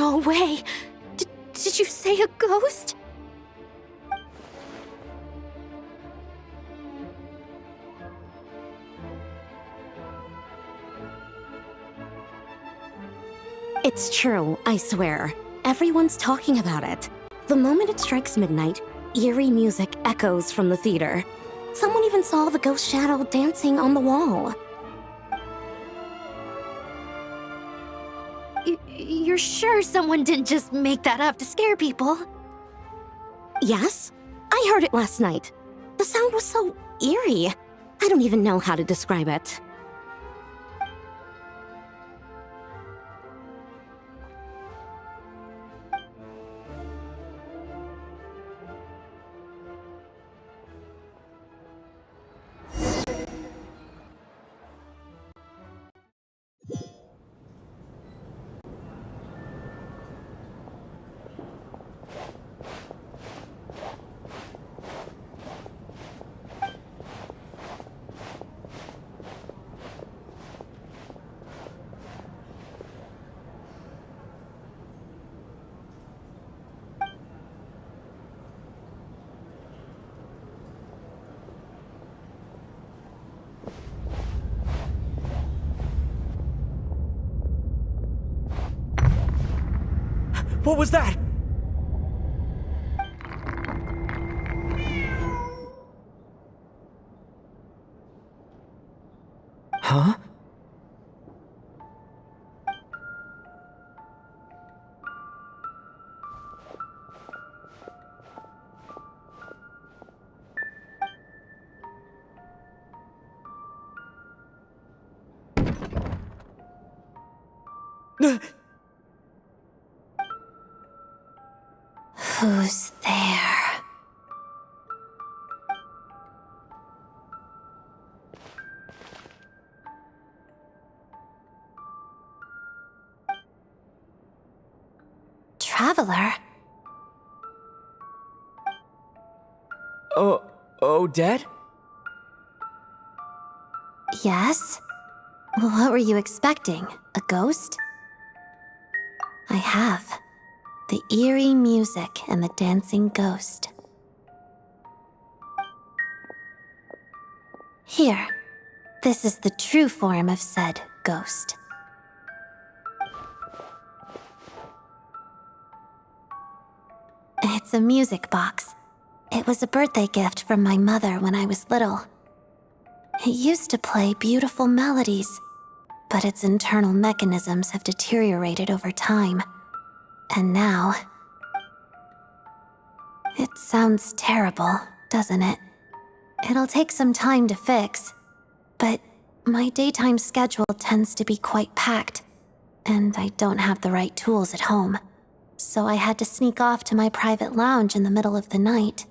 No way! Did you say a ghost? It's true, I swear. Everyone's talking about it. The moment it strikes midnight, eerie music echoes from the theater. Someone even saw the ghost shadow dancing on the wall. You're sure someone didn't just make that up to scare people? Yes, I heard it last night. The sound was so eerie. I don't even know how to describe it. What was that? Huh? Who's there? Traveler? Oh, Dad? Yes? What were you expecting? A ghost? I have. The eerie music and the dancing ghost. Here. This is the true form of said ghost. It's a music box. It was a birthday gift from my mother when I was little. It used to play beautiful melodies, but its internal mechanisms have deteriorated over time. And now... It sounds terrible, doesn't it? It'll take some time to fix, but my daytime schedule tends to be quite packed, and I don't have the right tools at home. So I had to sneak off to my private lounge in the middle of the night.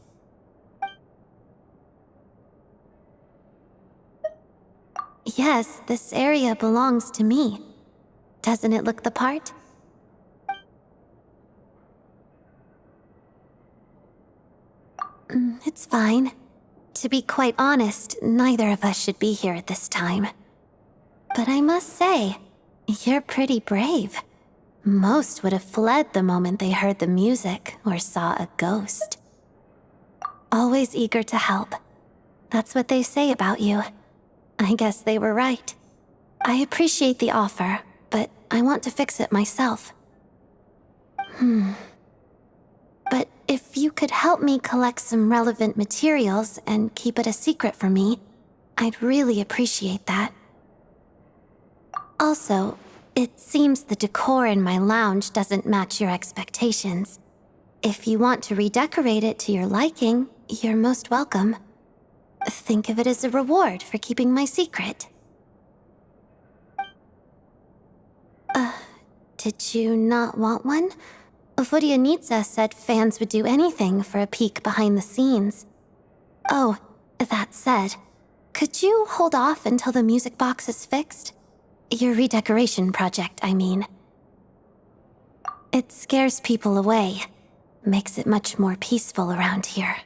Yes, this area belongs to me. Doesn't it look the part? It's fine. To be quite honest, neither of us should be here at this time. But I must say, you're pretty brave. Most would have fled the moment they heard the music or saw a ghost. Always eager to help. That's what they say about you. I guess they were right. I appreciate the offer, but I want to fix it myself. But if you could help me collect some relevant materials and keep it a secret from me, I'd really appreciate that. Also, it seems the decor in my lounge doesn't match your expectations. If you want to redecorate it to your liking, you're most welcome. Think of it as a reward for keeping my secret. Did you not want one? Vodyanitsa said fans would do anything for a peek behind the scenes. Oh, that said, could you hold off until the music box is fixed? Your redecoration project, I mean. It scares people away. Makes it much more peaceful around here.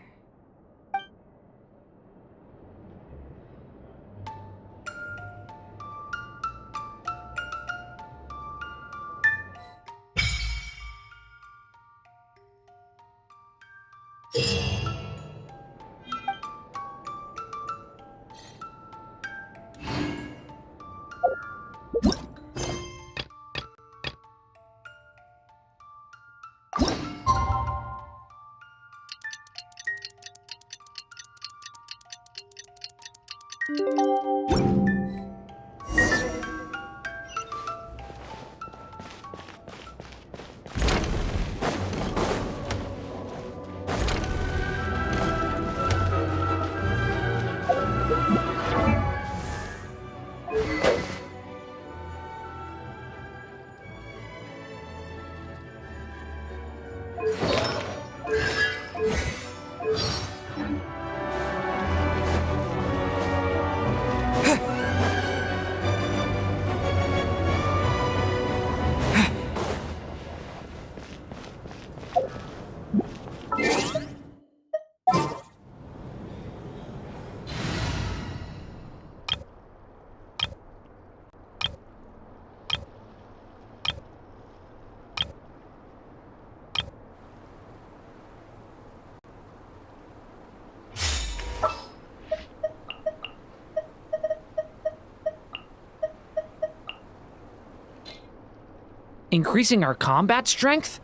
Increasing our combat strength?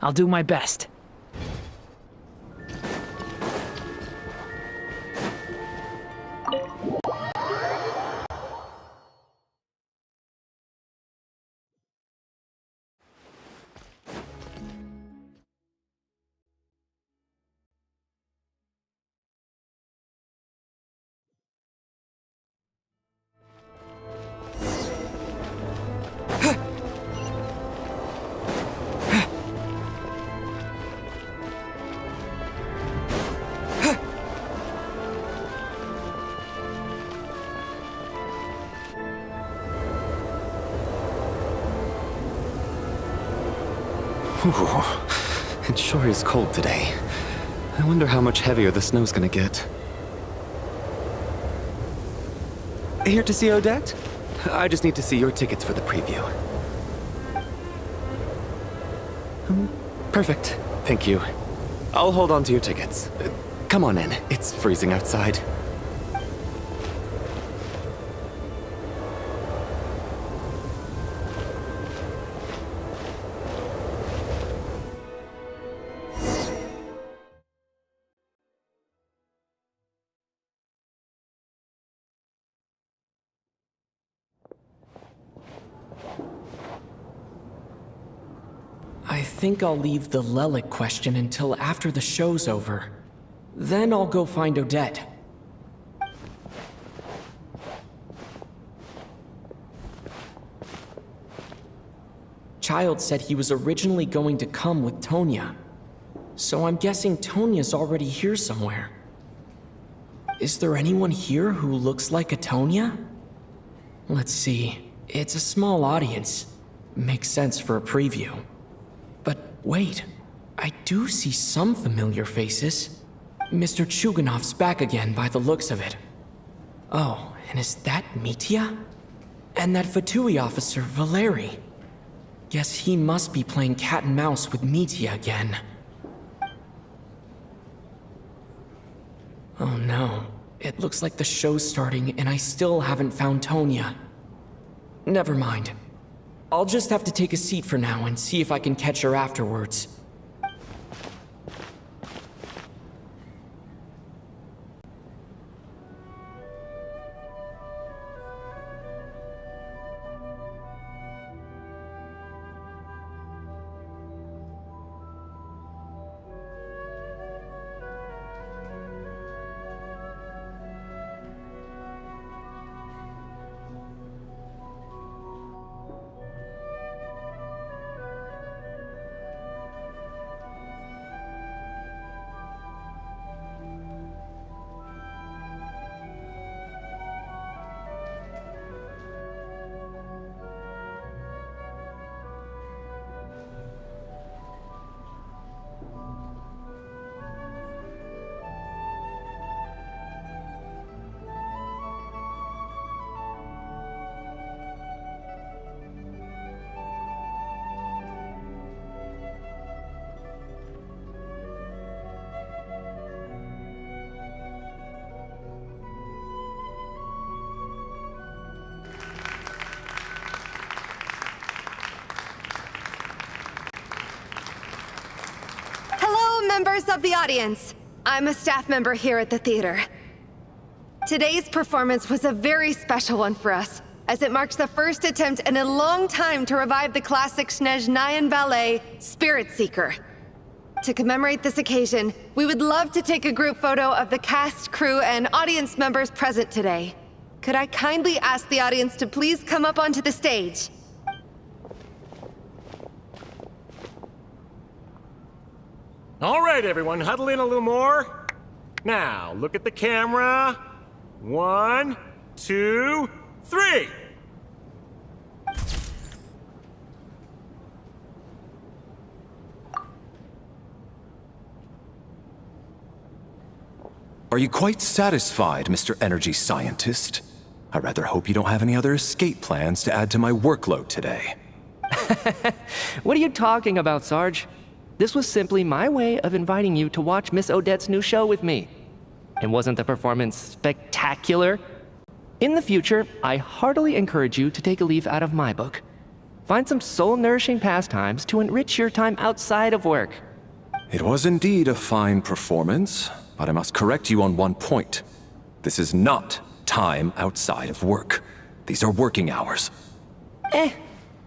I'll do my best. Ooh, it sure is cold today. I wonder how much heavier the snow's gonna get. Here to see Odette? I just need to see your tickets for the preview. Perfect. Thank you. I'll hold on to your tickets. Come on in. It's freezing outside. I think I'll leave the Lelic question until after the show's over. Then I'll go find Odette. Child said he was originally going to come with Tonya. So I'm guessing Tonya's already here somewhere. Is there anyone here who looks like a Tonya? Let's see. It's a small audience. Makes sense for a preview. But wait, I do see some familiar faces. Mr. Chuganov's back again by the looks of it. Oh, and is that Mitya? And that Fatui officer, Valeri. Guess he must be playing cat and mouse with Mitya again. Oh no, it looks like the show's starting and I still haven't found Tonya. Never mind. I'll just have to take a seat for now and see if I can catch her afterwards. Members of the audience, I'm a staff member here at the theater. Today's performance was a very special one for us, as it marks the first attempt in a long time to revive the classic Snezhnayan ballet, Spirit Seeker. To commemorate this occasion, we would love to take a group photo of the cast, crew, and audience members present today. Could I kindly ask the audience to please come up onto the stage? All right, everyone, huddle in a little more. Now, look at the camera. 1, 2, 3. Are you quite satisfied, Mr. Energy Scientist? I rather hope you don't have any other escape plans to add to my workload today. What are you talking about, Sarge? This was simply my way of inviting you to watch Miss Odette's new show with me. And wasn't the performance spectacular? In the future, I heartily encourage you to take a leaf out of my book. Find some soul-nourishing pastimes to enrich your time outside of work. It was indeed a fine performance, but I must correct you on one point. This is not time outside of work. These are working hours.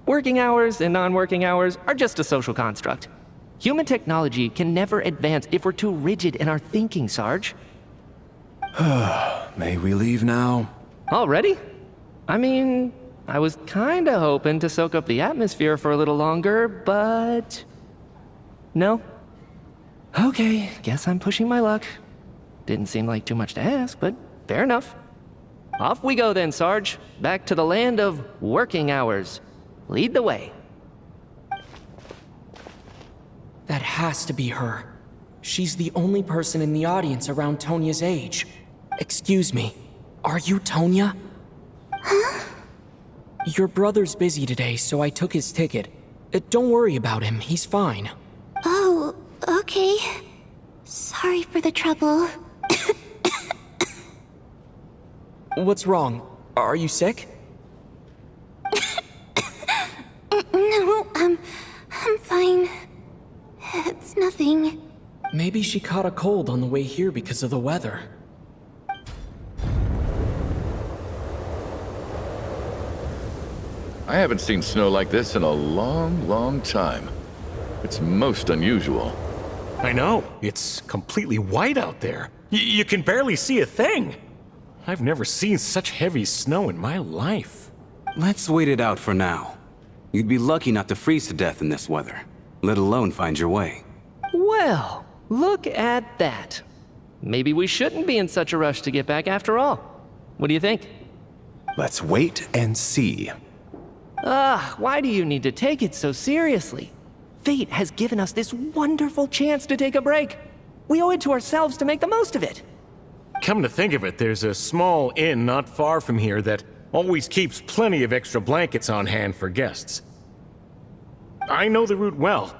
Working hours and non-working hours are just a social construct. Human technology can never advance if we're too rigid in our thinking, Sarge. May we leave now? Already? I mean, I was kinda hoping to soak up the atmosphere for a little longer, but... No? Okay, guess I'm pushing my luck. Didn't seem like too much to ask, but fair enough. Off we go then, Sarge. Back to the land of working hours. Lead the way. That has to be her. She's the only person in the audience around Tonya's age. Excuse me, are you Tonya? Huh? Your brother's busy today, so I took his ticket. Don't worry about him, he's fine. Oh, okay. Sorry for the trouble. What's wrong? Are you sick? No, I'm fine. It's nothing. Maybe she caught a cold on the way here because of the weather. I haven't seen snow like this in a long, long time. It's most unusual. I know, it's completely white out there. You can barely see a thing. I've never seen such heavy snow in my life. Let's wait it out for now. You'd be lucky not to freeze to death in this weather, let alone find your way. Well, look at that. Maybe we shouldn't be in such a rush to get back after all. What do you think? Let's wait and see. Why do you need to take it so seriously? Fate has given us this wonderful chance to take a break. We owe it to ourselves to make the most of it. Come to think of it, there's a small inn not far from here that always keeps plenty of extra blankets on hand for guests. I know the route well.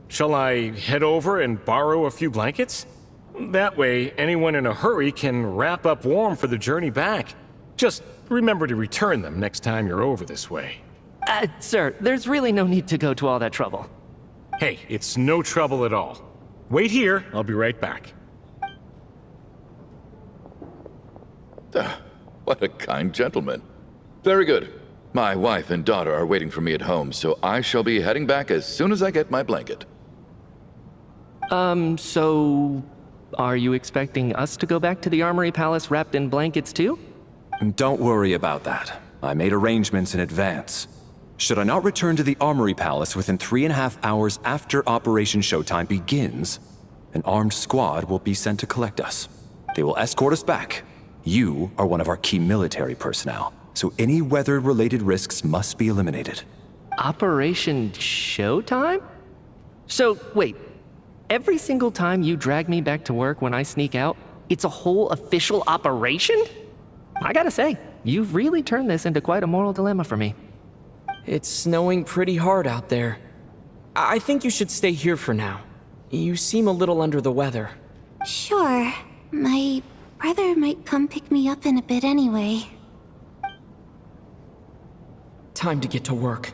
Shall I head over and borrow a few blankets? That way, anyone in a hurry can wrap up warm for the journey back. Just remember to return them next time you're over this way. Sir, there's really no need to go to all that trouble. Hey, it's no trouble at all. Wait here, I'll be right back. What a kind gentleman. Very good. My wife and daughter are waiting for me at home, so I shall be heading back as soon as I get my blanket. So... are you expecting us to go back to the Armory Palace wrapped in blankets too? Don't worry about that. I made arrangements in advance. Should I not return to the Armory Palace within 3.5 hours after Operation Showtime begins, an armed squad will be sent to collect us. They will escort us back. You are one of our key military personnel, so any weather-related risks must be eliminated. Operation Showtime? So, wait. Every single time you drag me back to work when I sneak out, it's a whole official operation? I gotta say, you've really turned this into quite a moral dilemma for me. It's snowing pretty hard out there. I think you should stay here for now. You seem a little under the weather. Sure. My brother might come pick me up in a bit anyway. Time to get to work.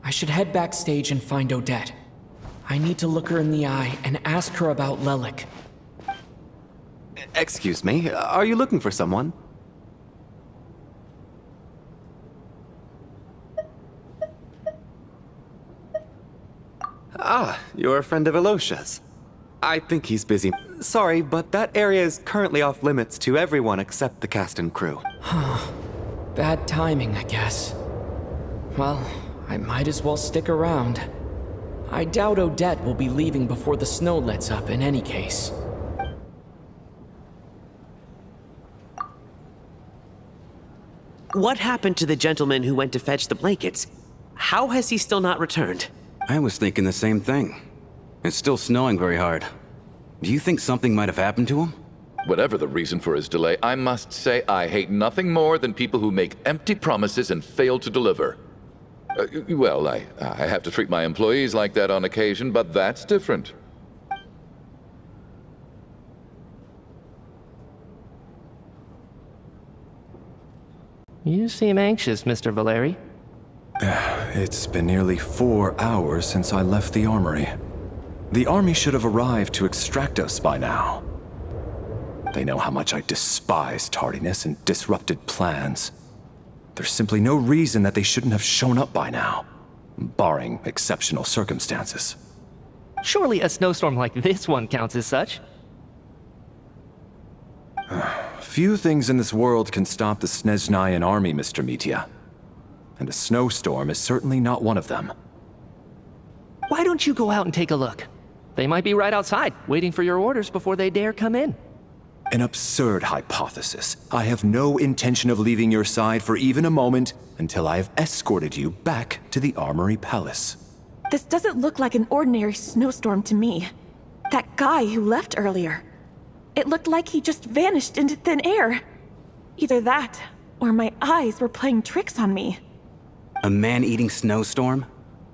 I should head backstage and find Odette. I need to look her in the eye and ask her about Lelik. Excuse me, are you looking for someone? Ah, you're a friend of Alosha's. I think he's busy. Sorry, but that area is currently off limits to everyone except the cast and crew. Bad timing, I guess. Well, I might as well stick around. I doubt Odette will be leaving before the snow lets up in any case. What happened to the gentleman who went to fetch the blankets? How has he still not returned? I was thinking the same thing. It's still snowing very hard. Do you think something might have happened to him? Whatever the reason for his delay, I must say I hate nothing more than people who make empty promises and fail to deliver. Well, I have to treat my employees like that on occasion, but that's different. You seem anxious, Mr. Valeri. It's been nearly 4 hours since I left the armory. The army should have arrived to extract us by now. They know how much I despise tardiness and disrupted plans. There's simply no reason that they shouldn't have shown up by now, barring exceptional circumstances. Surely a snowstorm like this one counts as such. Few things in this world can stop the Snezhnayan army, Mr. Mitya. And a snowstorm is certainly not one of them. Why don't you go out and take a look? They might be right outside, waiting for your orders before they dare come in. An absurd hypothesis. I have no intention of leaving your side for even a moment until I have escorted you back to the Armory Palace. This doesn't look like an ordinary snowstorm to me. That guy who left earlier. It looked like he just vanished into thin air. Either that, or my eyes were playing tricks on me. A man-eating snowstorm?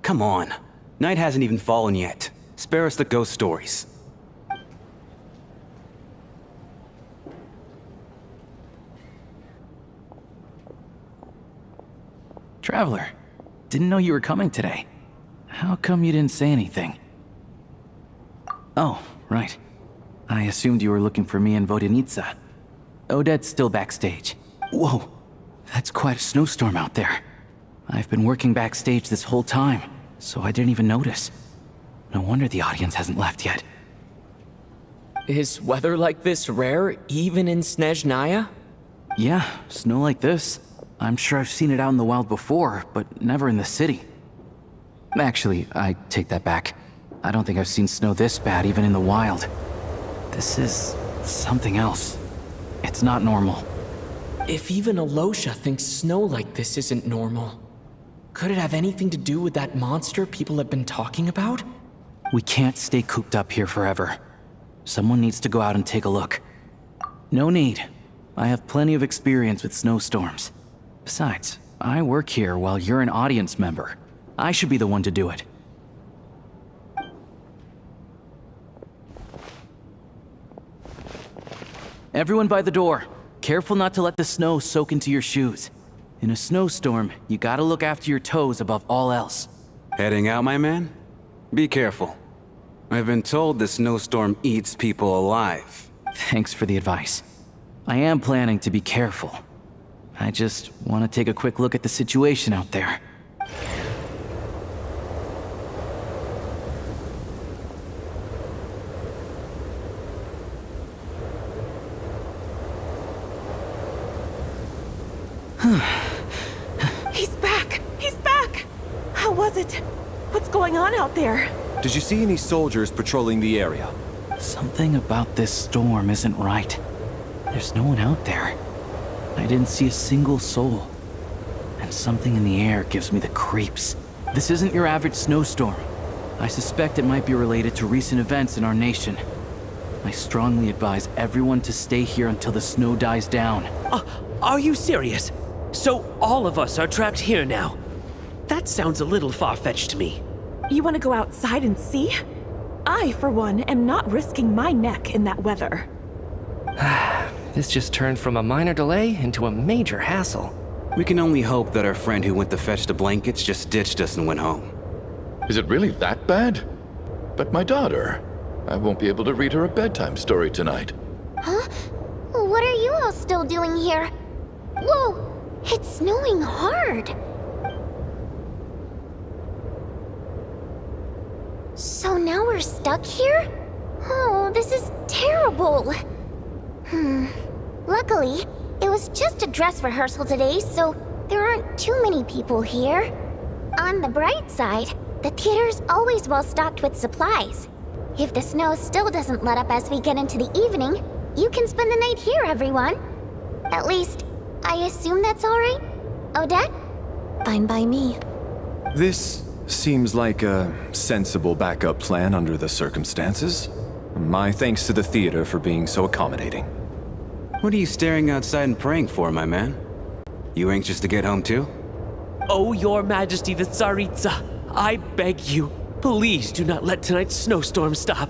Come on. Night hasn't even fallen yet. Spare us the ghost stories. Traveler, didn't know you were coming today. How come you didn't say anything? Oh, right. I assumed you were looking for me and Vodenitsa. Odette's still backstage. Whoa, that's quite a snowstorm out there. I've been working backstage this whole time, so I didn't even notice. No wonder the audience hasn't left yet. Is weather like this rare, even in Snezhnaya? Yeah, snow like this. I'm sure I've seen it out in the wild before, but never in the city. Actually, I take that back. I don't think I've seen snow this bad even in the wild. This is something else. It's not normal. If even Alosha thinks snow like this isn't normal, could it have anything to do with that monster people have been talking about? We can't stay cooped up here forever. Someone needs to go out and take a look. No need. I have plenty of experience with snowstorms. Besides, I work here while you're an audience member. I should be the one to do it. Everyone by the door. Careful not to let the snow soak into your shoes. In a snowstorm, you gotta look after your toes above all else. Heading out, my man? Be careful. I've been told the snowstorm eats people alive. Thanks for the advice. I am planning to be careful. I just want to take a quick look at the situation out there. He's back! He's back! How was it? What's going on out there? Did you see any soldiers patrolling the area? Something about this storm isn't right. There's no one out there. I didn't see a single soul. And something in the air gives me the creeps. This isn't your average snowstorm. I suspect it might be related to recent events in our nation. I strongly advise everyone to stay here until the snow dies down. Are you serious? So all of us are trapped here now? That sounds a little far-fetched to me. You want to go outside and see? I, for one, am not risking my neck in that weather. This just turned from a minor delay into a major hassle. We can only hope that our friend who went to fetch the blankets just ditched us and went home. Is it really that bad? But my daughter, I won't be able to read her a bedtime story tonight. Huh? What are you all still doing here? Whoa! It's snowing hard! So now we're stuck here? Oh, this is terrible. Luckily, it was just a dress rehearsal today, so there aren't too many people here. On the bright side, the theater's always well stocked with supplies. If the snow still doesn't let up as we get into the evening, you can spend the night here, everyone. At least, I assume that's alright? Odette? Fine by me. This seems like a sensible backup plan under the circumstances. My thanks to the theater for being so accommodating. What are you staring outside and praying for, my man? You anxious to get home too? Oh, Your Majesty the Tsaritsa, I beg you, please do not let tonight's snowstorm stop.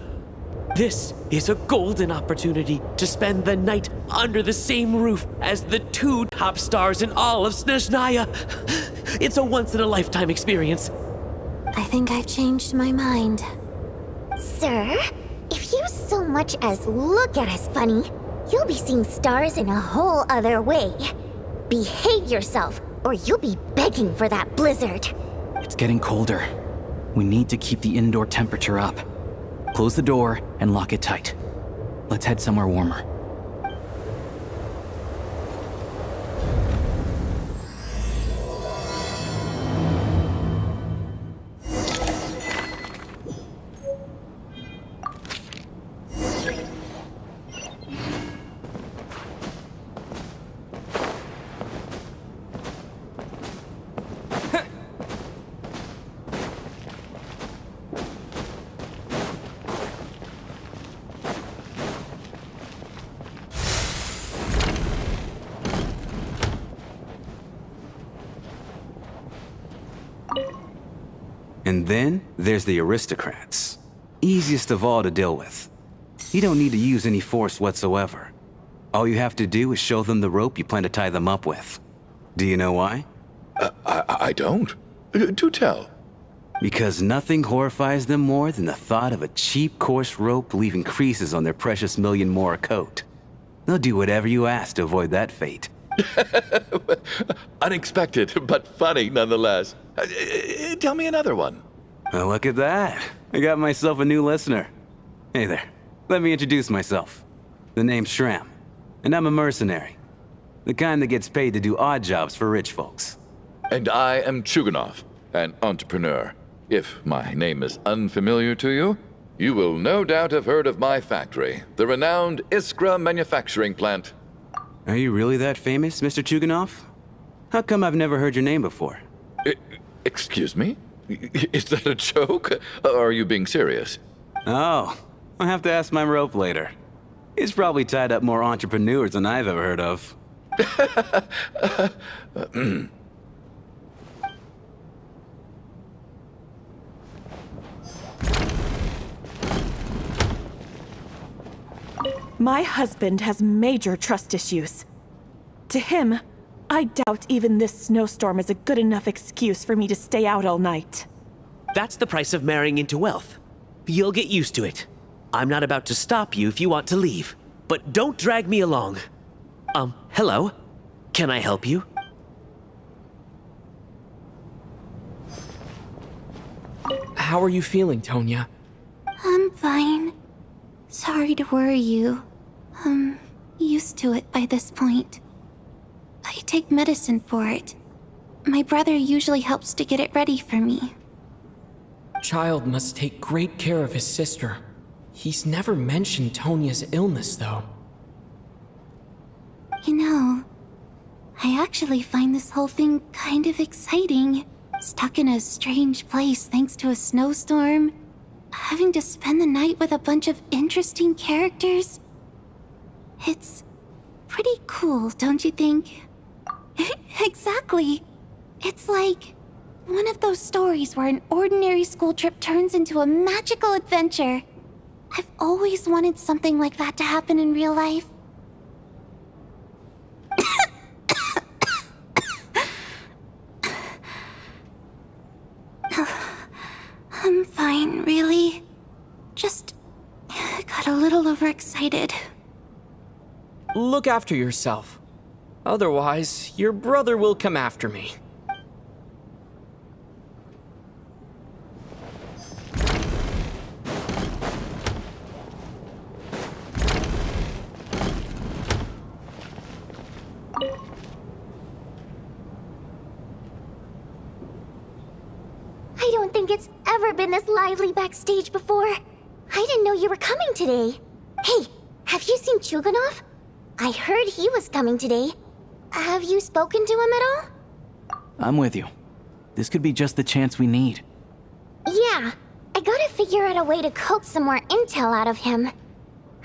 This is a golden opportunity to spend the night under the same roof as the 2 top stars in all of Snezhnaya. It's a once-in-a-lifetime experience. I think I've changed my mind. Sir, if you so much as look at us funny, you'll be seeing stars in a whole other way. Behave yourself, or you'll be begging for that blizzard. It's getting colder. We need to keep the indoor temperature up. Close the door and lock it tight. Let's head somewhere warmer. And then there's the aristocrats. Easiest of all to deal with. You don't need to use any force whatsoever. All you have to do is show them the rope you plan to tie them up with. Do you know why? I don't. Do tell. Because nothing horrifies them more than the thought of a cheap, coarse rope leaving creases on their precious million Mora coat. They'll do whatever you ask to avoid that fate. Unexpected, but funny nonetheless. Tell me another one. Well, look at that. I got myself a new listener. Hey there. Let me introduce myself. The name's Shram, and I'm a mercenary. The kind that gets paid to do odd jobs for rich folks. And I am Chuganov, an entrepreneur. If my name is unfamiliar to you, you will no doubt have heard of my factory, the renowned Iskra manufacturing plant. Are you really that famous, Mr. Chuganov? How come I've never heard your name before? Excuse me? Is that a joke? Or are you being serious? Oh, I'll have to ask my rope later. He's probably tied up more entrepreneurs than I've ever heard of. My husband has major trust issues. To him, I doubt even this snowstorm is a good enough excuse for me to stay out all night. That's the price of marrying into wealth. You'll get used to it. I'm not about to stop you if you want to leave, but don't drag me along. Hello? Can I help you? How are you feeling, Tonya? I'm fine. Sorry to worry you. I'm used to it by this point. I take medicine for it. My brother usually helps to get it ready for me. Child must take great care of his sister. He's never mentioned Tonya's illness, though. You know, I actually find this whole thing kind of exciting. Stuck in a strange place thanks to a snowstorm. Having to spend the night with a bunch of interesting characters. It's pretty cool, don't you think? Exactly. It's like one of those stories where an ordinary school trip turns into a magical adventure. I've always wanted something like that to happen in real life. I'm fine, really. Just got a little overexcited. Look after yourself. Otherwise, your brother will come after me. think it's ever been this lively backstage before. I didn't know you were coming today. Hey, have you seen Chuganov? I heard he was coming today. Have you spoken to him at all? I'm with you. This could be just the chance we need. Yeah, I gotta figure out a way to coax some more intel out of him.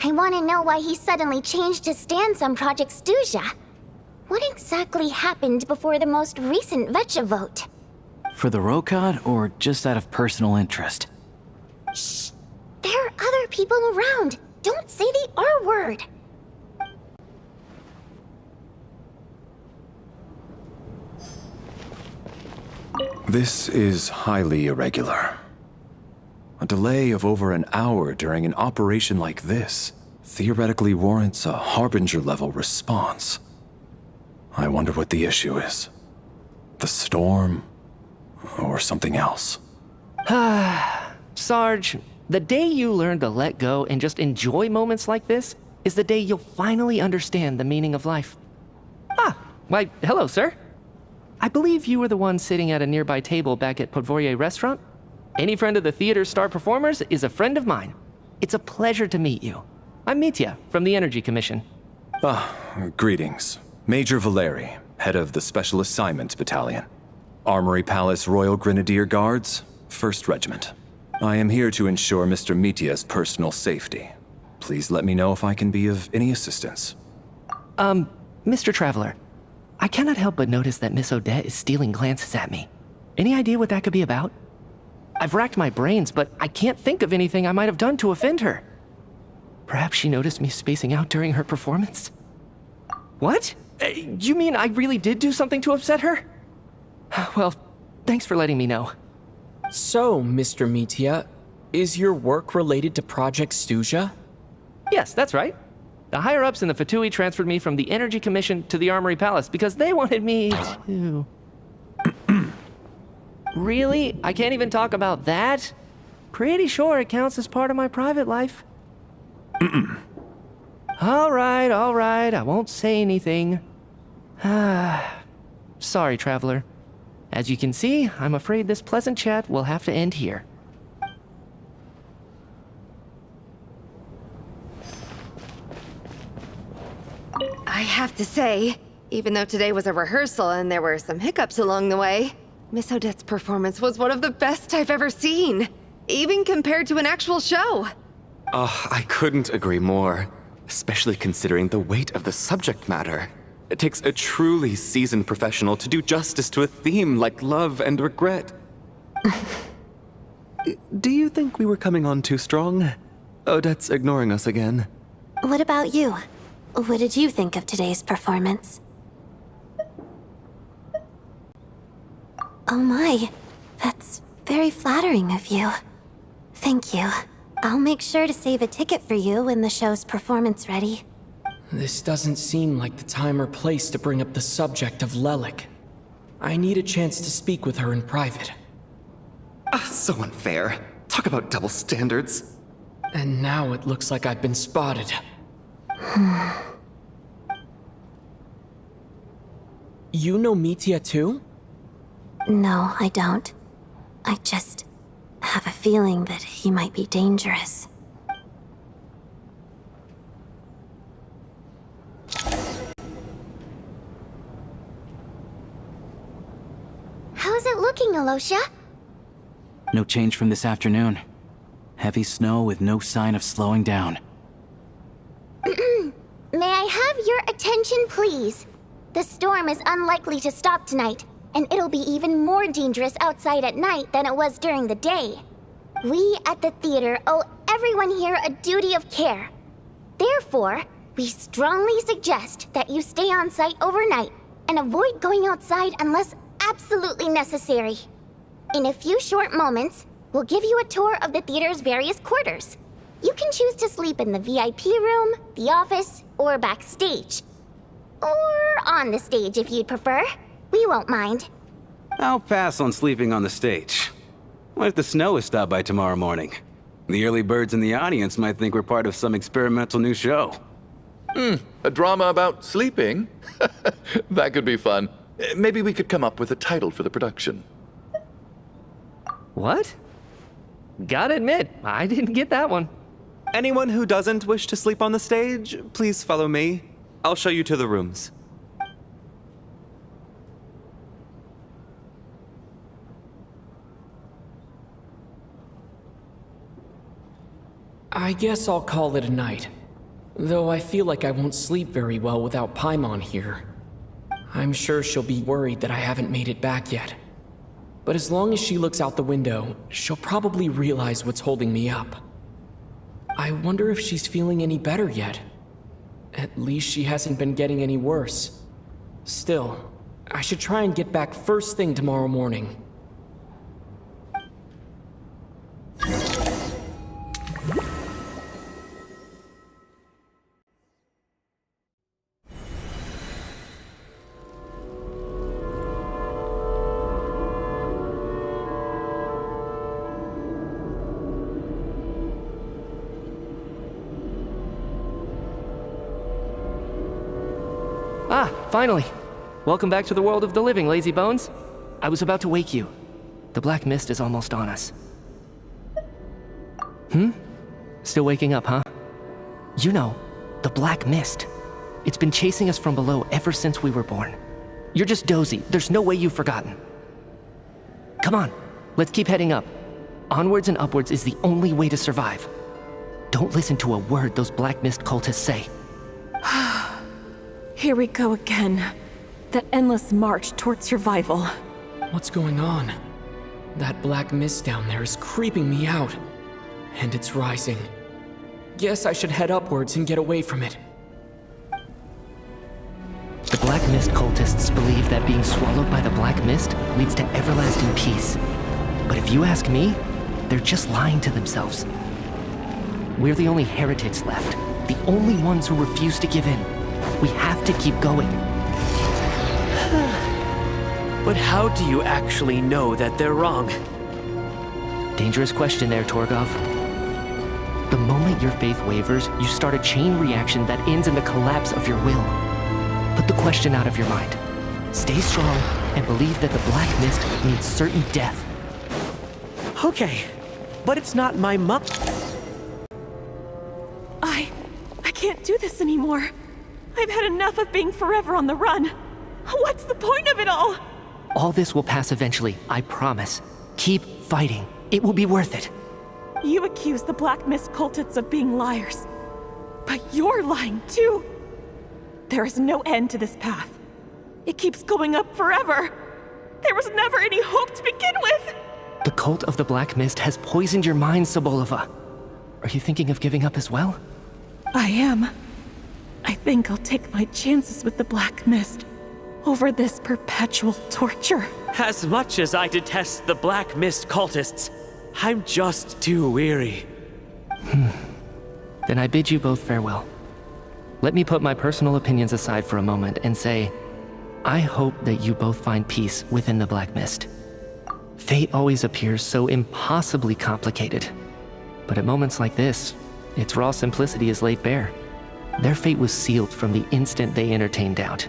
I want to know why he suddenly changed his stance on Project Snezhnaya. What exactly happened before the most recent Vecha vote? For the Rokad, or just out of personal interest? Shh! There are other people around. Don't say the R word. This is highly irregular. A delay of over an hour during an operation like this theoretically warrants a Harbinger-level response. I wonder what the issue is. The storm, or something else. Sarge, the day you learn to let go and just enjoy moments like this is the day you'll finally understand the meaning of life. Why, hello, sir. I believe you were the one sitting at a nearby table back at Podvorye Restaurant. Any friend of the theater's star performers is a friend of mine. It's a pleasure to meet you. I'm Mitya, from the Energy Commission. Greetings. Major Valeri, head of the Special Assignments Battalion. Armory Palace Royal Grenadier Guards, 1st Regiment. I am here to ensure Mr. Mitya's personal safety. Please let me know if I can be of any assistance. Mr. Traveler, I cannot help but notice that Miss Odette is stealing glances at me. Any idea what that could be about? I've racked my brains, but I can't think of anything I might have done to offend her. Perhaps she noticed me spacing out during her performance? What? You mean I really did do something to upset her? Well, thanks for letting me know. So, Mr. Mitya, is your work related to Project Snezhnaya? Yes, that's right. The higher-ups in the Fatui transferred me from the Energy Commission to the Armory Palace because they wanted me to... Really? I can't even talk about that? Pretty sure it counts as part of my private life. All right, I won't say anything. Sorry, Traveler. As you can see, I'm afraid this pleasant chat will have to end here. I have to say, even though today was a rehearsal and there were some hiccups along the way, Miss Odette's performance was one of the best I've ever seen, even compared to an actual show. I couldn't agree more, especially considering the weight of the subject matter. It takes a truly seasoned professional to do justice to a theme like love and regret. Do you think we were coming on too strong? Odette's ignoring us again. What about you? What did you think of today's performance? Oh my, that's very flattering of you. Thank you. I'll make sure to save a ticket for you when the show's performance ready. This doesn't seem like the time or place to bring up the subject of Lelik. I need a chance to speak with her in private. So unfair. Talk about double standards. And now it looks like I've been spotted. You know Mitya too? No, I don't. I just have a feeling that he might be dangerous. How's it looking, Alosha? No change from this afternoon. Heavy snow with no sign of slowing down. May I have your attention, please? The storm is unlikely to stop tonight, and it'll be even more dangerous outside at night than it was during the day. We at the theater owe everyone here a duty of care. Therefore, we strongly suggest that you stay on site overnight and avoid going outside unless absolutely necessary. In a few short moments, we'll give you a tour of the theater's various quarters. You can choose to sleep in the VIP room, the office, or backstage. Or on the stage if you'd prefer. We won't mind. I'll pass on sleeping on the stage. What if the snow is stopped by tomorrow morning? The early birds in the audience might think we're part of some experimental new show. A drama about sleeping? That could be fun. Maybe we could come up with a title for the production. What? Gotta admit, I didn't get that one. Anyone who doesn't wish to sleep on the stage, please follow me. I'll show you to the rooms. I guess I'll call it a night. Though I feel like I won't sleep very well without Paimon here. I'm sure she'll be worried that I haven't made it back yet. But as long as she looks out the window, she'll probably realize what's holding me up. I wonder if she's feeling any better yet. At least she hasn't been getting any worse. Still, I should try and get back first thing tomorrow morning. Ah, finally! Welcome back to the world of the living, lazy bones. I was about to wake you. The black mist is almost on us. Still waking up, huh? You know, the black mist. It's been chasing us from below ever since we were born. You're just dozy. There's no way you've forgotten. Come on, let's keep heading up. Onwards and upwards is the only way to survive. Don't listen to a word those black mist cultists say. Here we go again. The endless march toward survival. What's going on? That black mist down there is creeping me out. And it's rising. Guess I should head upwards and get away from it. The black mist cultists believe that being swallowed by the black mist leads to everlasting peace. But if you ask me, they're just lying to themselves. We're the only heretics left. The only ones who refuse to give in. We have to keep going. But how do you actually know that they're wrong? Dangerous question there, Torgov. The moment your faith wavers, you start a chain reaction that ends in the collapse of your will. Put the question out of your mind. Stay strong and believe that the black mist means certain death. Okay, but it's not my I can't do this anymore. I've had enough of being forever on the run. What's the point of it all? All this will pass eventually, I promise. Keep fighting. It will be worth it. You accuse the Black Mist cultists of being liars. But you're lying too. There is no end to this path. It keeps going up forever. There was never any hope to begin with. The cult of the Black Mist has poisoned your mind, Sobolova. Are you thinking of giving up as well? I am. I think I'll take my chances with the Black Mist over this perpetual torture. As much as I detest the Black Mist cultists, I'm just too weary. Then I bid you both farewell. Let me put my personal opinions aside for a moment and say, I hope that you both find peace within the Black Mist. Fate always appears so impossibly complicated. But at moments like this, its raw simplicity is laid bare. Their fate was sealed from the instant they entertained doubt.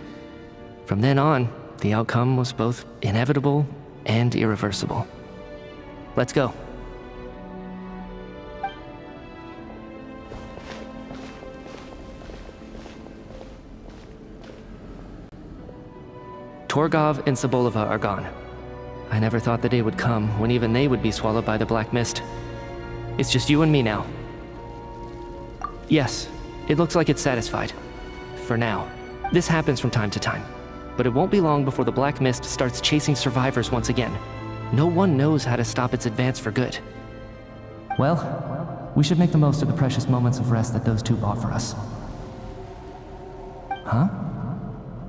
From then on, the outcome was both inevitable and irreversible. Let's go. Torgov and Sobolova are gone. I never thought the day would come when even they would be swallowed by the Black Mist. It's just you and me now. Yes, it looks like it's satisfied. For now. This happens from time to time. But it won't be long before the Black Mist starts chasing survivors once again. No one knows how to stop its advance for good. Well, we should make the most of the precious moments of rest that those two offer us. Huh?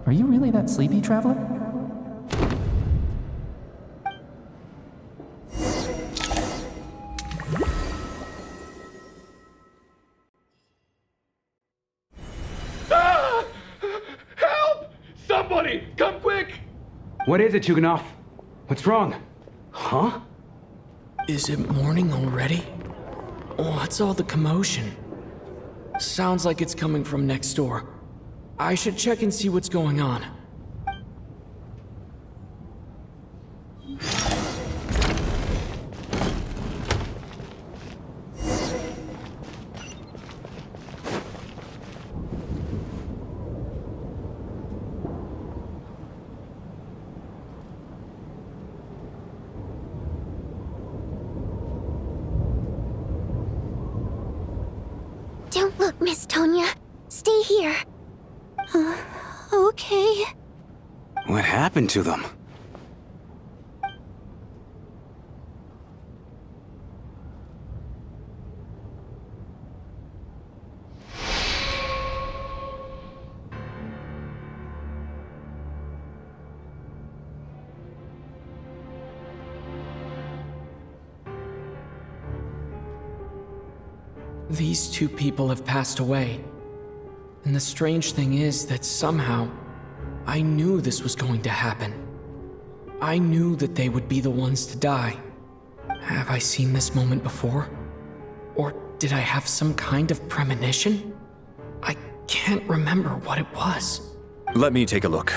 Are you really that sleepy, traveler? Help! Somebody, come quick! What is it, Chuganov? What's wrong? Huh? Is it morning already? What's all the commotion? Sounds like it's coming from next door. I should check and see what's going on. Don't look, Miss Tonya. Stay here. Okay. What happened to them? These two people have passed away. And the strange thing is that somehow, I knew this was going to happen. I knew that they would be the ones to die. Have I seen this moment before? Or did I have some kind of premonition? I can't remember what it was. Let me take a look.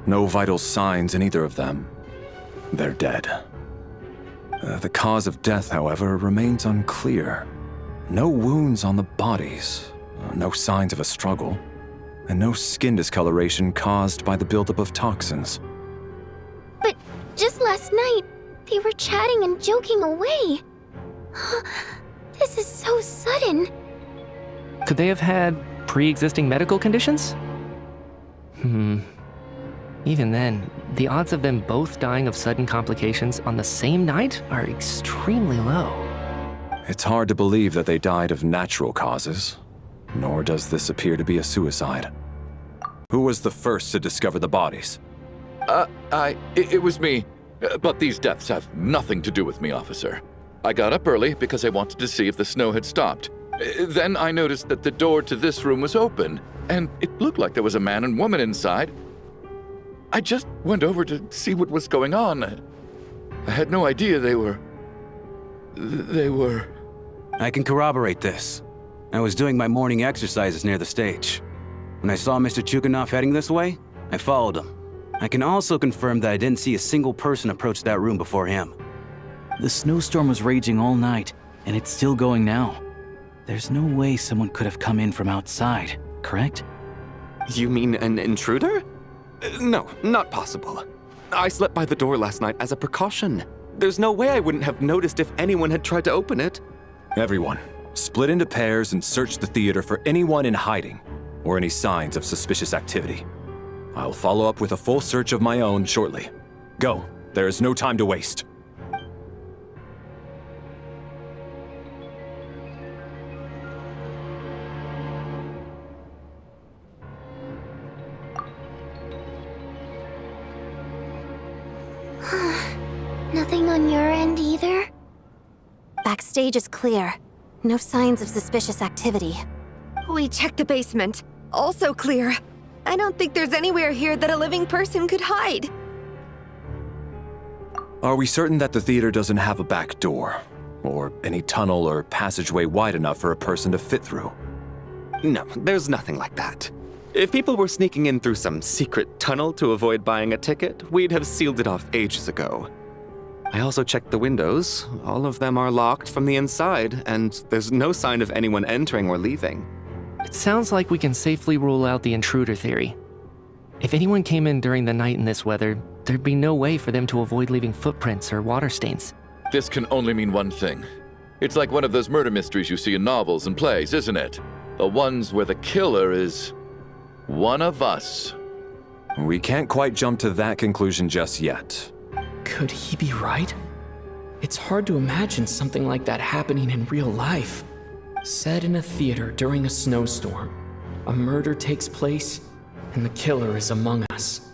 No vital signs in either of them. They're dead. The cause of death, however, remains unclear. No wounds on the bodies, no signs of a struggle, and no skin discoloration caused by the buildup of toxins. But just last night, they were chatting and joking away. This is so sudden. Could they have had pre-existing medical conditions? Even then, the odds of them both dying of sudden complications on the same night are extremely low. It's hard to believe that they died of natural causes, nor does this appear to be a suicide. Who was the first to discover the bodies? It was me. But these deaths have nothing to do with me, officer. I got up early because I wanted to see if the snow had stopped. Then I noticed that the door to this room was open, and it looked like there was a man and woman inside. I just went over to see what was going on. I had no idea they were... I can corroborate this. I was doing my morning exercises near the stage. When I saw Mr. Chukanov heading this way, I followed him. I can also confirm that I didn't see a single person approach that room before him. The snowstorm was raging all night, and it's still going now. There's no way someone could have come in from outside, correct? You mean an intruder? No, not possible. I slept by the door last night as a precaution. There's no way I wouldn't have noticed if anyone had tried to open it. Everyone, split into pairs and search the theater for anyone in hiding, or any signs of suspicious activity. I'll follow up with a full search of my own shortly. Go, there is no time to waste. Nothing on your end either? Backstage is clear. No signs of suspicious activity. We checked the basement. Also clear. I don't think there's anywhere here that a living person could hide. Are we certain that the theater doesn't have a back door? Or any tunnel or passageway wide enough for a person to fit through? No, there's nothing like that. If people were sneaking in through some secret tunnel to avoid buying a ticket, we'd have sealed it off ages ago. I also checked the windows. All of them are locked from the inside, and there's no sign of anyone entering or leaving. It sounds like we can safely rule out the intruder theory. If anyone came in during the night in this weather, there'd be no way for them to avoid leaving footprints or water stains. This can only mean one thing. It's like one of those murder mysteries you see in novels and plays, isn't it? The ones where the killer is... one of us. We can't quite jump to that conclusion just yet. Could he be right? It's hard to imagine something like that happening in real life. Set in a theater during a snowstorm, a murder takes place, and the killer is among us.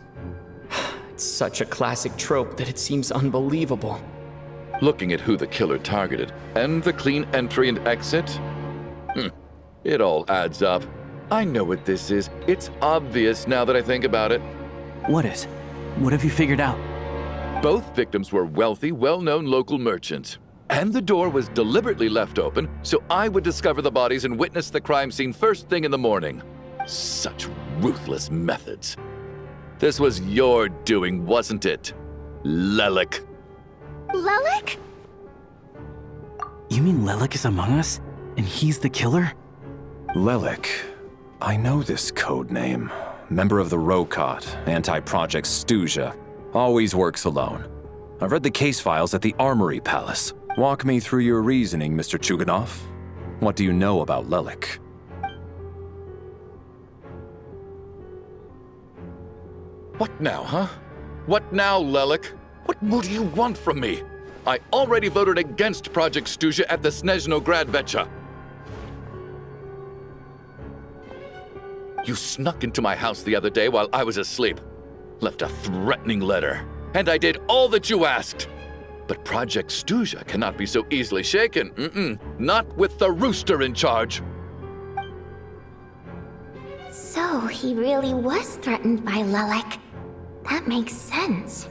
It's such a classic trope that it seems unbelievable. Looking at who the killer targeted, and the clean entry and exit, it all adds up. I know what this is. It's obvious now that I think about it. What is? What have you figured out? Both victims were wealthy, well-known local merchants. And the door was deliberately left open so I would discover the bodies and witness the crime scene first thing in the morning. Such ruthless methods. This was your doing, wasn't it, Lelik? Lelik? You mean Lelik is among us? And he's the killer? Lelik. I know this code name. Member of the Rokot, anti-Project Snezhnaya. Always works alone. I've read the case files at the Armory Palace. Walk me through your reasoning, Mr. Chuganov. What do you know about Lelik? What now, huh? What now, Lelik? What more do you want from me? I already voted against Project Snezhnaya at the Snezhnograd Vecha. You snuck into my house the other day while I was asleep. Left a threatening letter. And I did all that you asked. But Project Snezhnaya cannot be so easily shaken. Not with the rooster in charge. So he really was threatened by Lelik. That makes sense.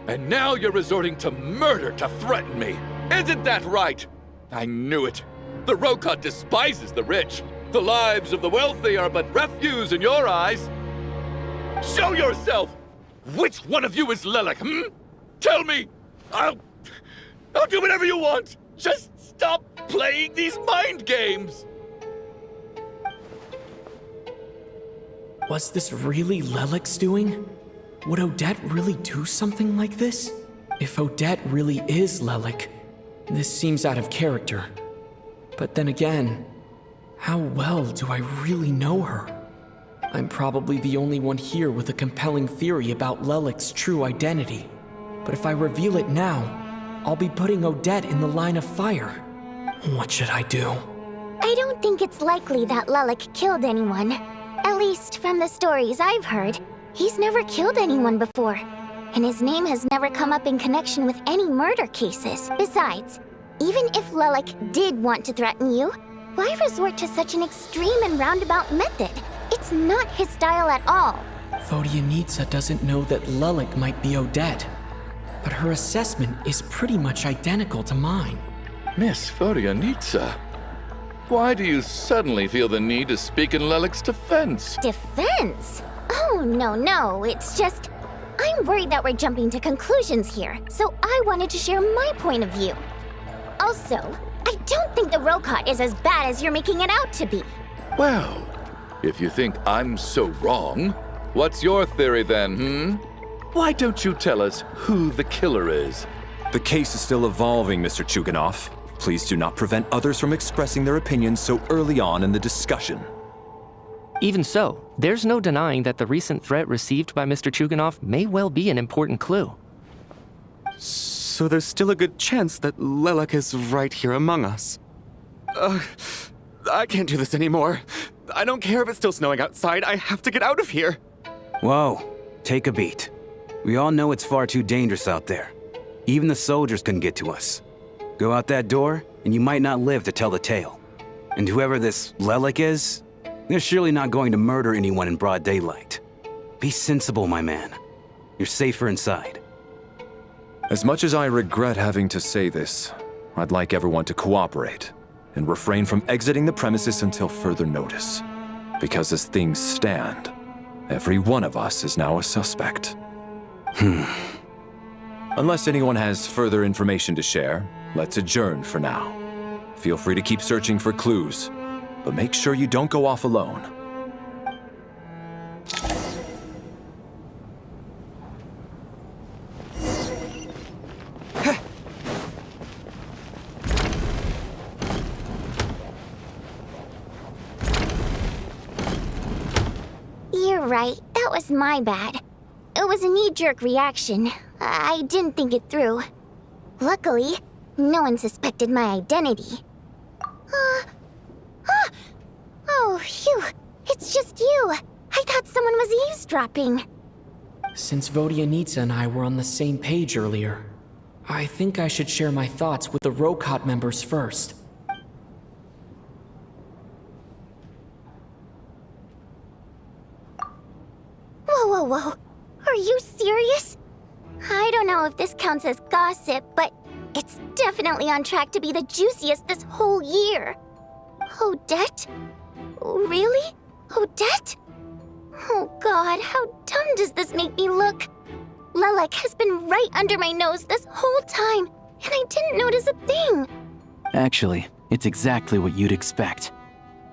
And now you're resorting to murder to threaten me. Isn't that right? I knew it. The Rokot despises the rich. The lives of the wealthy are but refuse in your eyes. Show yourself! Which one of you is Lelik, Tell me! I'll do whatever you want! Just stop playing these mind games! Was this really Lelik's doing? Would Odette really do something like this? If Odette really is Lelik, this seems out of character. But then again, how well do I really know her? I'm probably the only one here with a compelling theory about Lelik's true identity. But if I reveal it now, I'll be putting Odette in the line of fire. What should I do? I don't think it's likely that Lelik killed anyone. At least from the stories I've heard, he's never killed anyone before. And his name has never come up in connection with any murder cases. Besides, even if Lelik did want to threaten you, why resort to such an extreme and roundabout method? It's not his style at all. Vodyanitsa doesn't know that Lelik might be Odette, but her assessment is pretty much identical to mine. Miss Vodyanitsa, why do you suddenly feel the need to speak in Lelik's defense? Defense? Oh, no, it's just... I'm worried that we're jumping to conclusions here, so I wanted to share my point of view. Also, I don't think the Rokot is as bad as you're making it out to be. Well, if you think I'm so wrong, what's your theory then, Why don't you tell us who the killer is? The case is still evolving, Mr. Chuganov. Please do not prevent others from expressing their opinions so early on in the discussion. Even so, there's no denying that the recent threat received by Mr. Chuganov may well be an important clue. So there's still a good chance that Lelik is right here among us. I can't do this anymore. I don't care if it's still snowing outside. I have to get out of here. Whoa, take a beat. We all know it's far too dangerous out there. Even the soldiers couldn't get to us. Go out that door, and you might not live to tell the tale. And whoever this Lelik is, they're surely not going to murder anyone in broad daylight. Be sensible, my man. You're safer inside. As much as I regret having to say this, I'd like everyone to cooperate and refrain from exiting the premises until further notice. Because as things stand, every one of us is now a suspect. Unless anyone has further information to share, let's adjourn for now. Feel free to keep searching for clues, but make sure you don't go off alone. You're right, that was my bad. It was a knee-jerk reaction. I didn't think it through. Luckily, no one suspected my identity. Oh, phew. It's just you. I thought someone was eavesdropping. Since Vodyanitsa and I were on the same page earlier, I think I should share my thoughts with the Rokot members first. Whoa. Are you serious? I don't know if this counts as gossip, but it's definitely on track to be the juiciest this whole year. Odette? Really? Odette? Oh god, how dumb does this make me look? Lelik has been right under my nose this whole time, and I didn't notice a thing. Actually, it's exactly what you'd expect.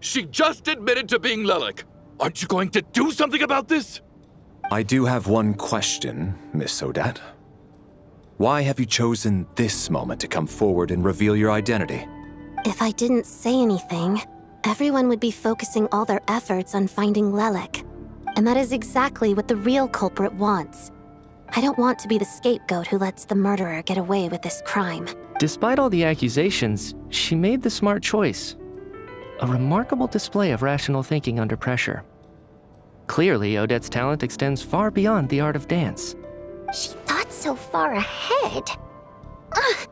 She just admitted to being Lelik. Aren't you going to do something about this? I do have one question, Miss Odette. Why have you chosen this moment to come forward and reveal your identity? If I didn't say anything, everyone would be focusing all their efforts on finding Lelik. And that is exactly what the real culprit wants. I don't want to be the scapegoat who lets the murderer get away with this crime. Despite all the accusations, she made the smart choice. A remarkable display of rational thinking under pressure. Clearly, Odette's talent extends far beyond the art of dance. She thought so far ahead. Ugh,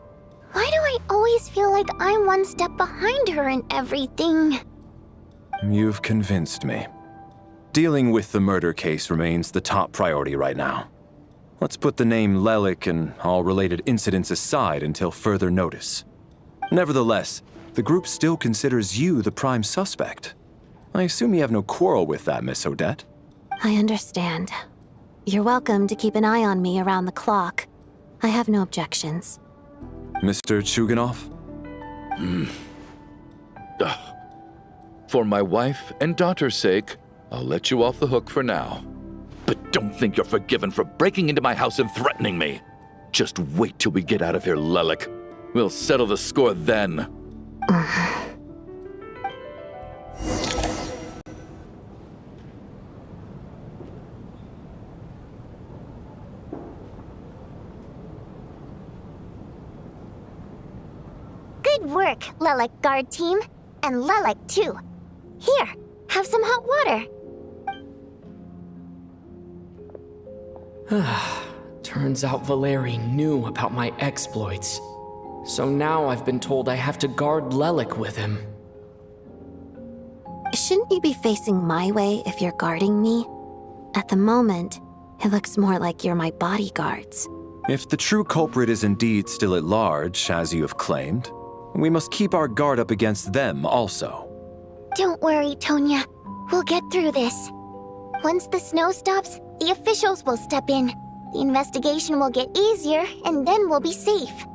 why do I always feel like I'm one step behind her in everything? You've convinced me. Dealing with the murder case remains the top priority right now. Let's put the name Lelik and all related incidents aside until further notice. Nevertheless, the group still considers you the prime suspect. I assume you have no quarrel with that, Miss Odette? I understand. You're welcome to keep an eye on me around the clock. I have no objections. Mr. Chuganov? For my wife and daughter's sake, I'll let you off the hook for now. But don't think you're forgiven for breaking into my house and threatening me. Just wait till we get out of here, Lelik. We'll settle the score then. Good work, Lelik guard team. And Lelik too. Here, have some hot water. Turns out Valeri knew about my exploits. So now I've been told I have to guard Lelik with him. Shouldn't you be facing my way if you're guarding me? At the moment, it looks more like you're my bodyguards. If the true culprit is indeed still at large, as you have claimed, we must keep our guard up against them also. Don't worry, Tonya. We'll get through this. Once the snow stops, the officials will step in. The investigation will get easier, and then we'll be safe.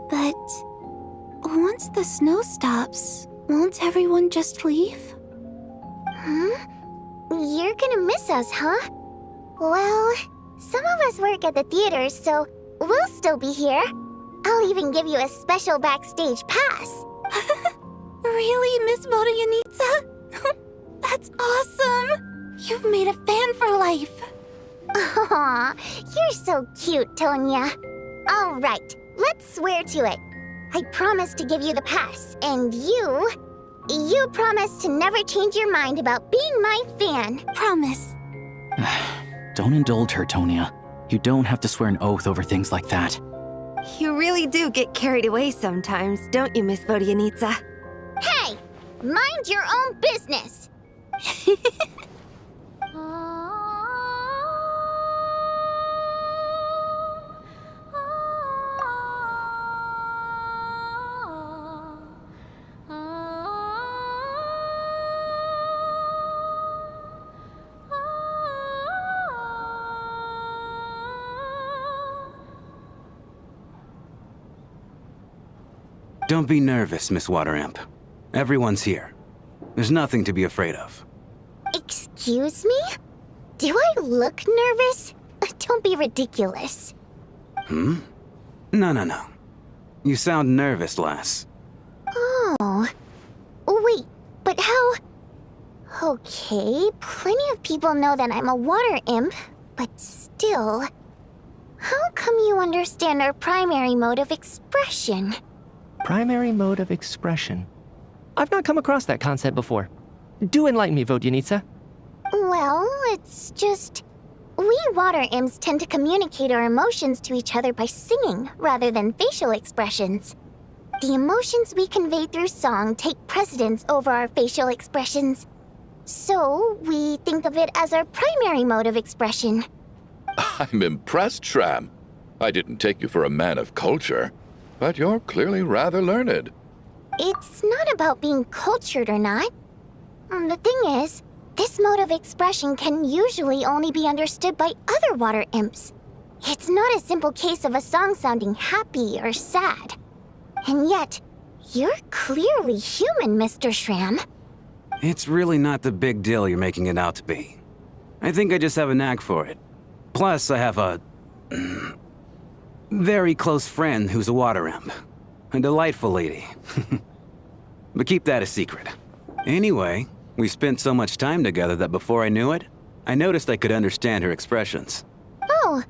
But once the snow stops, won't everyone just leave? You're gonna miss us, huh? Well, some of us work at the theaters, so we'll still be here. I'll even give you a special backstage pass. Really, Miss Vodyanitsa? That's awesome! You've made a fan for life. Aw, you're so cute, Tonya. All right, let's swear to it. I promise to give you the pass, and you promise to never change your mind about being my fan. Promise. Don't indulge her, Tonya. You don't have to swear an oath over things like that. You really do get carried away sometimes, don't you, Miss Vodyanitsa? Hey, mind your own business. Don't be nervous, Miss Water Imp. Everyone's here. There's nothing to be afraid of. Excuse me? Do I look nervous? Don't be ridiculous. No. You sound nervous, lass. Oh. Wait, but how... Okay, plenty of people know that I'm a water imp, but still... How come you understand our primary mode of expression? Primary mode of expression. I've not come across that concept before. Do enlighten me, Vodyanitsa. Well, it's just... We water imps tend to communicate our emotions to each other by singing rather than facial expressions. The emotions we convey through song take precedence over our facial expressions. So, we think of it as our primary mode of expression. I'm impressed, Shram. I didn't take you for a man of culture, but you're clearly rather learned. It's not about being cultured or not. The thing is, this mode of expression can usually only be understood by other water imps. It's not a simple case of a song sounding happy or sad. And yet, You're clearly human, Mr. Shram. It's really not the big deal you're making it out to be. I think I just have a knack for it. Plus, I have a very close friend who's a water imp. A delightful lady. But keep that a secret. Anyway, we spent so much time together that before I knew it, I noticed I could understand her expressions. Oh,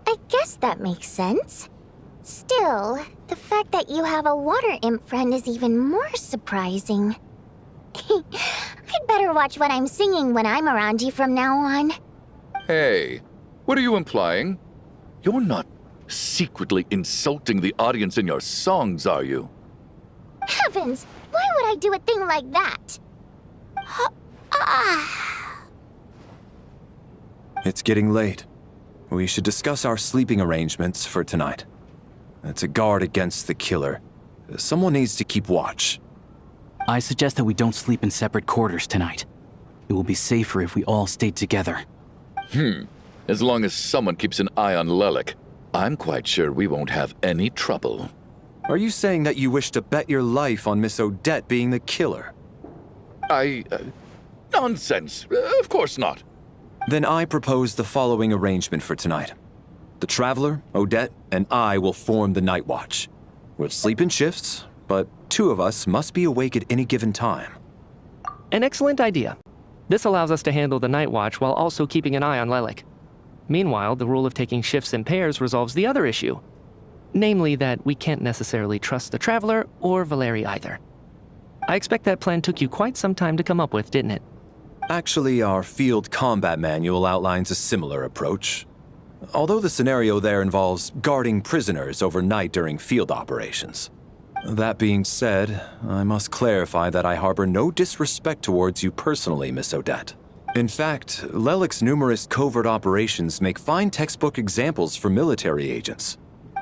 I guess that makes sense. Still, the fact that you have a water imp friend is even more surprising. I'd better watch what I'm singing when I'm around you from now on. Hey, what are you implying? You're not secretly insulting the audience in your songs, are you? Heavens, why would I do a thing like that? It's getting late. We should discuss our sleeping arrangements for tonight. To guard against the killer, someone needs to keep watch. I suggest that we don't sleep in separate quarters tonight. It will be safer if we all stay together. As long as someone keeps an eye on Lelik, I'm quite sure we won't have any trouble. Are you saying that you wish to bet your life on Miss Odette being the killer? Nonsense. Of course not. Then I propose the following arrangement for tonight. The Traveler, Odette, and I will form the Night Watch. We'll sleep in shifts, but 2 of us must be awake at any given time. An excellent idea. This allows us to handle the Night Watch while also keeping an eye on Lelik. Meanwhile, the rule of taking shifts in pairs resolves the other issue. Namely that we can't necessarily trust the Traveler or Valeri either. I expect that plan took you quite some time to come up with, didn't it? Actually, our field combat manual outlines a similar approach. Although the scenario there involves guarding prisoners overnight during field operations. That being said, I must clarify that I harbor no disrespect towards you personally, Miss Odette. In fact, Lelik's numerous covert operations make fine textbook examples for military agents.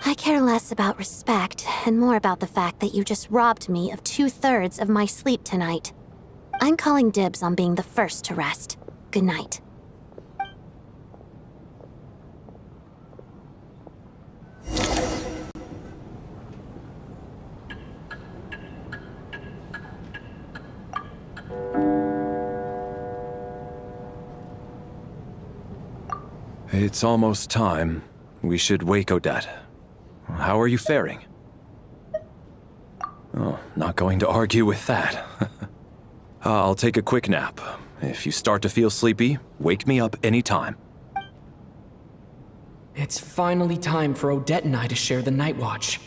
I care less about respect and more about the fact that you just robbed me of 2/3 of my sleep tonight. I'm calling dibs on being the first to rest. Good night. It's almost time. We should wake Odette. How are you faring? Oh, not going to argue with that. I'll take a quick nap. If you start to feel sleepy, wake me up anytime. It's finally time for Odette and I to share the Night Watch.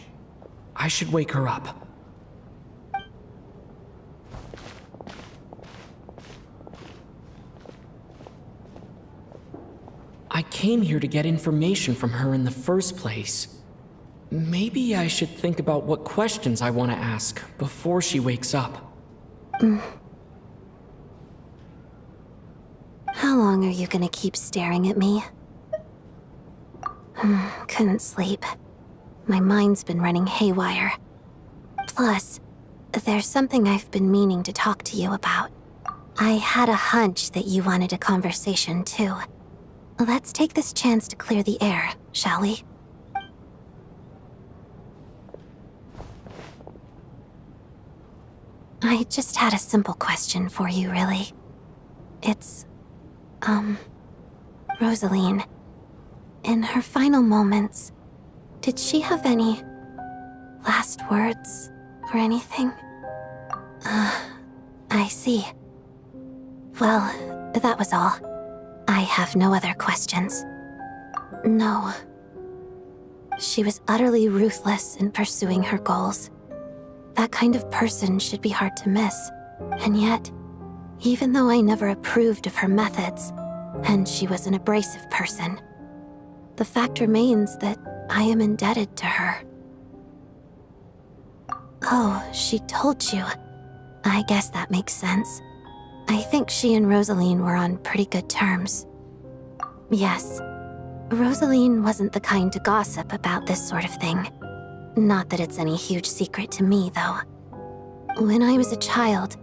I should wake her up. I came here to get information from her in the first place. Maybe I should think about what questions I want to ask before she wakes up. How long are you gonna keep staring at me? Couldn't sleep. My mind's been running haywire. Plus, there's something I've been meaning to talk to you about. I had a hunch that you wanted a conversation too. Let's take this chance to clear the air, shall we? I just had a simple question for you, really. It's, Rosaline. In her final moments, did she have any last words or anything? I see. Well, that was all. I have no other questions. No. She was utterly ruthless in pursuing her goals. That kind of person should be hard to miss. And yet, even though I never approved of her methods, and she was an abrasive person, the fact remains that I am indebted to her. Oh, she told you. I guess that makes sense. I think she and Rosaline were on pretty good terms. Yes, Rosaline wasn't the kind to gossip about this sort of thing. Not that it's any huge secret to me, though. When I was a child,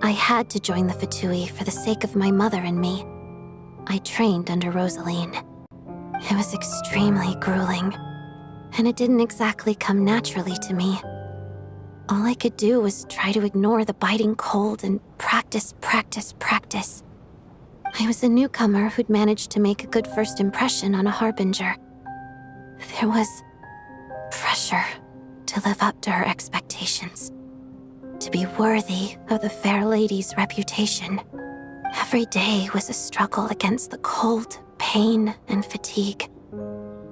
I had to join the Fatui for the sake of my mother and me. I trained under Rosaline. It was extremely grueling, and it didn't exactly come naturally to me. All I could do was try to ignore the biting cold and practice, practice, practice. I was a newcomer who'd managed to make a good first impression on a harbinger. There was pressure to live up to her expectations, to be worthy of the fair lady's reputation. Every day was a struggle against the cold, pain, and fatigue.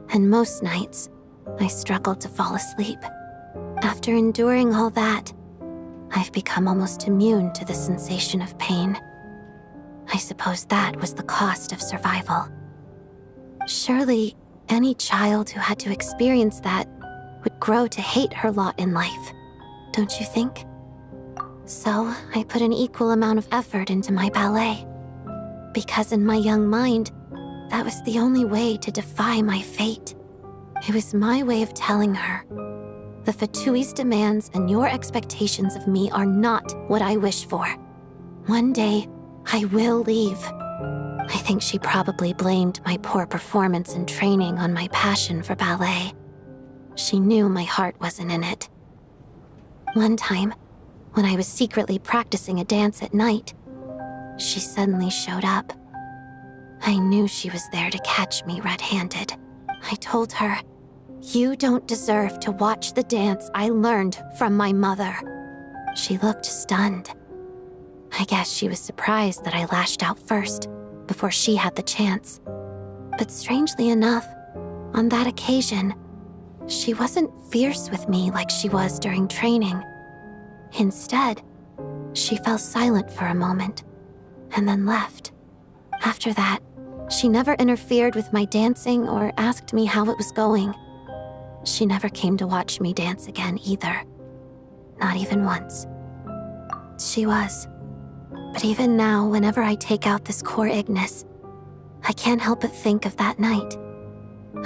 And most nights, I struggled to fall asleep. After enduring all that, I've become almost immune to the sensation of pain. I suppose that was the cost of survival. Surely, any child who had to experience that would grow to hate her lot in life, don't you think? So, I put an equal amount of effort into my ballet. Because in my young mind, that was the only way to defy my fate. It was my way of telling her, the Fatui's demands and your expectations of me are not what I wish for. One day, I will leave. I think she probably blamed my poor performance in training on my passion for ballet. She knew my heart wasn't in it. One time, when I was secretly practicing a dance at night, she suddenly showed up. I knew she was there to catch me red-handed. I told her, "You don't deserve to watch the dance I learned from my mother." She looked stunned. I guess she was surprised that I lashed out first, before she had the chance. But strangely enough, on that occasion, she wasn't fierce with me like she was during training. Instead, she fell silent for a moment, and then left. After that, she never interfered with my dancing or asked me how it was going. She never came to watch me dance again either. Not even once. She was. But even now, whenever I take out this core Ignis, I can't help but think of that night.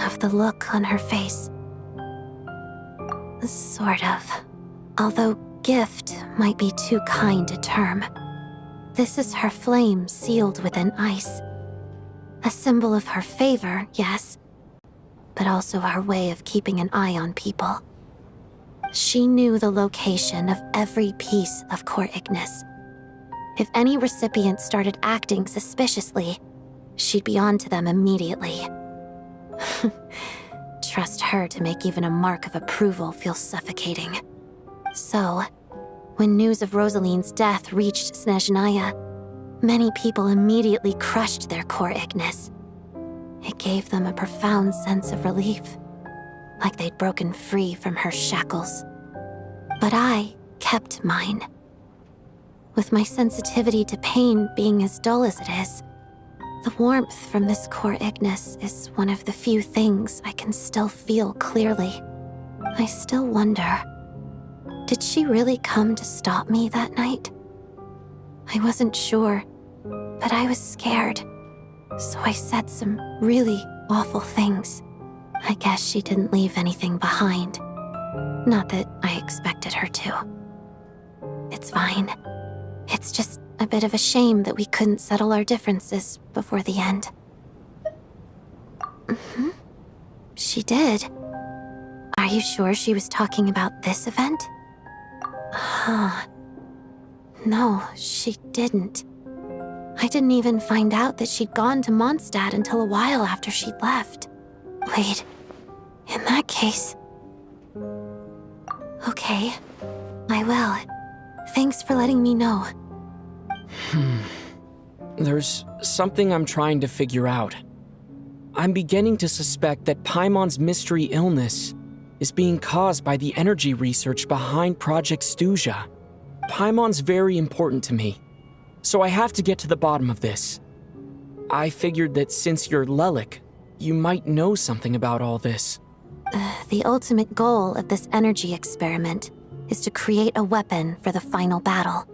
Of the look on her face. Sort of. Although gift might be too kind a term. This is her flame sealed within ice. A symbol of her favor, yes, but also our way of keeping an eye on people. She knew the location of every piece of core Ignis. If any recipient started acting suspiciously, she'd be on to them immediately. Trust her to make even a mark of approval feel suffocating. So, when news of Rosaline's death reached Snezhnaya, many people immediately crushed their core Ignis. It gave them a profound sense of relief, like they'd broken free from her shackles. But I kept mine. With my sensitivity to pain being as dull as it is, the warmth from this core Ignis is one of the few things I can still feel clearly. I still wonder, did she really come to stop me that night? I wasn't sure, but I was scared, so I said some really awful things. I guess she didn't leave anything behind. Not that I expected her to. It's fine. It's just a bit of a shame that we couldn't settle our differences before the end. She did. Are you sure she was talking about this event? No, she didn't. I didn't even find out that she'd gone to Mondstadt until a while after she'd left. Wait, in that case... Okay, I will. Thanks for letting me know. There's something I'm trying to figure out. I'm beginning to suspect that Paimon's mystery illness is being caused by the energy research behind Project Stuzha. Paimon's very important to me, so I have to get to the bottom of this. I figured that since you're Lelik, you might know something about all this. The ultimate goal of this energy experiment is to create a weapon for the final battle.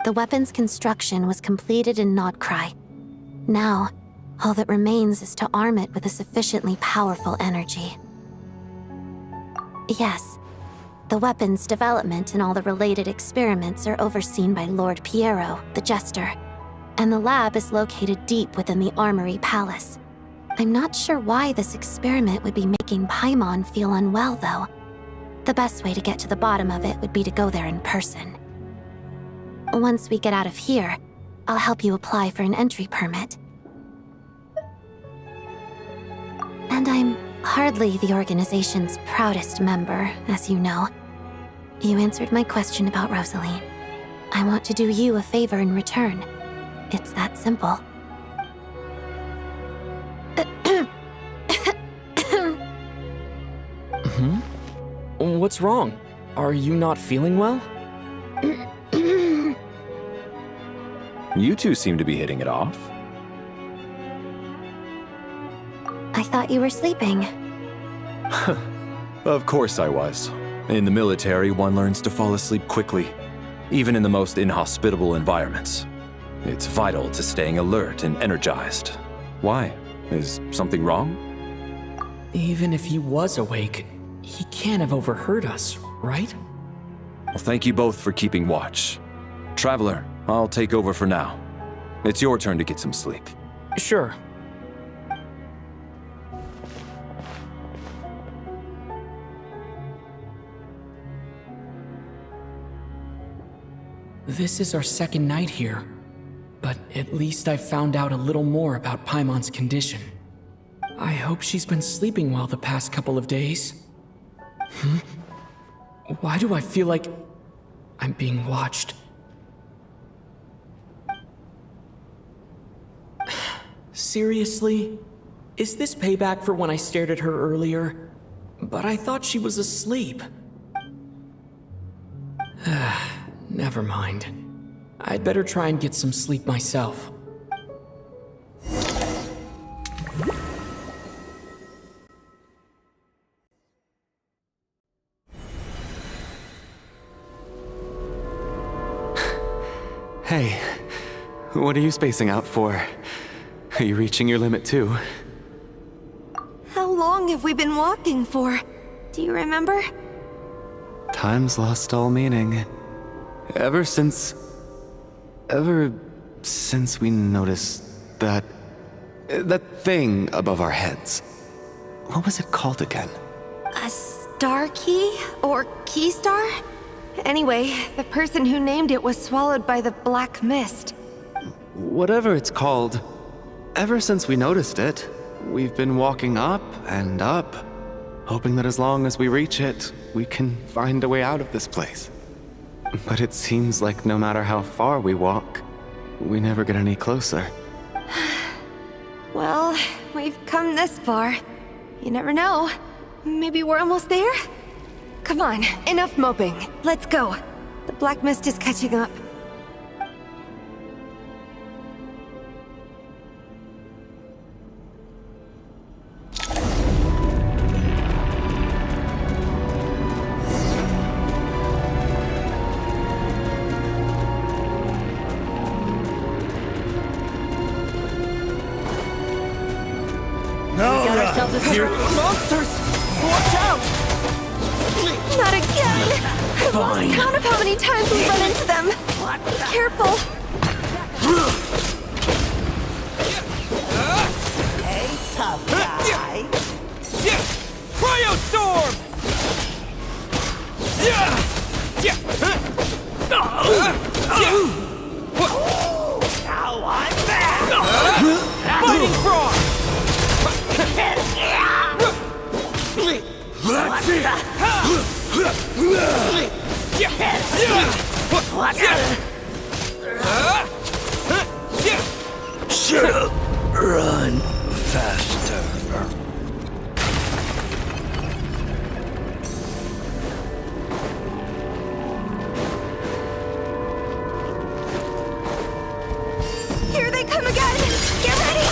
The weapon's construction was completed in Nodkrai. Now, all that remains is to arm it with a sufficiently powerful energy. Yes, the weapon's development and all the related experiments are overseen by Lord Piero, the Jester, and the lab is located deep within the Armory Palace. I'm not sure why this experiment would be making Paimon feel unwell, though. The best way to get to the bottom of it would be to go there in person. Once we get out of here, I'll help you apply for an entry permit. And I'm hardly the organization's proudest member, as you know. You answered my question about Rosaline. I want to do you a favor in return. It's that simple. What's wrong? Are you not feeling well? You two seem to be hitting it off. I thought you were sleeping. Of course I was. In the military, one learns to fall asleep quickly, even in the most inhospitable environments. It's vital to staying alert and energized. Why? Is something wrong? Even if he was awake, he can't have overheard us, right? Well, thank you both for keeping watch. Traveler, I'll take over for now. It's your turn to get some sleep. Sure. This is our second night here, but at least I found out a little more about Paimon's condition. I hope she's been sleeping well the past couple of days. Why do I feel like I'm being watched? Seriously? Is this payback for when I stared at her earlier? But I thought she was asleep. Never mind. I'd better try and get some sleep myself. Hey, what are you spacing out for? Are you reaching your limit too? How long have we been walking for? Do you remember? Time's lost all meaning. Ever since we noticed that thing above our heads. What was it called again? A star key? Or key star? Anyway, the person who named it was swallowed by the black mist. Whatever it's called, ever since we noticed it, we've been walking up and up, hoping that as long as we reach it, we can find a way out of this place. But it seems like no matter how far we walk, we never get any closer. Well, we've come this far. You never know. Maybe we're almost there? Come on, enough moping. Let's go. The black mist is catching up. Monsters! Watch out! Not again! I've lost count of how many times we've run into them. Be careful. Hey, tough guy. Cryostorm! Now I'm back! Fighting frog! Shut up! Run faster. Here they come again! Get ready!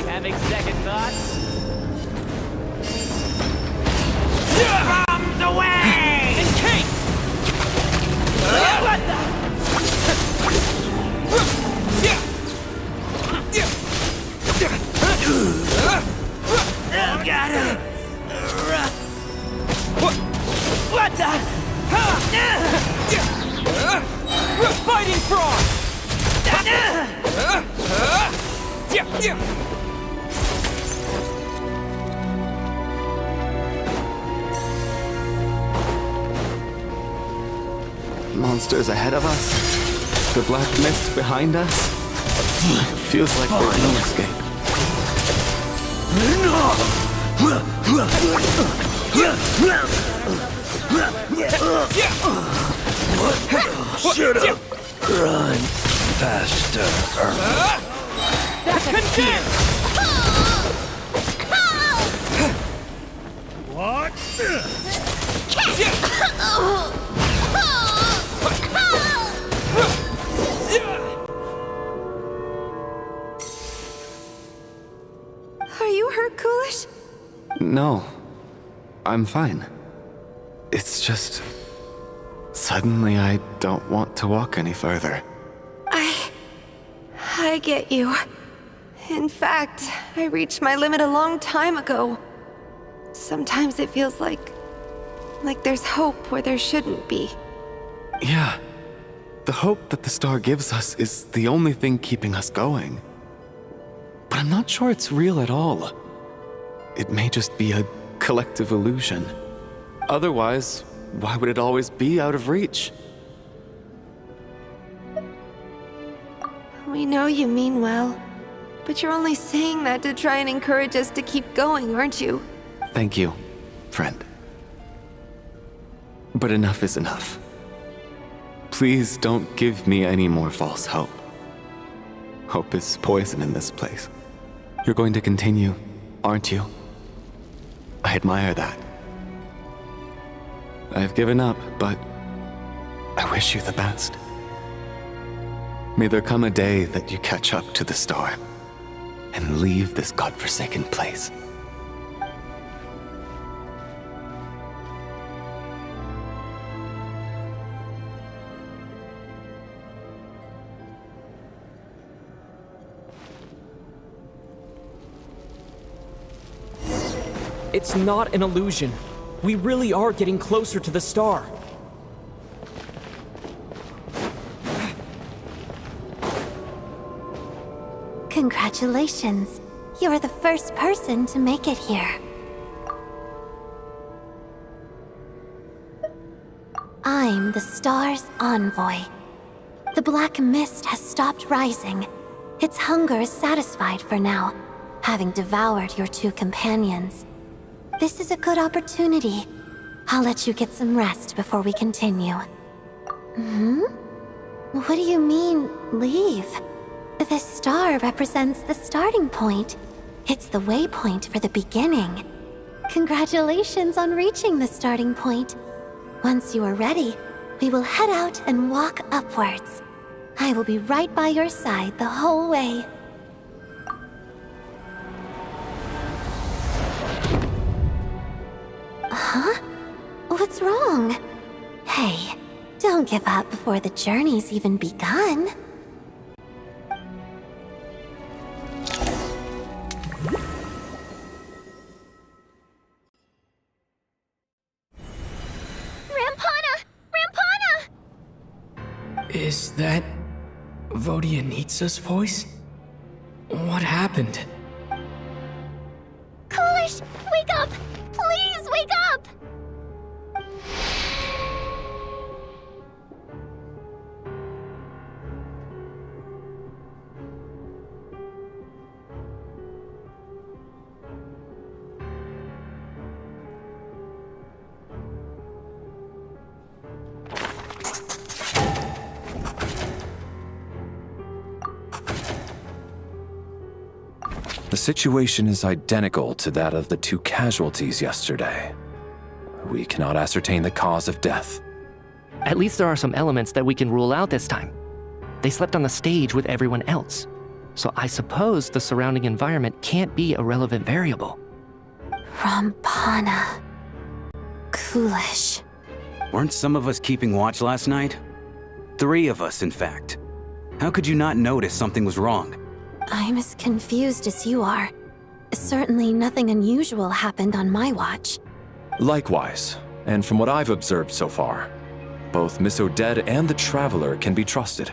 Having second thoughts? Bombs away! Encase! What the? Got him! What the? Fighting frog! Monsters ahead of us, the black mist behind us. Feels like there's no escape. Shut up! Run faster. What? Are you hurt, Coolish? No, I'm fine. It's just... Suddenly I don't want to walk any further. I get you. In fact, I reached my limit a long time ago. Sometimes it feels like there's hope where there shouldn't be. Yeah. The hope that the star gives us is the only thing keeping us going. But I'm not sure it's real at all. It may just be a collective illusion. Otherwise, why would it always be out of reach? We know you mean well, but you're only saying that to try and encourage us to keep going, aren't you? Thank you, friend. But enough is enough. Please don't give me any more false hope. Hope is poison in this place. You're going to continue, aren't you? I admire that. I've given up, but I wish you the best. May there come a day that you catch up to the star and leave this godforsaken place. It's not an illusion. We really are getting closer to the star. Congratulations. You're the first person to make it here. I'm the star's envoy. The black mist has stopped rising. Its hunger is satisfied for now, having devoured your two companions. This is a good opportunity. I'll let you get some rest before we continue. What do you mean, leave? The star represents the starting point. It's the waypoint for the beginning. Congratulations on reaching the starting point. Once you are ready, we will head out and walk upwards. I will be right by your side the whole way. Huh? What's wrong? Hey, don't give up before the journey's even begun. Is that Vodyanitsa's voice? What happened? Coolish, wake up! Please wake up! The situation is identical to that of the two casualties yesterday. We cannot ascertain the cause of death. At least there are some elements that we can rule out this time. They slept on the stage with everyone else, so I suppose the surrounding environment can't be a relevant variable. Rampana. Coolish. Weren't some of us keeping watch last night? 3 of us, in fact. How could you not notice something was wrong? I'm as confused as you are. Certainly nothing unusual happened on my watch. Likewise, and from what I've observed so far, both Miss Odette and the Traveler can be trusted.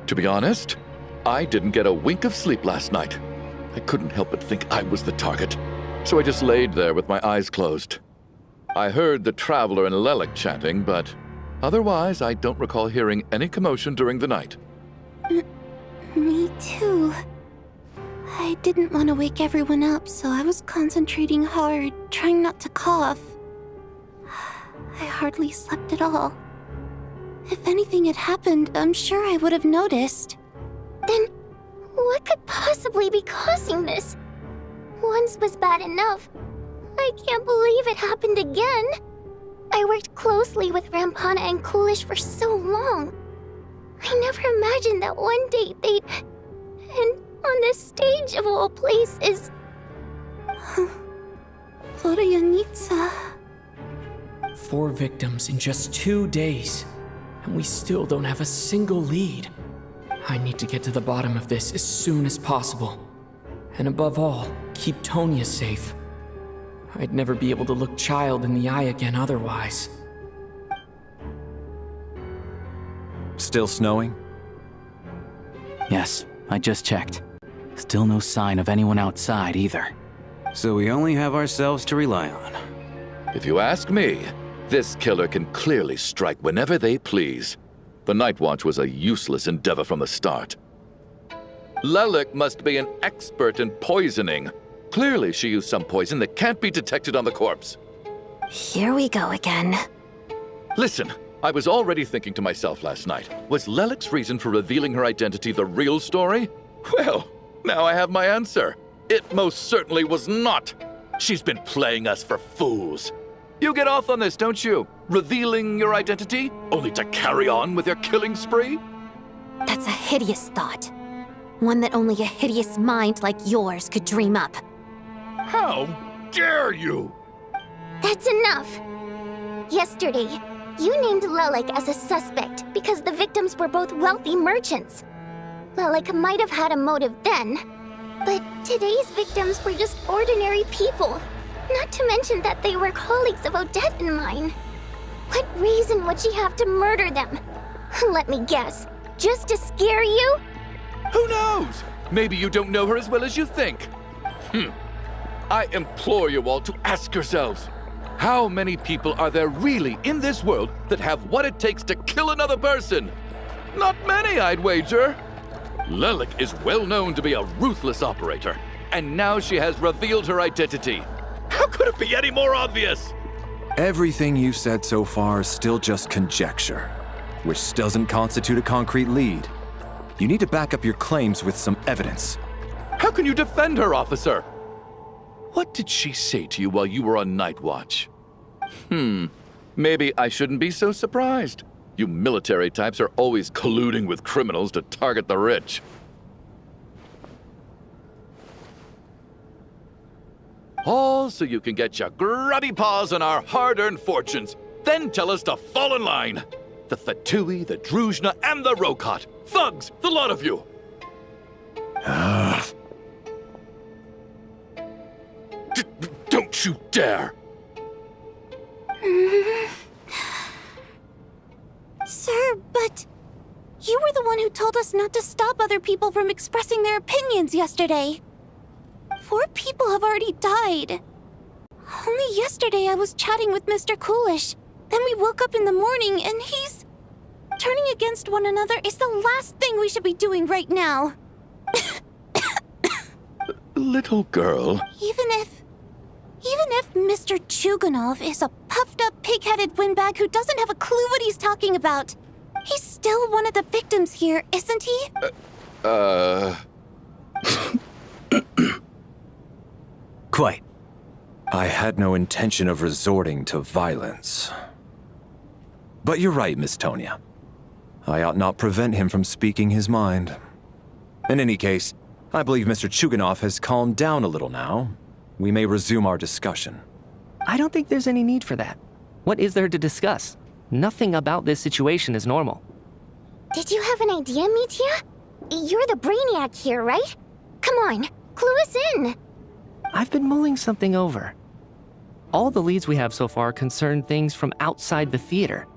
To be honest, I didn't get a wink of sleep last night. I couldn't help but think I was the target, so I just laid there with my eyes closed. I heard the Traveler and Lelik chatting, but otherwise I don't recall hearing any commotion during the night. Me too. I didn't want to wake everyone up, so I was concentrating hard, trying not to cough. I hardly slept at all. If anything had happened, I'm sure I would have noticed. Then, what could possibly be causing this? Once was bad enough. I can't believe it happened again. I worked closely with Rampana and Coolish for so long. I never imagined that one day they'd... And on the stage of all places... Vodianitsa... 4 victims in just 2 days, and we still don't have a single lead. I need to get to the bottom of this as soon as possible. And above all, keep Tonya safe. I'd never be able to look Child in the eye again otherwise. Still snowing? Yes, I just checked. Still no sign of anyone outside either. So we only have ourselves to rely on. If you ask me, this killer can clearly strike whenever they please. The Night Watch was a useless endeavor from the start. Lelik must be an expert in poisoning. Clearly she used some poison that can't be detected on the corpse. Here we go again. Listen, I was already thinking to myself last night, was Lelik's reason for revealing her identity the real story? Well, now I have my answer. It most certainly was not. She's been playing us for fools. You get off on this, don't you? Revealing your identity, only to carry on with your killing spree? That's a hideous thought. One that only a hideous mind like yours could dream up. How dare you? That's enough. Yesterday, you named Lelik as a suspect because the victims were both wealthy merchants. Lelik might have had a motive then, but today's victims were just ordinary people. Not to mention that they were colleagues of Odette and mine. What reason would she have to murder them? Let me guess, just to scare you? Who knows? Maybe you don't know her as well as you think. I implore you all to ask yourselves, how many people are there really in this world that have what it takes to kill another person? Not many, I'd wager. Lelik is well known to be a ruthless operator, and now she has revealed her identity. How could it be any more obvious? Everything you've said so far is still just conjecture, which doesn't constitute a concrete lead. You need to back up your claims with some evidence. How can you defend her, officer? What did she say to you while you were on Night Watch? Maybe I shouldn't be so surprised. You military types are always colluding with criminals to target the rich. All so you can get your grubby paws on our hard-earned fortunes, then tell us to fall in line. The Fatui, the Druzhna, and the Rokot. Thugs, the lot of you! Don't you dare! Sir, but... You were the one who told us not to stop other people from expressing their opinions yesterday. 4 people have already died. Only yesterday I was chatting with Mr. Coolish. Then we woke up in the morning and he's... Turning against one another is the last thing we should be doing right now. Little girl. Even if Mr. Chuganov is a puffed-up, pig-headed windbag who doesn't have a clue what he's talking about, he's still one of the victims here, isn't he? Quite. I had no intention of resorting to violence. But you're right, Miss Tonya. I ought not prevent him from speaking his mind. In any case, I believe Mr. Chuganov has calmed down a little now. We may resume our discussion. I don't think there's any need for that. What is there to discuss? Nothing about this situation is normal. Did you have an idea, Mitya? You're the brainiac here, right? Come on, clue us in. I've been mulling something over. All the leads we have so far concern things from outside the theater.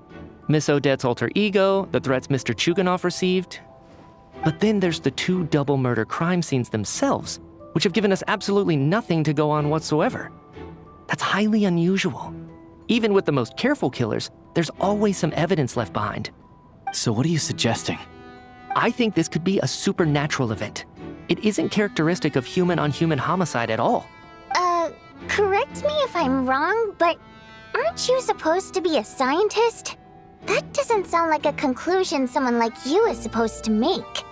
Miss Odette's alter ego, the threats Mr. Chuganov received. But then there's the 2 double murder crime scenes themselves, which have given us absolutely nothing to go on whatsoever. That's highly unusual. Even with the most careful killers, there's always some evidence left behind. So what are you suggesting? I think this could be a supernatural event. It isn't characteristic of human-on-human homicide at all. Correct me if I'm wrong, but aren't you supposed to be a scientist? That doesn't sound like a conclusion someone like you is supposed to make.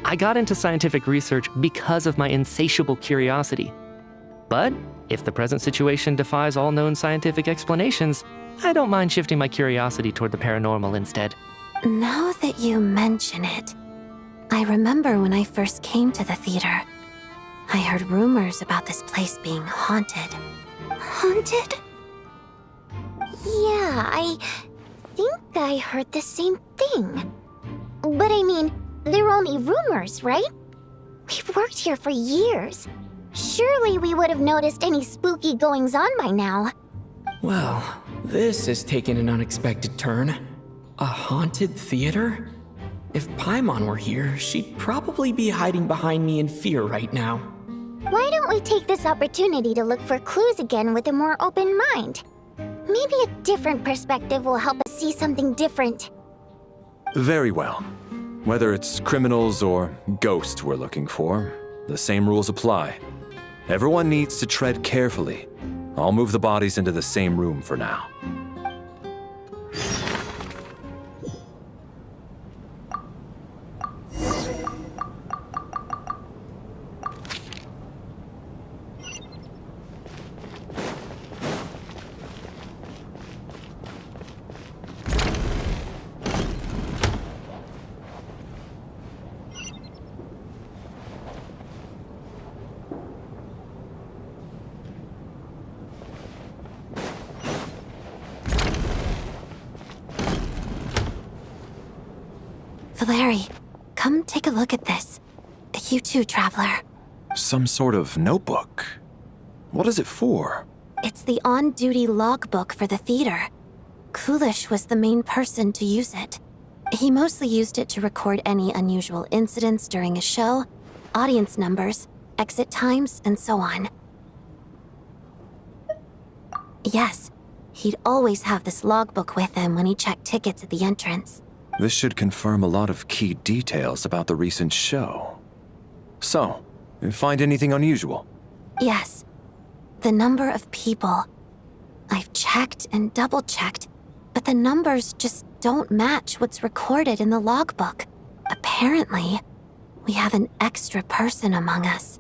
I got into scientific research because of my insatiable curiosity. But if the present situation defies all known scientific explanations, I don't mind shifting my curiosity toward the paranormal instead. Now that you mention it, I remember when I first came to the theater. I heard rumors about this place being haunted. Haunted? Yeah, I think I heard the same thing. But I mean, they're only rumors, right? We've worked here for years. Surely we would have noticed any spooky goings-on by now. Well, this has taken an unexpected turn. A haunted theater? If Paimon were here, she'd probably be hiding behind me in fear right now. Why don't we take this opportunity to look for clues again with a more open mind? Maybe a different perspective will help us see something different. Very well. Whether it's criminals or ghosts we're looking for, the same rules apply. Everyone needs to tread carefully. I'll move the bodies into the same room for now. Valeri, come take a look at this. You too, Traveler. Some sort of notebook. What is it for? It's the on-duty logbook for the theater. Kulish was the main person to use it. He mostly used it to record any unusual incidents during a show, audience numbers, exit times, and so on. Yes, he'd always have this logbook with him when he checked tickets at the entrance. This should confirm a lot of key details about the recent show. So, you find anything unusual? Yes. The number of people. I've checked and double-checked, but the numbers just don't match what's recorded in the logbook. Apparently, we have an extra person among us.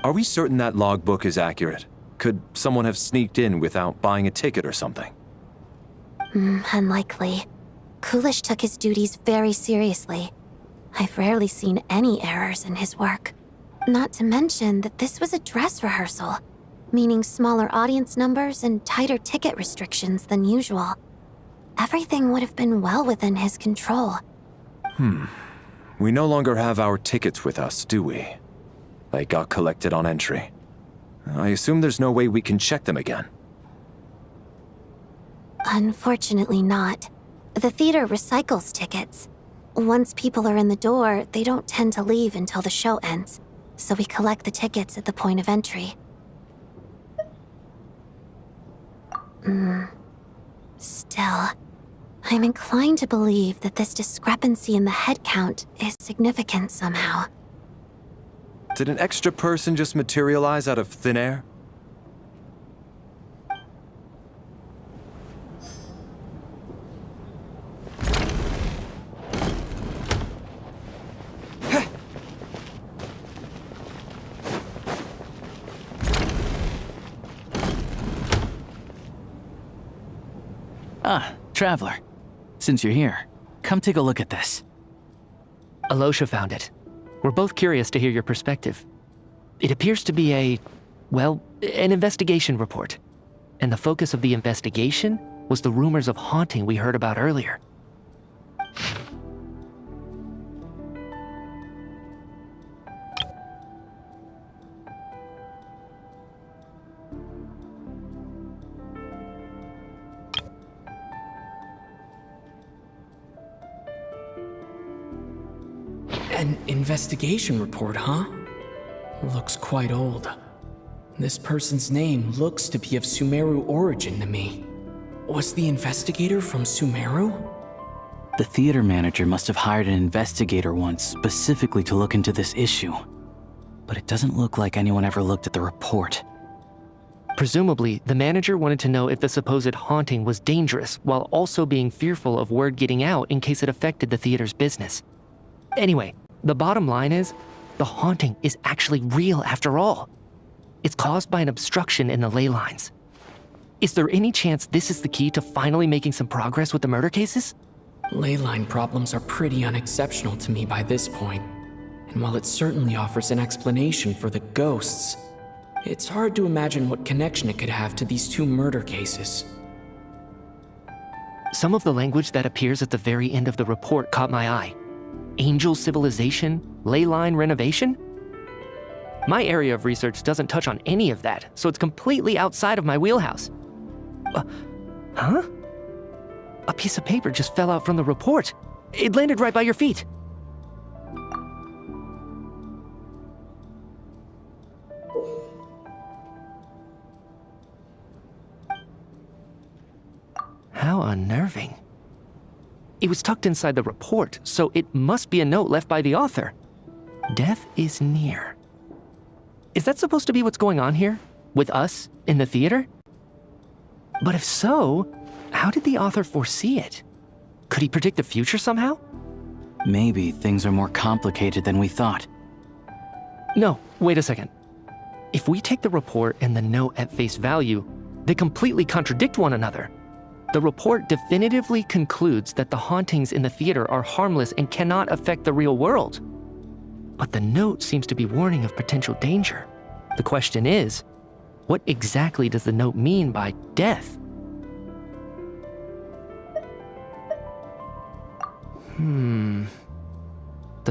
Are we certain that logbook is accurate? Could someone have sneaked in without buying a ticket or something? Unlikely. Kulish took his duties very seriously. I've rarely seen any errors in his work. Not to mention that this was a dress rehearsal, meaning smaller audience numbers and tighter ticket restrictions than usual. Everything would have been well within his control. We no longer have our tickets with us, do we? They got collected on entry. I assume there's no way we can check them again. Unfortunately not. The theater recycles tickets. Once people are in the door, they don't tend to leave until the show ends, so we collect the tickets at the point of entry. Still, I'm inclined to believe that this discrepancy in the head count is significant somehow. Did an extra person just materialize out of thin air? Traveler. Since you're here, come take a look at this. Alosha found it. We're both curious to hear your perspective. It appears to be an investigation report. And the focus of the investigation was the rumors of haunting we heard about earlier. An investigation report, huh? Looks quite old. This person's name looks to be of Sumeru origin to me. Was the investigator from Sumeru? The theater manager must have hired an investigator once specifically to look into this issue. But it doesn't look like anyone ever looked at the report. Presumably, the manager wanted to know if the supposed haunting was dangerous while also being fearful of word getting out in case it affected the theater's business. Anyway, the bottom line is, the haunting is actually real after all. It's caused by an obstruction in the ley lines. Is there any chance this is the key to finally making some progress with the murder cases? Ley line problems are pretty unexceptional to me by this point. And while it certainly offers an explanation for the ghosts, it's hard to imagine what connection it could have to these two murder cases. Some of the language that appears at the very end of the report caught my eye. Angel civilization, ley line renovation? My area of research doesn't touch on any of that, so it's completely outside of my wheelhouse. Huh? A piece of paper just fell out from the report. It landed right by your feet. How unnerving. It was tucked inside the report, so it must be a note left by the author. Death is near. Is that supposed to be what's going on here? With us, in the theater? But if so, how did the author foresee it? Could he predict the future somehow? Maybe things are more complicated than we thought. No, wait a second. If we take the report and the note at face value, they completely contradict one another. The report definitively concludes that the hauntings in the theater are harmless and cannot affect the real world. But the note seems to be warning of potential danger. The question is, what exactly does the note mean by death? The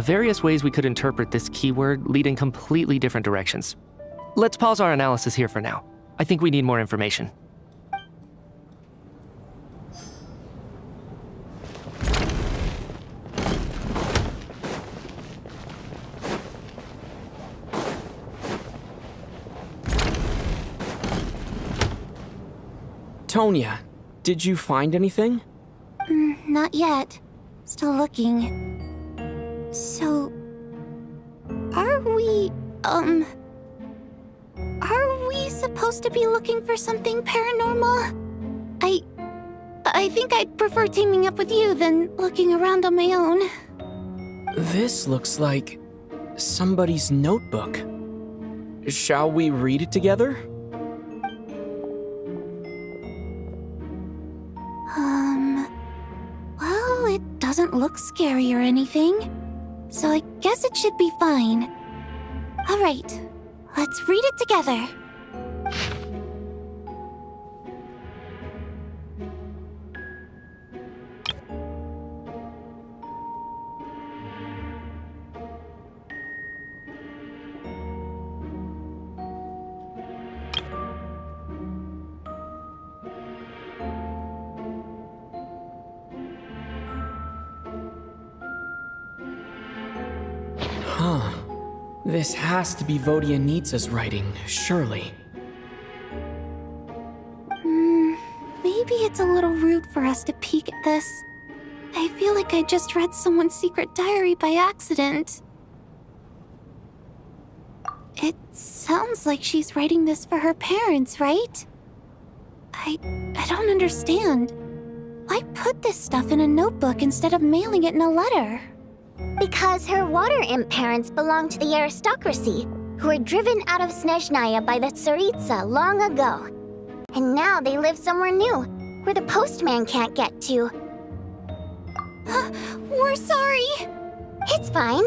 various ways we could interpret this keyword lead in completely different directions. Let's pause our analysis here for now. I think we need more information. Tonya, did you find anything? Not yet. Still looking. So... Are we supposed to be looking for something paranormal? I think I'd prefer teaming up with you than looking around on my own. This looks like somebody's notebook. Shall we read it together? Well, it doesn't look scary or anything, so I guess it should be fine. All right, let's read it together. Huh. This has to be Vodyanitsa's writing, surely. Maybe it's a little rude for us to peek at this. I feel like I just read someone's secret diary by accident. It sounds like she's writing this for her parents, right? I don't understand. Why put this stuff in a notebook instead of mailing it in a letter? Because her water imp parents belonged to the aristocracy, who were driven out of Snezhnaya by the Tsaritsa long ago. And now they live somewhere new, where the postman can't get to. We're sorry! It's fine.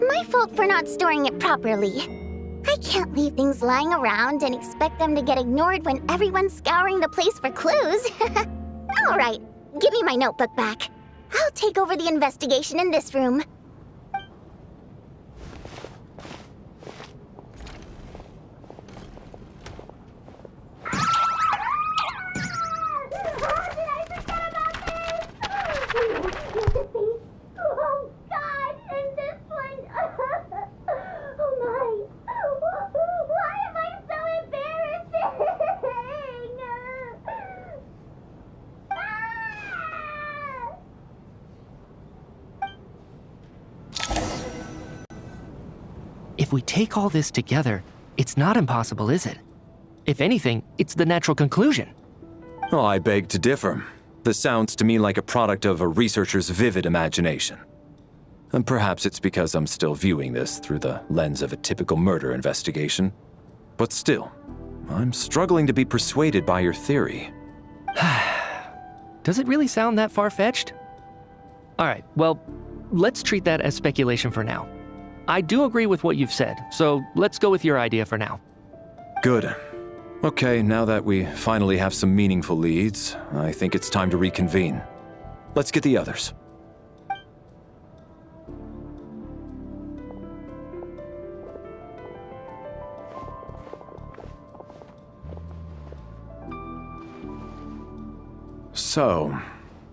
My fault for not storing it properly. I can't leave things lying around and expect them to get ignored when everyone's scouring the place for clues. All right, give me my notebook back. I'll take over the investigation in this room. Oh God, and this one If we take all this together, it's not impossible, is it? If anything, it's the natural conclusion. Oh, I beg to differ. This sounds to me like a product of a researcher's vivid imagination. And perhaps it's because I'm still viewing this through the lens of a typical murder investigation. But still, I'm struggling to be persuaded by your theory. Does it really sound that far-fetched? All right, well, let's treat that as speculation for now. I do agree with what you've said, so let's go with your idea for now. Good. Okay, now that we finally have some meaningful leads, I think it's time to reconvene. Let's get the others. So,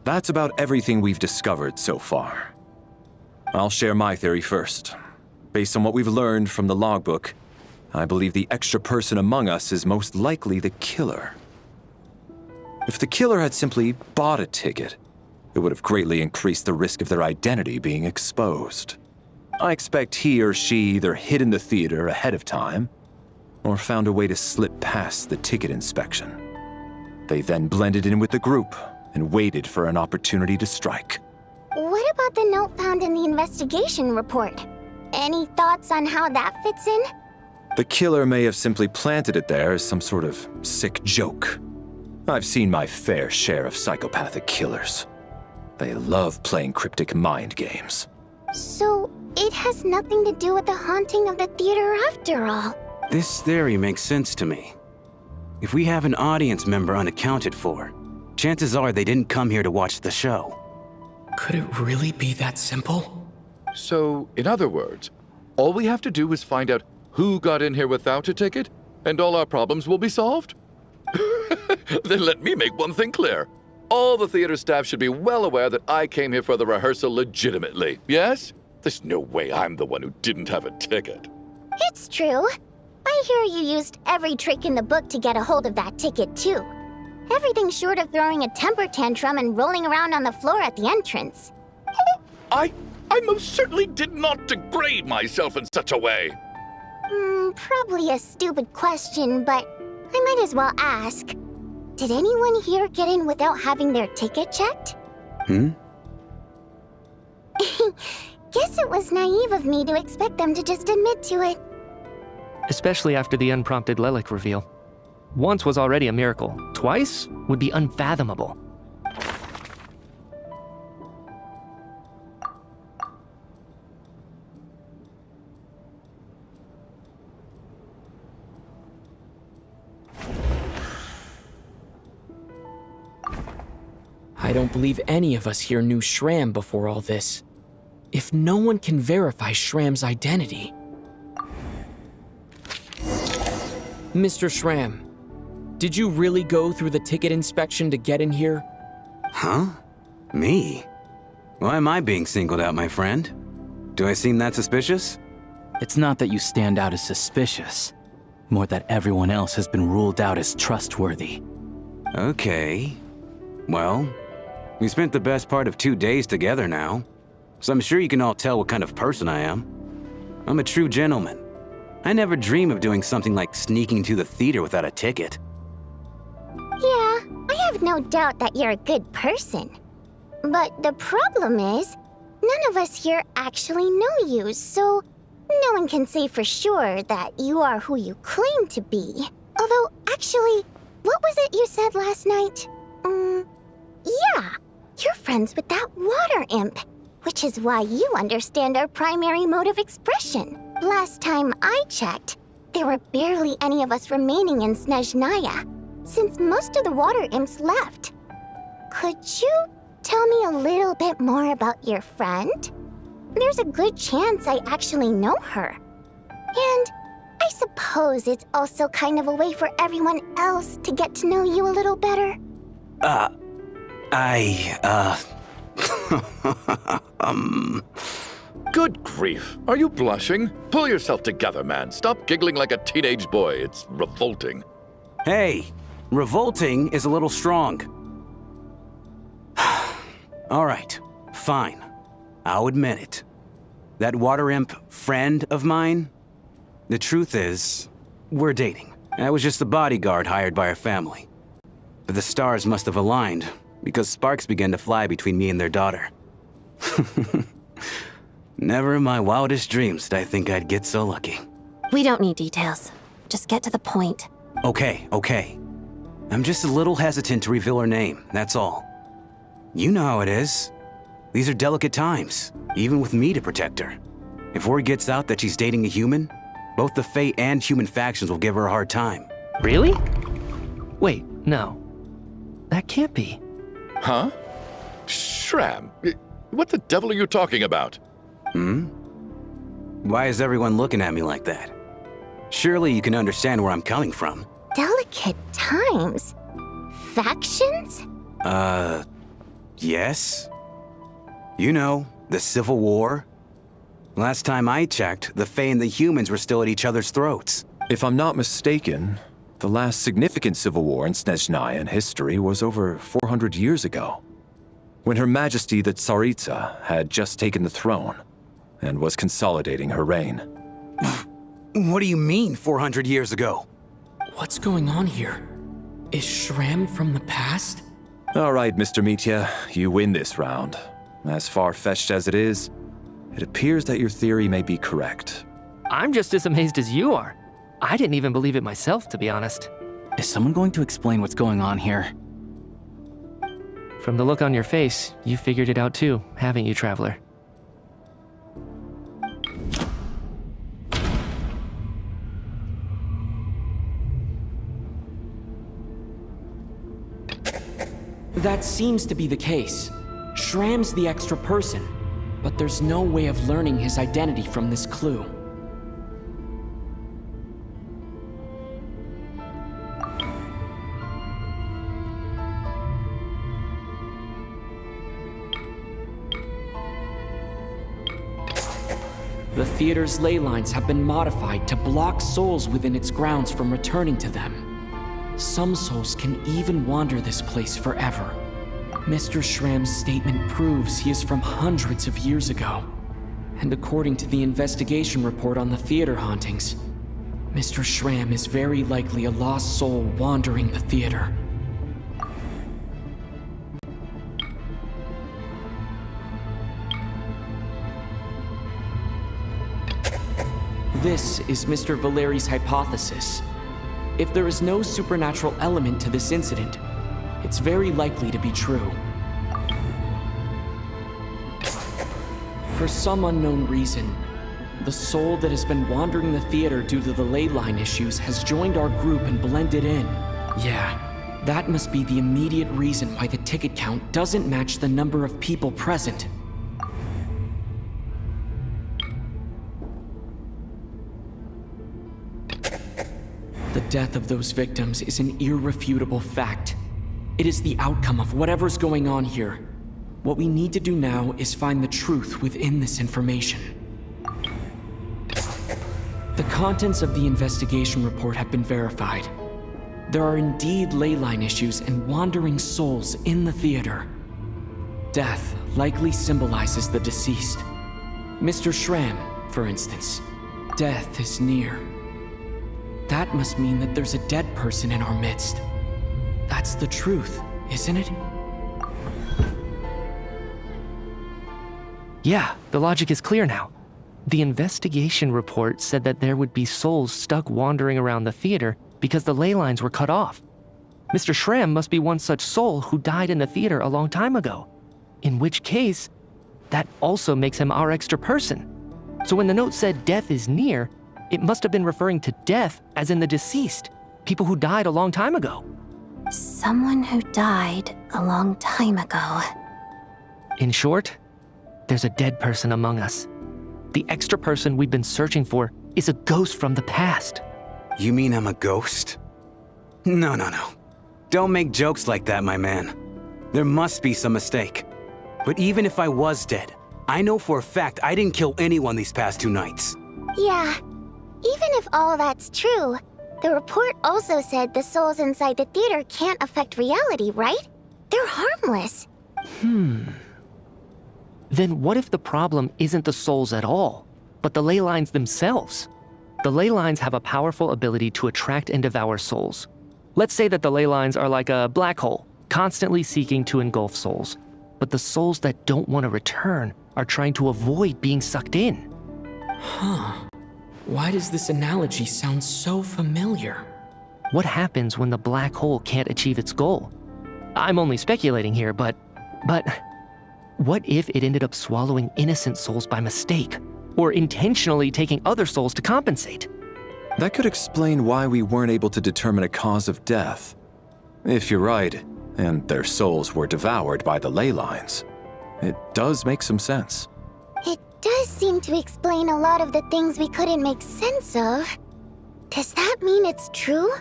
that's about everything we've discovered so far. I'll share my theory first. Based on what we've learned from the logbook, I believe the extra person among us is most likely the killer. If the killer had simply bought a ticket, it would have greatly increased the risk of their identity being exposed. I expect he or she either hid in the theater ahead of time, or found a way to slip past the ticket inspection. They then blended in with the group and waited for an opportunity to strike. What about the note found in the investigation report? Any thoughts on how that fits in? The killer may have simply planted it there as some sort of sick joke. I've seen my fair share of psychopathic killers. They love playing cryptic mind games. So, it has nothing to do with the haunting of the theater after all. This theory makes sense to me. If we have an audience member unaccounted for, chances are they didn't come here to watch the show. Could it really be that simple? So, in other words, all we have to do is find out who got in here without a ticket, and all our problems will be solved? Then let me make one thing clear. All the theater staff should be well aware that I came here for the rehearsal legitimately, yes? There's no way I'm the one who didn't have a ticket. It's true. I hear you used every trick in the book to get a hold of that ticket, too. Everything short of throwing a temper tantrum and rolling around on the floor at the entrance. I most certainly did not degrade myself in such a way. Probably a stupid question, but I might as well ask. Did anyone here get in without having their ticket checked? Guess it was naive of me to expect them to just admit to it. Especially after the unprompted Lelik reveal. Once was already a miracle. Twice would be unfathomable. I don't believe any of us here knew Shram before all this. If no one can verify Shram's identity... Mr. Shram, did you really go through the ticket inspection to get in here? Huh? Me? Why am I being singled out, my friend? Do I seem that suspicious? It's not that you stand out as suspicious, more that everyone else has been ruled out as trustworthy. Okay. Well, we spent the best part of 2 days together now, so I'm sure you can all tell what kind of person I am. I'm a true gentleman. I never dream of doing something like sneaking to the theater without a ticket. Yeah, I have no doubt that you're a good person. But the problem is, none of us here actually know you, so no one can say for sure that you are who you claim to be. Although, actually, what was it you said last night? Yeah, you're friends with that water imp, which is why you understand our primary mode of expression. Last time I checked, there were barely any of us remaining in Snezhnaya, since most of the water imps left. Could you tell me a little bit more about your friend? There's a good chance I actually know her. And I suppose it's also kind of a way for everyone else to get to know you a little better. Good grief. Are you blushing? Pull yourself together, man. Stop giggling like a teenage boy. It's revolting. Hey, revolting is a little strong. All right, fine. I'll admit it. That water imp friend of mine, The truth is, we're dating. I was just a bodyguard hired by our family. But the stars must have aligned, because sparks began to fly between me and their daughter. Never in my wildest dreams did I think I'd get so lucky. We don't need details. Just get to the point. Okay. I'm just a little hesitant to reveal her name, that's all. You know how it is. These are delicate times, even with me to protect her. If word gets out that she's dating a human, both the Fae and human factions will give her a hard time. Really? Wait, no. That can't be. Huh? Shram, what the devil are you talking about? Why is everyone looking at me like that? Surely you can understand where I'm coming from. Delicate times? Factions? Yes? You know, the Civil War? Last time I checked, the Fae and the humans were still at each other's throats. If I'm not mistaken, the last significant civil war in Snezhnaya history was over 400 years ago, when Her Majesty the Tsaritsa had just taken the throne and was consolidating her reign. What do you mean, 400 years ago? What's going on here? Is Shram from the past? All right, Mr. Mitya, you win this round. As far-fetched as it is, it appears that your theory may be correct. I'm just as amazed as you are. I didn't even believe it myself, to be honest. Is someone going to explain what's going on here? From the look on your face, you figured it out too, haven't you, Traveler? That seems to be the case. Shram's the extra person, but there's no way of learning his identity from this clue. The theater's ley lines have been modified to block souls within its grounds from returning to them. Some souls can even wander this place forever. Mr. Shram's statement proves he is from hundreds of years ago. And according to the investigation report on the theater hauntings, Mr. Shram is very likely a lost soul wandering the theater. This is Mr. Valeri's hypothesis. If there is no supernatural element to this incident, it's very likely to be true. For some unknown reason, the soul that has been wandering the theater due to the ley line issues has joined our group and blended in. Yeah, that must be the immediate reason why the ticket count doesn't match the number of people present. The death of those victims is an irrefutable fact. It is the outcome of whatever's going on here. What we need to do now is find the truth within this information. The contents of the investigation report have been verified. There are indeed ley line issues and wandering souls in the theater. Death likely symbolizes the deceased. Mr. Shram, for instance. Death is near. That must mean that there's a dead person in our midst. That's the truth, isn't it? Yeah, the logic is clear now. The investigation report said that there would be souls stuck wandering around the theater because the ley lines were cut off. Mr. Shram must be one such soul who died in the theater a long time ago. In which case, that also makes him our extra person. So when the note said death is near, it must have been referring to death as in the deceased, people who died a long time ago. Someone who died a long time ago. In short, there's a dead person among us. The extra person we've been searching for is a ghost from the past. You mean I'm a ghost? No. Don't make jokes like that, my man. There must be some mistake. But even if I was dead, I know for a fact I didn't kill anyone these past 2 nights. Yeah. Even if all that's true, the report also said the souls inside the theater can't affect reality, right? They're harmless. Then what if the problem isn't the souls at all, but the ley lines themselves? The ley lines have a powerful ability to attract and devour souls. Let's say that the ley lines are like a black hole, constantly seeking to engulf souls. But the souls that don't want to return are trying to avoid being sucked in. Huh. Why does this analogy sound so familiar? What happens when the black hole can't achieve its goal? I'm only speculating here, but what if it ended up swallowing innocent souls by mistake, or intentionally taking other souls to compensate? That could explain why we weren't able to determine a cause of death. If you're right, and their souls were devoured by the ley lines, it does make some sense. It does seem to explain a lot of the things we couldn't make sense of. Does that mean it's true?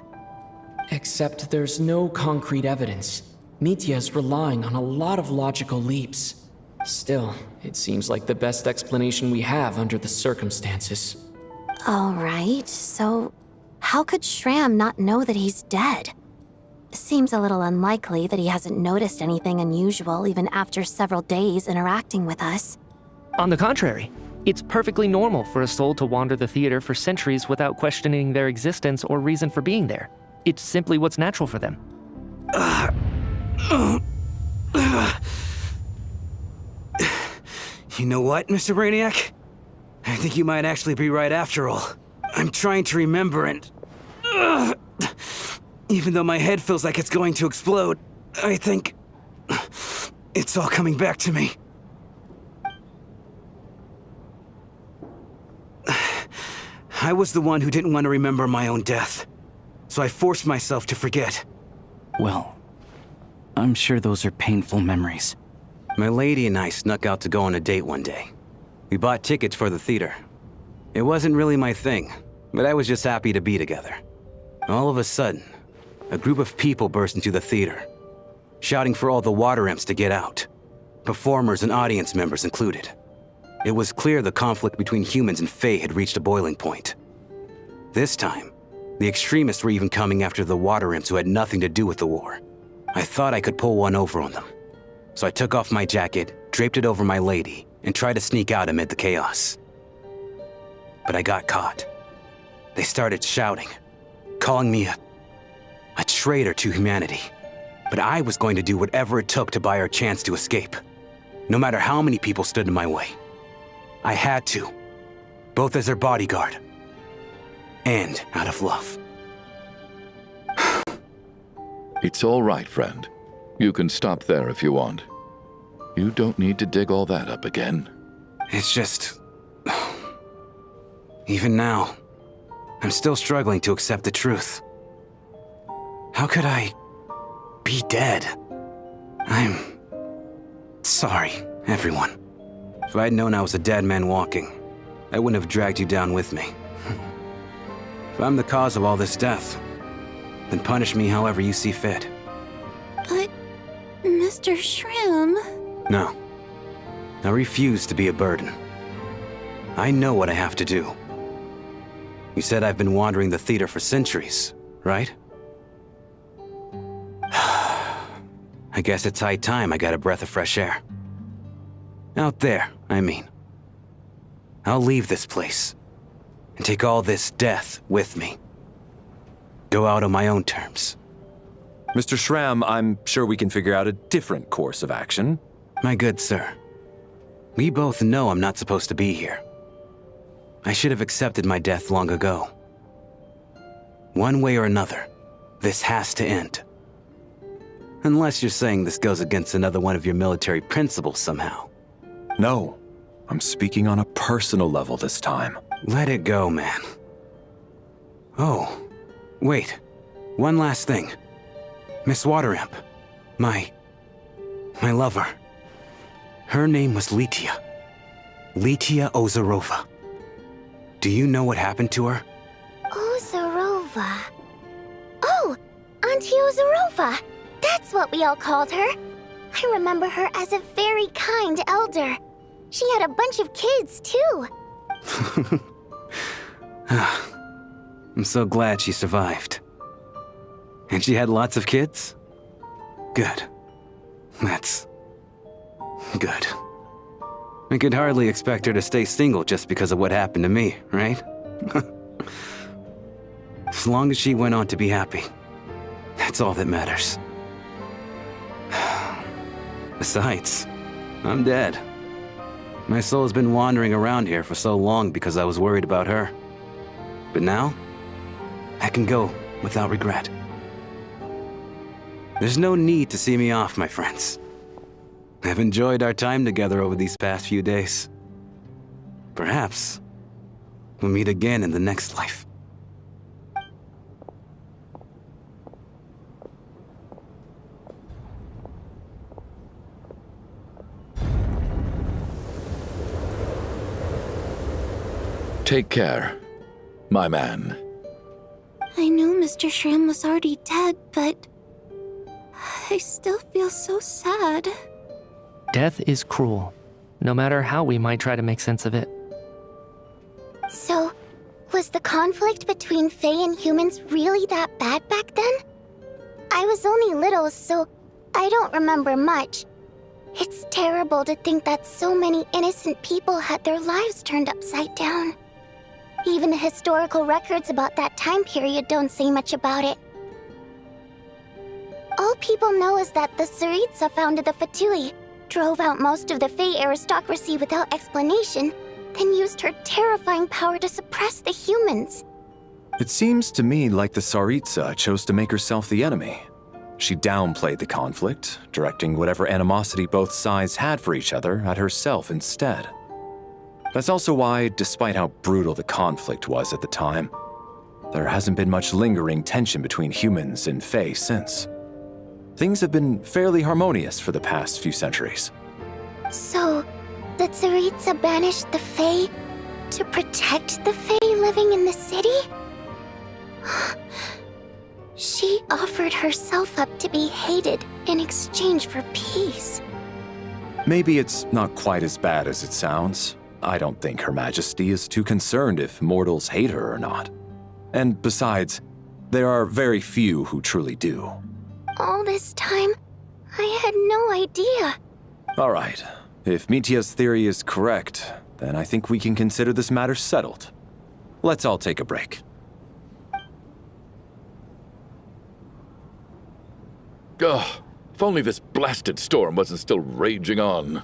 Except there's no concrete evidence. Mitya is relying on a lot of logical leaps. Still, it seems like the best explanation we have under the circumstances. All right, so how could Shram not know that he's dead? Seems a little unlikely that he hasn't noticed anything unusual even after several days interacting with us. On the contrary, it's perfectly normal for a soul to wander the theater for centuries without questioning their existence or reason for being there. It's simply what's natural for them. You know what, Mr. Brainiac? I think you might actually be right after all. I'm trying to remember and... even though my head feels like it's going to explode, I think... it's all coming back to me. I was the one who didn't want to remember my own death, so I forced myself to forget. Well, I'm sure those are painful memories. My lady and I snuck out to go on a date one day. We bought tickets for the theater. It wasn't really my thing, but I was just happy to be together. All of a sudden, a group of people burst into the theater, shouting for all the water imps to get out, performers and audience members included. It was clear the conflict between humans and Fae had reached a boiling point. This time, the extremists were even coming after the water imps who had nothing to do with the war. I thought I could pull one over on them. So I took off my jacket, draped it over my lady, and tried to sneak out amid the chaos. But I got caught. They started shouting, calling me a traitor to humanity. But I was going to do whatever it took to buy her a chance to escape, no matter how many people stood in my way. I had to, both as their bodyguard and out of love. It's all right, friend. You can stop there if you want. You don't need to dig all that up again. It's just... even now, I'm still struggling to accept the truth. How could I be dead? I'm sorry, everyone. If I'd known I was a dead man walking, I wouldn't have dragged you down with me. If I'm the cause of all this death, then punish me however you see fit. But, Mr. Shroom... No. I refuse to be a burden. I know what I have to do. You said I've been wandering the theater for centuries, right? I guess it's high time I got a breath of fresh air. Out there, I mean. I'll leave this place and take all this death with me. Go out on my own terms. Mr. Shram, I'm sure we can figure out a different course of action. My good sir, we both know I'm not supposed to be here. I should have accepted my death long ago. One way or another, this has to end. Unless you're saying this goes against another one of your military principles somehow. No, I'm speaking on a personal level this time. Let it go, man. Oh, wait. One last thing. Miss Water Imp. My lover. Her name was Litia. Litia Ozarova. Do you know what happened to her? Ozarova. Oh, Auntie Ozarova. That's what we all called her. I remember her as a very kind elder. She had a bunch of kids, too. I'm so glad she survived. And she had lots of kids? Good. That's... good. I could hardly expect her to stay single just because of what happened to me, right? As long as she went on to be happy, that's all that matters. Besides, I'm dead. My soul's been wandering around here for so long because I was worried about her. But now, I can go without regret. There's no need to see me off, my friends. I've enjoyed our time together over these past few days. Perhaps we'll meet again in the next life. Take care, my man. I knew Mr. Shrim was already dead, but I still feel so sad. Death is cruel, no matter how we might try to make sense of it. So, was the conflict between Fae and humans really that bad back then? I was only little, so I don't remember much. It's terrible to think that so many innocent people had their lives turned upside down. Even the historical records about that time period don't say much about it. All people know is that the Tsaritsa founded the Fatui, drove out most of the Fae aristocracy without explanation, then used her terrifying power to suppress the humans. It seems to me like the Tsaritsa chose to make herself the enemy. She downplayed the conflict, directing whatever animosity both sides had for each other at herself instead. That's also why, despite how brutal the conflict was at the time, there hasn't been much lingering tension between humans and Fae since. Things have been fairly harmonious for the past few centuries. So, the Tsaritsa banished the Fae to protect the Fae living in the city? She offered herself up to be hated in exchange for peace. Maybe it's not quite as bad as it sounds. I don't think Her Majesty is too concerned if mortals hate her or not. And besides, there are very few who truly do. All this time, I had no idea. All right. If Mitia's theory is correct, then I think we can consider this matter settled. Let's all take a break. Ugh, if only this blasted storm wasn't still raging on.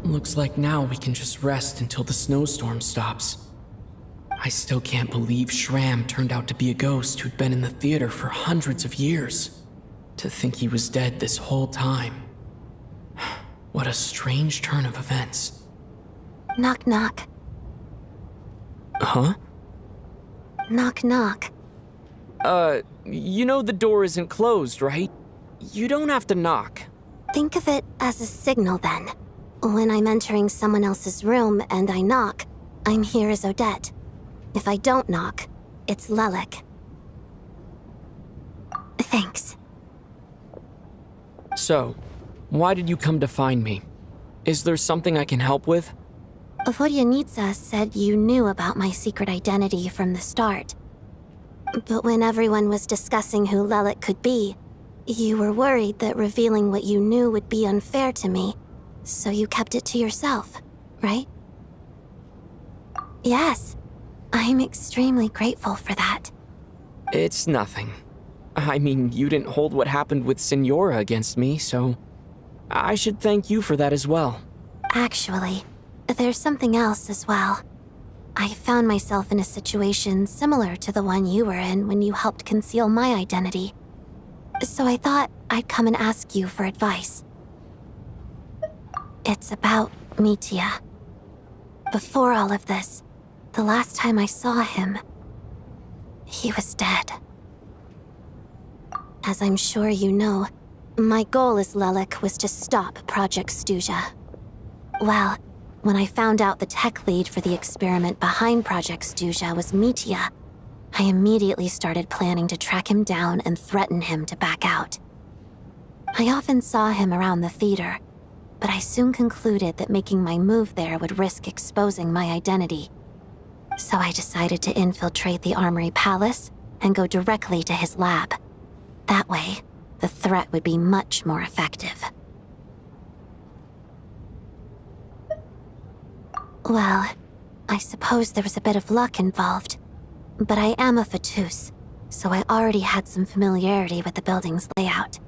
Looks like now we can just rest until the snowstorm stops. I still can't believe Shram turned out to be a ghost who'd been in the theater for hundreds of years. To think he was dead this whole time. What a strange turn of events. Knock knock. Huh? Knock knock. You know the door isn't closed, right? You don't have to knock. Think of it as a signal then. When I'm entering someone else's room and I knock, I'm here as Odette. If I don't knock, it's Lelik. Thanks. So, why did you come to find me? Is there something I can help with? Vodyanitsa said you knew about my secret identity from the start. But when everyone was discussing who Lelik could be, you were worried that revealing what you knew would be unfair to me. So you kept it to yourself, right? Yes. I'm extremely grateful for that. It's nothing. I mean, you didn't hold what happened with Signora against me, so I should thank you for that as well. Actually, there's something else as well. I found myself in a situation similar to the one you were in when you helped conceal my identity. So I thought I'd come and ask you for advice. It's about Mitia. Before all of this, the last time I saw him, he was dead. As I'm sure you know, my goal as Lelik was to stop Project Stuja. Well, when I found out the tech lead for the experiment behind Project Stuja was Mitia, I immediately started planning to track him down and threaten him to back out. I often saw him around the theater, but I soon concluded that making my move there would risk exposing my identity. So I decided to infiltrate the Armory Palace and go directly to his lab. That way, the threat would be much more effective. Well, I suppose there was a bit of luck involved, but I am a Fatus, so I already had some familiarity with the building's layout.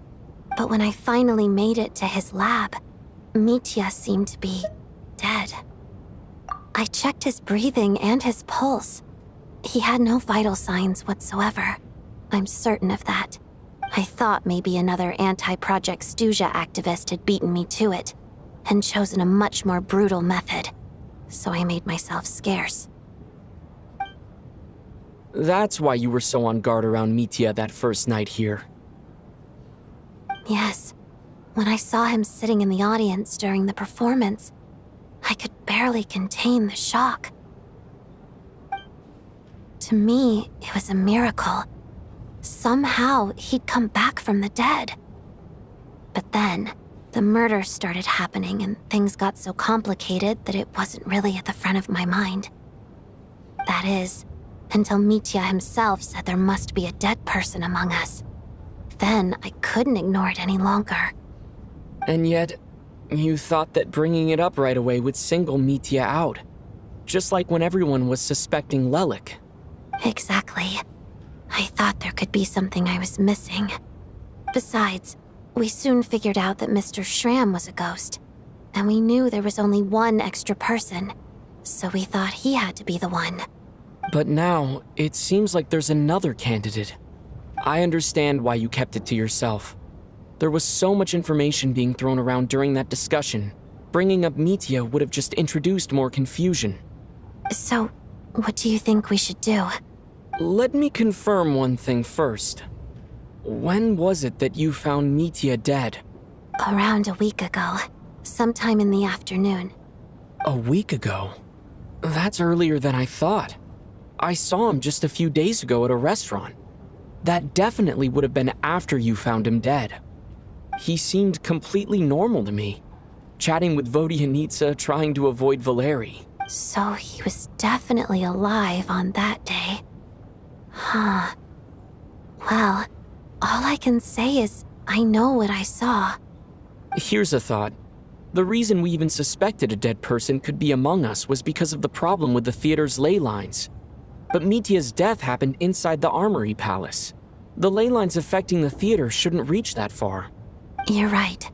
But when I finally made it to his lab, Mitya seemed to be dead. I checked his breathing and his pulse. He had no vital signs whatsoever. I'm certain of that. I thought maybe another anti-Project Stuja activist had beaten me to it, and chosen a much more brutal method, so I made myself scarce. That's why you were so on guard around Mitya that first night here. Yes. When I saw him sitting in the audience during the performance, I could barely contain the shock. To me, it was a miracle. Somehow, he'd come back from the dead. But then, the murder started happening and things got so complicated that it wasn't really at the front of my mind. That is, until Mitya himself said there must be a dead person among us. Then, I couldn't ignore it any longer. And yet, you thought that bringing it up right away would single Mitya out. Just like when everyone was suspecting Lelik. Exactly. I thought there could be something I was missing. Besides, we soon figured out that Mr. Schramm was a ghost, and we knew there was only one extra person, so we thought he had to be the one. But now, it seems like there's another candidate. I understand why you kept it to yourself. There was so much information being thrown around during that discussion. Bringing up Mitya would have just introduced more confusion. So, what do you think we should do? Let me confirm one thing first. When was it that you found Mitya dead? Around a week ago, sometime in the afternoon. A week ago? That's earlier than I thought. I saw him just a few days ago at a restaurant. That definitely would have been after you found him dead. He seemed completely normal to me, chatting with Vodyanitsa, trying to avoid Valeri. So he was definitely alive on that day. Huh. Well, all I can say is I know what I saw. Here's a thought. The reason we even suspected a dead person could be among us was because of the problem with the theater's ley lines. But Mitya's death happened inside the Armory Palace. The ley lines affecting the theater shouldn't reach that far. You're right.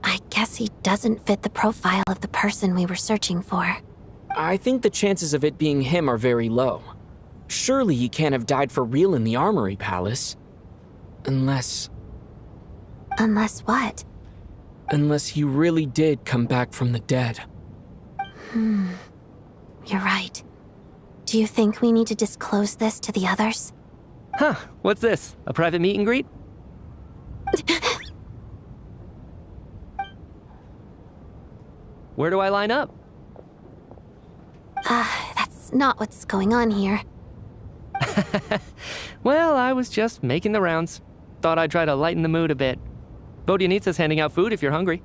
I guess he doesn't fit the profile of the person we were searching for. I think the chances of it being him are very low. Surely he can't have died for real in the Armory Palace. Unless what? Unless he really did come back from the dead. You're right. Do you think we need to disclose this to the others? Huh, what's this? A private meet and greet? Where do I line up? That's not what's going on here. Well, I was just making the rounds. Thought I'd try to lighten the mood a bit. Vodyanitsa's handing out food if you're hungry.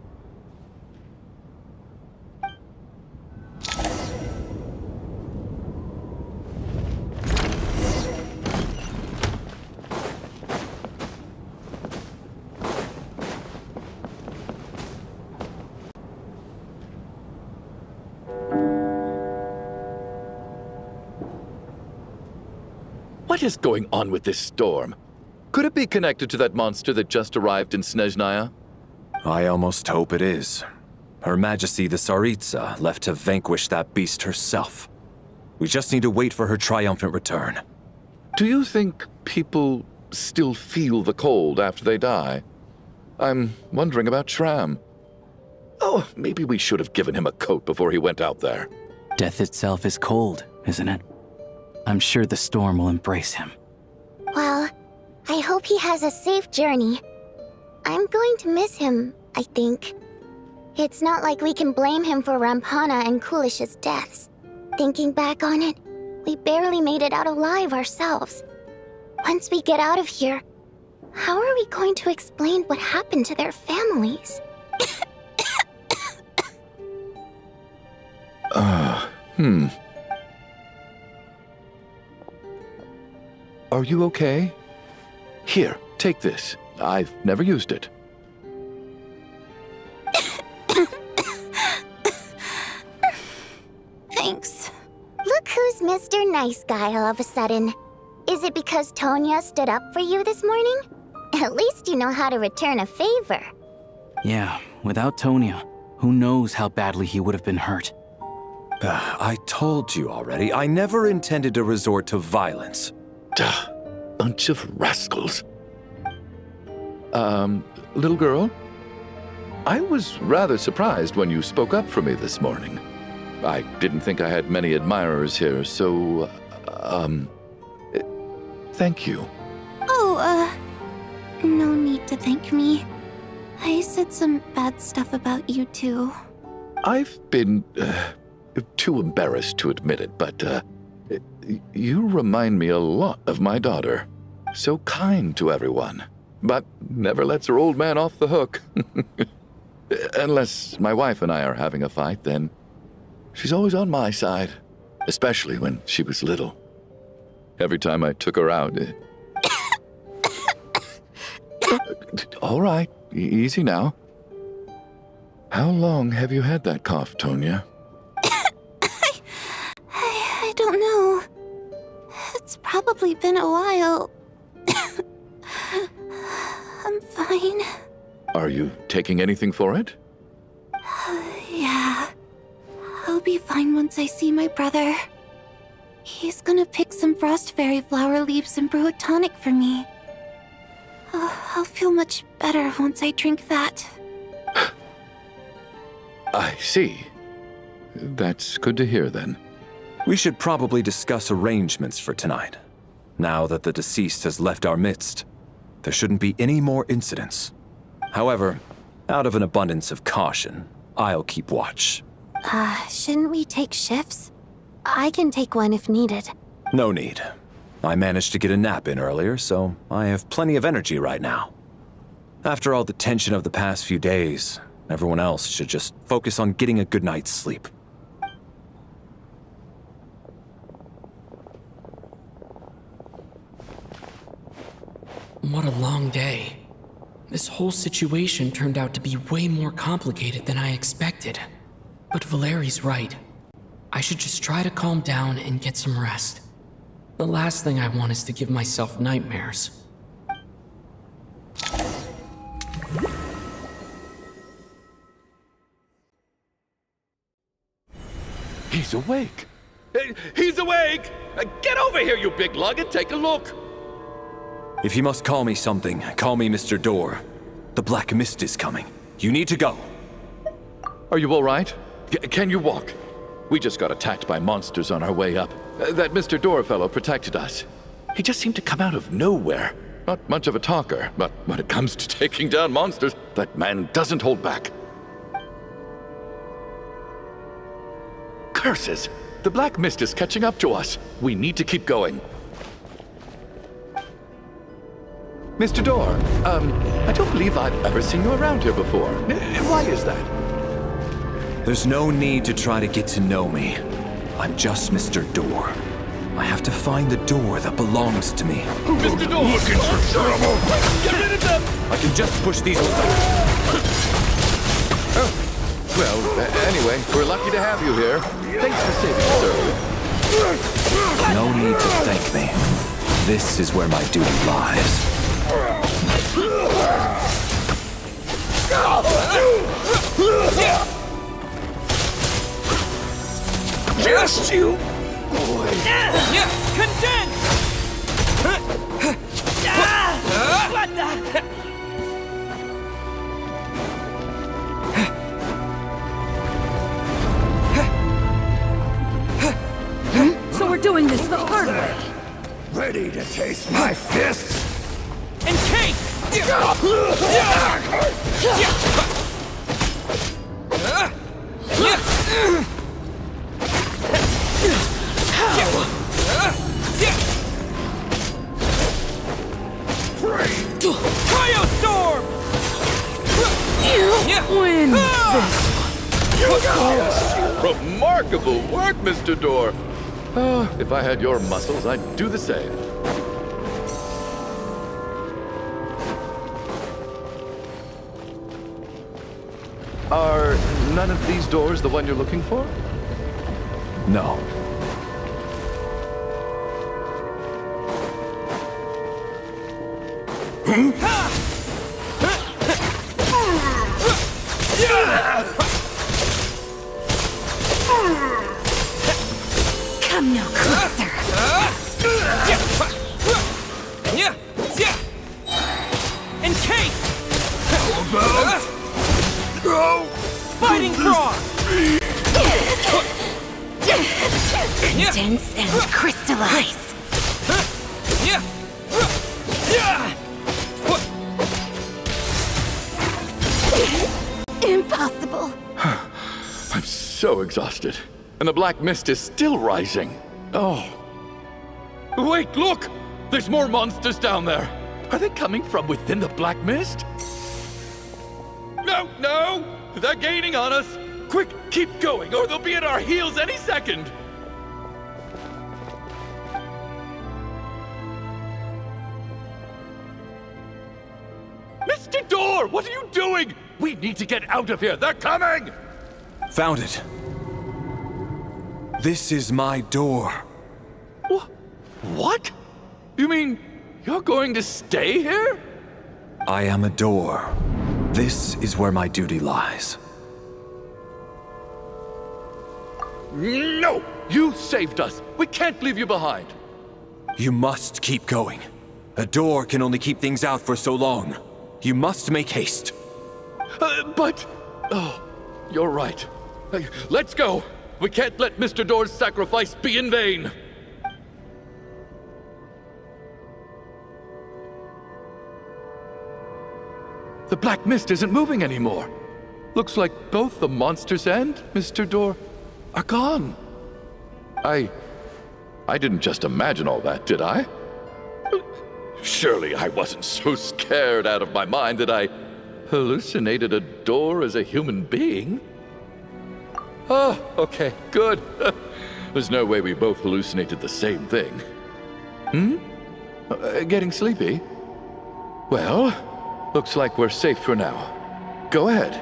What is going on with this storm? Could it be connected to that monster that just arrived in Snezhnaya? I almost hope it is. Her Majesty the Tsaritsa left to vanquish that beast herself. We just need to wait for her triumphant return. Do you think people still feel the cold after they die? I'm wondering about Schramm. Oh, maybe we should have given him a coat before he went out there. Death itself is cold, isn't it? I'm sure the storm will embrace him. Well, I hope he has a safe journey. I'm going to miss him, I think. It's not like we can blame him for Rampana and Kulish's deaths. Thinking back on it, We barely made it out alive ourselves. Once we get out of here, how are we going to explain what happened to their families? Are you okay? Here, take this. I've never used it. Thanks. Look who's Mr. Nice Guy all of a sudden. Is it because Tonya stood up for you this morning? At least you know how to return a favor. Yeah, without Tonya, who knows how badly he would have been hurt. I told you already, I never intended to resort to violence. Duh, bunch of rascals. Little girl? I was rather surprised when you spoke up for me this morning. I didn't think I had many admirers here, so, thank you. Oh, no need to thank me. I said some bad stuff about you too. I've been, too embarrassed to admit it, but, you remind me a lot of my daughter. So kind to everyone, but never lets her old man off the hook. Unless my wife and I are having a fight, then she's always on my side, especially when she was little. Every time I took her out... All right, easy now. How long have you had that cough, Tonya? I don't know. It's probably been a while. I'm fine. Are you taking anything for it? Yeah. I'll be fine once I see my brother. He's gonna pick some frost fairy flower leaves and brew a tonic for me. I'll feel much better once I drink that. I see. That's good to hear, then. We should probably discuss arrangements for tonight. Now that the deceased has left our midst, there shouldn't be any more incidents. However, out of an abundance of caution, I'll keep watch. Shouldn't we take shifts? I can take one if needed. No need. I managed to get a nap in earlier, so I have plenty of energy right now. After all the tension of the past few days, everyone else should just focus on getting a good night's sleep. What a long day. This whole situation turned out to be way more complicated than I expected. But Valeri's right. I should just try to calm down and get some rest. The last thing I want is to give myself nightmares. He's awake! He's awake! Get over here, you big lug, and take a look! If you must call me something, call me Mr. Door. The Black Mist is coming. You need to go. Are you all right? Can you walk? We just got attacked by monsters on our way up. That Mr. Door fellow protected us. He just seemed to come out of nowhere. Not much of a talker, but when it comes to taking down monsters, that man doesn't hold back. Curses! The Black Mist is catching up to us. We need to keep going. Mr. Door, I don't believe I've ever seen you around here before. Why is that? There's no need to try to get to know me. I'm just Mr. Door. I have to find the door that belongs to me. Mr. Door! Looking for trouble! Get rid of them! I can just push these ones out. Oh. Well, anyway, we're lucky to have you here. Thanks for saving us earlier. No need to thank me. This is where my duty lies. Just you! Condense! What the? So we're doing this the hard way. Ready to taste my fists? And Kate! Cryostorm! You win this. Remarkable work, Mr. Door. If I had your muscles, I'd do the same. Are none of these doors the one you're looking for? No. Come no closer. Encase! Fighting Frog! Condense and crystallize. Impossible. I'm so exhausted. And the black mist is still rising. Oh. Wait, look! There's more monsters down there. Are they coming from within the black mist? No! They're gaining on us! Quick, keep going, or they'll be at our heels any second! Mr. Door, what are you doing? We need to get out of here. They're coming! Found it. This is my door. What? You mean you're going to stay here? I am a door. This is where my duty lies. No! You saved us. We can't leave you behind. You must keep going. A door can only keep things out for so long. You must make haste. But... Oh, you're right. Let's go. We can't let Mr. Door's sacrifice be in vain. The black mist isn't moving anymore. Looks like both the monsters and Mr. Door are gone. I didn't just imagine all that, did I? Surely I wasn't so scared out of my mind that I hallucinated a door as a human being. Oh, okay, good. There's no way we both hallucinated the same thing. Getting sleepy? Well, looks like we're safe for now. Go ahead.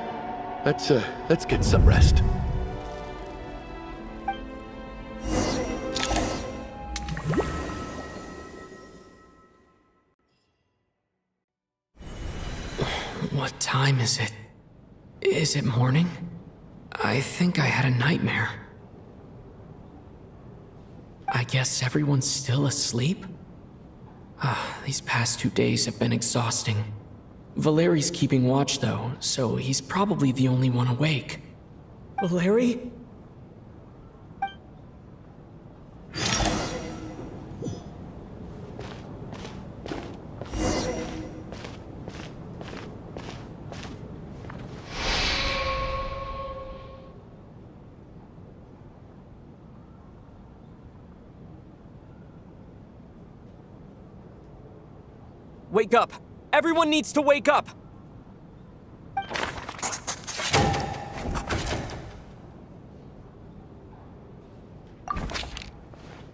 Let's get some rest. What time is it? Is it morning? I think I had a nightmare. I guess everyone's still asleep? These past 2 days have been exhausting. Valeri's keeping watch though, so he's probably the only one awake. Valeri? Wake up! Everyone needs to wake up!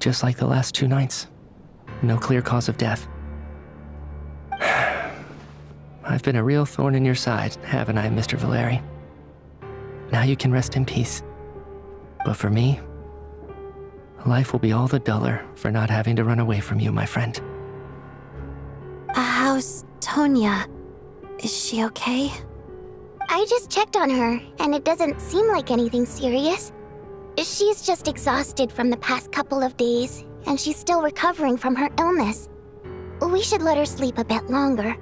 Just like the last 2 nights. No clear cause of death. I've been a real thorn in your side, haven't I, Mr. Valeri? Now you can rest in peace. But for me, life will be all the duller for not having to run away from you, my friend. How's Tonya? Is she okay? I just checked on her, and it doesn't seem like anything serious. She's just exhausted from the past couple of days, and she's still recovering from her illness. We should let her sleep a bit longer.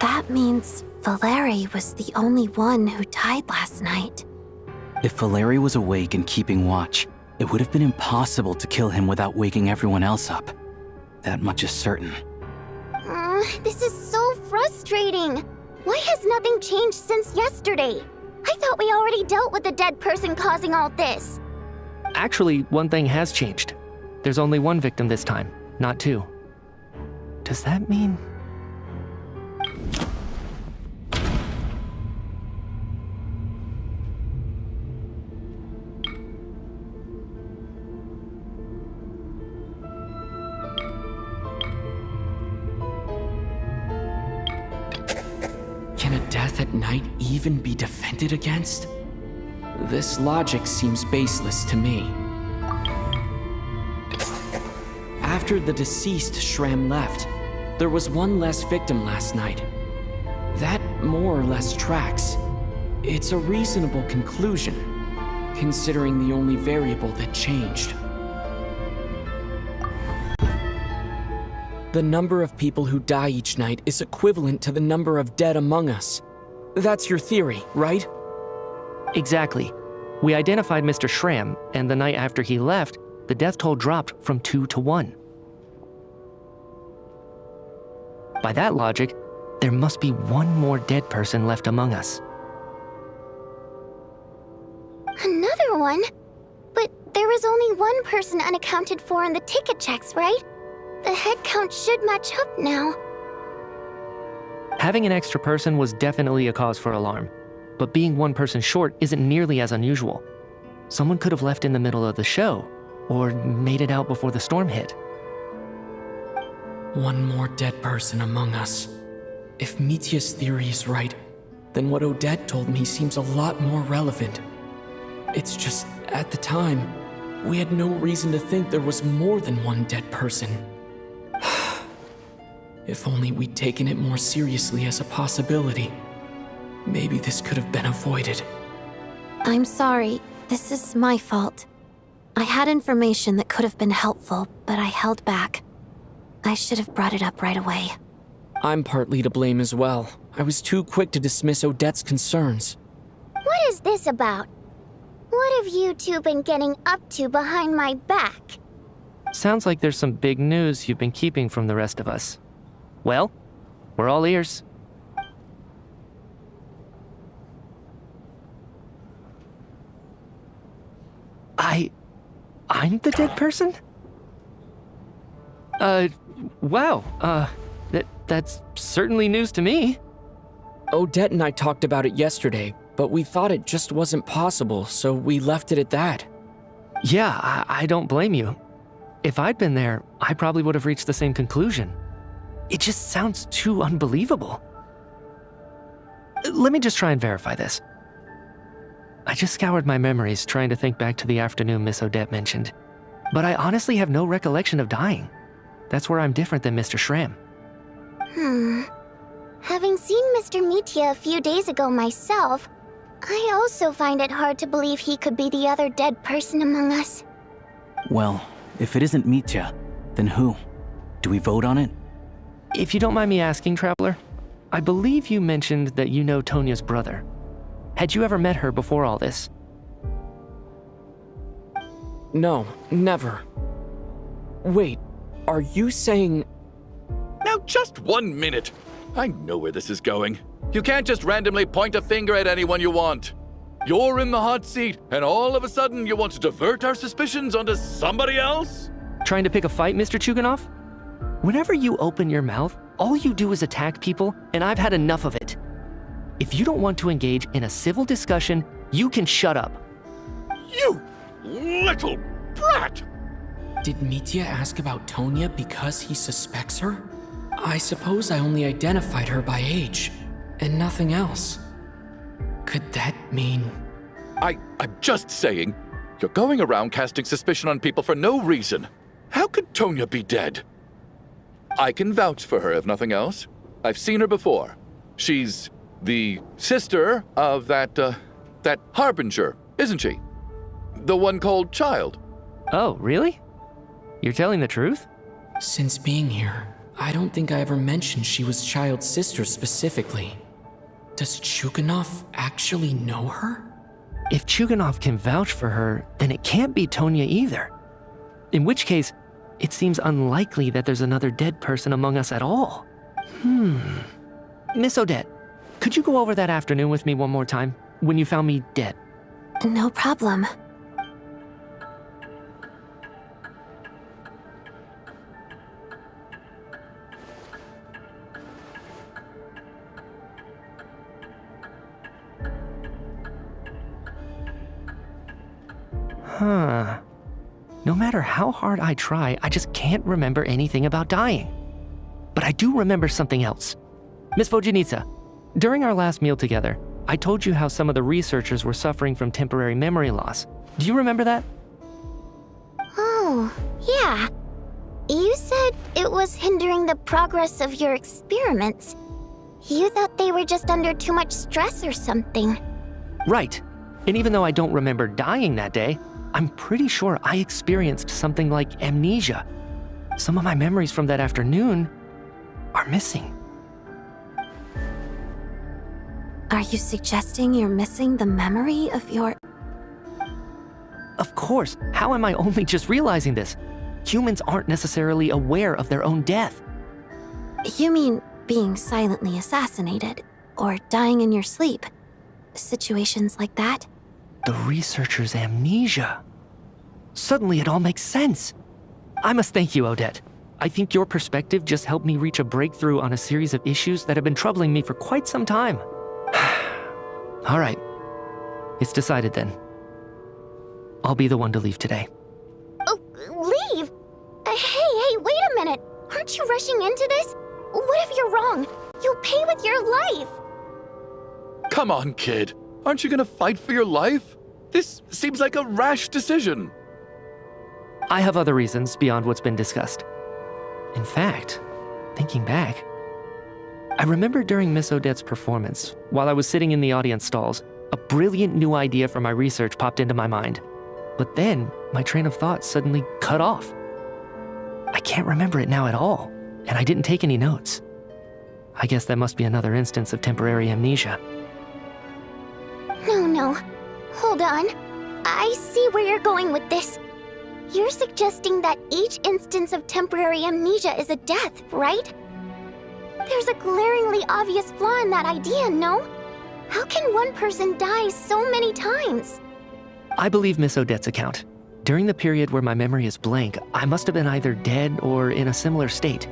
That means Valeri was the only one who died last night. If Valeri was awake and keeping watch, it would have been impossible to kill him without waking everyone else up. That much is certain. This is so frustrating. Why has nothing changed since yesterday? I thought we already dealt with the dead person causing all this. Actually, one thing has changed. There's only one victim this time, not two. Does that mean... Can a death at night even be defended against? This logic seems baseless to me. After the deceased Shram left, there was one less victim last night. That more or less tracks. It's a reasonable conclusion, considering the only variable that changed. The number of people who die each night is equivalent to the number of dead among us. That's your theory, right? Exactly. We identified Mr. Shram, and the night after he left, the death toll dropped from 2 to 1. By that logic, there must be one more dead person left among us. Another one? But there was only one person unaccounted for in the ticket checks, right? The head count should match up now. Having an extra person was definitely a cause for alarm, but being one person short isn't nearly as unusual. Someone could have left in the middle of the show, or made it out before the storm hit. One more dead person among us. If Mitya's theory is right, then what Odette told me seems a lot more relevant. It's just, at the time, we had no reason to think there was more than one dead person. If only we'd taken it more seriously as a possibility, maybe this could have been avoided. I'm sorry. This is my fault. I had information that could have been helpful, but I held back. I should have brought it up right away. I'm partly to blame as well. I was too quick to dismiss Odette's concerns. What is this about? What have you two been getting up to behind my back? Sounds like there's some big news you've been keeping from the rest of us. Well, we're all ears. I'm the dead person? Wow, that's certainly news to me. Odette and I talked about it yesterday, but we thought it just wasn't possible, so we left it at that. Yeah, I don't blame you. If I'd been there, I probably would have reached the same conclusion. It just sounds too unbelievable. Let me just try and verify this. I just scoured my memories trying to think back to the afternoon Miss Odette mentioned, but I honestly have no recollection of dying. That's where I'm different than Mr. Shram. Having seen Mr. Mitya a few days ago myself, I also find it hard to believe he could be the other dead person among us. Well, if it isn't Mitya, then who? Do we vote on it? If you don't mind me asking, Traveler, I believe you mentioned that you know Tonya's brother. Had you ever met her before all this? No, never. Wait, are you saying... Now just 1 minute. I know where this is going. You can't just randomly point a finger at anyone you want. You're in the hot seat, and all of a sudden you want to divert our suspicions onto somebody else? Trying to pick a fight, Mr. Chuganov? Whenever you open your mouth, all you do is attack people, and I've had enough of it. If you don't want to engage in a civil discussion, you can shut up. You little brat! Did Mitya ask about Tonya because he suspects her? I suppose I only identified her by age, and nothing else. Could that mean... I'm just saying, you're going around casting suspicion on people for no reason. How could Tonya be dead? I can vouch for her, if nothing else. I've seen her before. She's the sister of that Harbinger, isn't she? The one called Child. Oh, really? You're telling the truth? Since being here, I don't think I ever mentioned she was Child's sister specifically. Does Chuganov actually know her? If Chuganov can vouch for her, then it can't be Tonya either. In which case, it seems unlikely that there's another dead person among us at all. Miss Odette, could you go over that afternoon with me one more time, when you found me dead? No problem. Huh. No matter how hard I try, I just can't remember anything about dying. But I do remember something else. Miss Vojanitsa, during our last meal together, I told you how some of the researchers were suffering from temporary memory loss. Do you remember that? Oh, yeah. You said it was hindering the progress of your experiments. You thought they were just under too much stress or something. Right. And even though I don't remember dying that day, I'm pretty sure I experienced something like amnesia. Some of my memories from that afternoon are missing. Are you suggesting you're missing the memory of your... Of course, how am I only just realizing this? Humans aren't necessarily aware of their own death. You mean being silently assassinated, or dying in your sleep? Situations like that? The researcher's amnesia. Suddenly it all makes sense. I must thank you, Odette. I think your perspective just helped me reach a breakthrough on a series of issues that have been troubling me for quite some time. All right. It's decided then. I'll be the one to leave today. Oh, leave? Hey, wait a minute. Aren't you rushing into this? What if you're wrong? You'll pay with your life. Come on, kid. Aren't you gonna fight for your life? This seems like a rash decision. I have other reasons beyond what's been discussed. In fact, thinking back, I remember during Miss Odette's performance, while I was sitting in the audience stalls, a brilliant new idea for my research popped into my mind. But then, my train of thought suddenly cut off. I can't remember it now at all, and I didn't take any notes. I guess that must be another instance of temporary amnesia. No. Hold on. I see where you're going with this. You're suggesting that each instance of temporary amnesia is a death, right? There's a glaringly obvious flaw in that idea, no? How can one person die so many times? I believe Miss Odette's account. During the period where my memory is blank, I must have been either dead or in a similar state.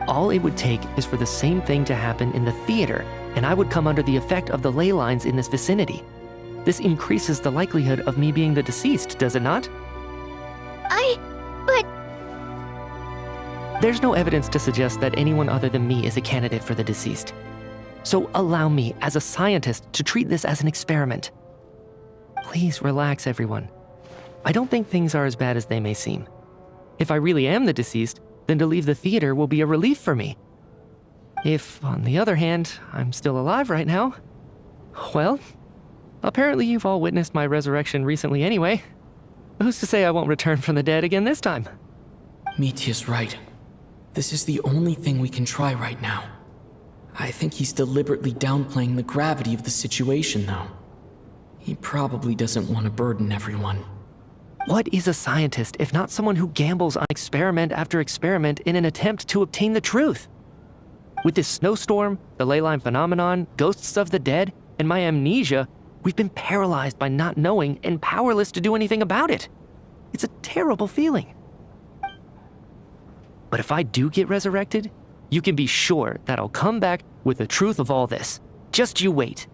All it would take is for the same thing to happen in the theater, and I would come under the effect of the ley lines in this vicinity. This increases the likelihood of me being the deceased, does it not? But... There's no evidence to suggest that anyone other than me is a candidate for the deceased. So allow me, as a scientist, to treat this as an experiment. Please relax, everyone. I don't think things are as bad as they may seem. If I really am the deceased, then to leave the theater will be a relief for me. If, on the other hand, I'm still alive right now, well, apparently you've all witnessed my resurrection recently anyway. Who's to say I won't return from the dead again this time? Mitya's right. This is the only thing we can try right now. I think he's deliberately downplaying the gravity of the situation, though. He probably doesn't want to burden everyone. What is a scientist if not someone who gambles on experiment after experiment in an attempt to obtain the truth? With this snowstorm, the ley line phenomenon, ghosts of the dead, and my amnesia, we've been paralyzed by not knowing and powerless to do anything about it. It's a terrible feeling. But if I do get resurrected, you can be sure that I'll come back with the truth of all this. Just you wait.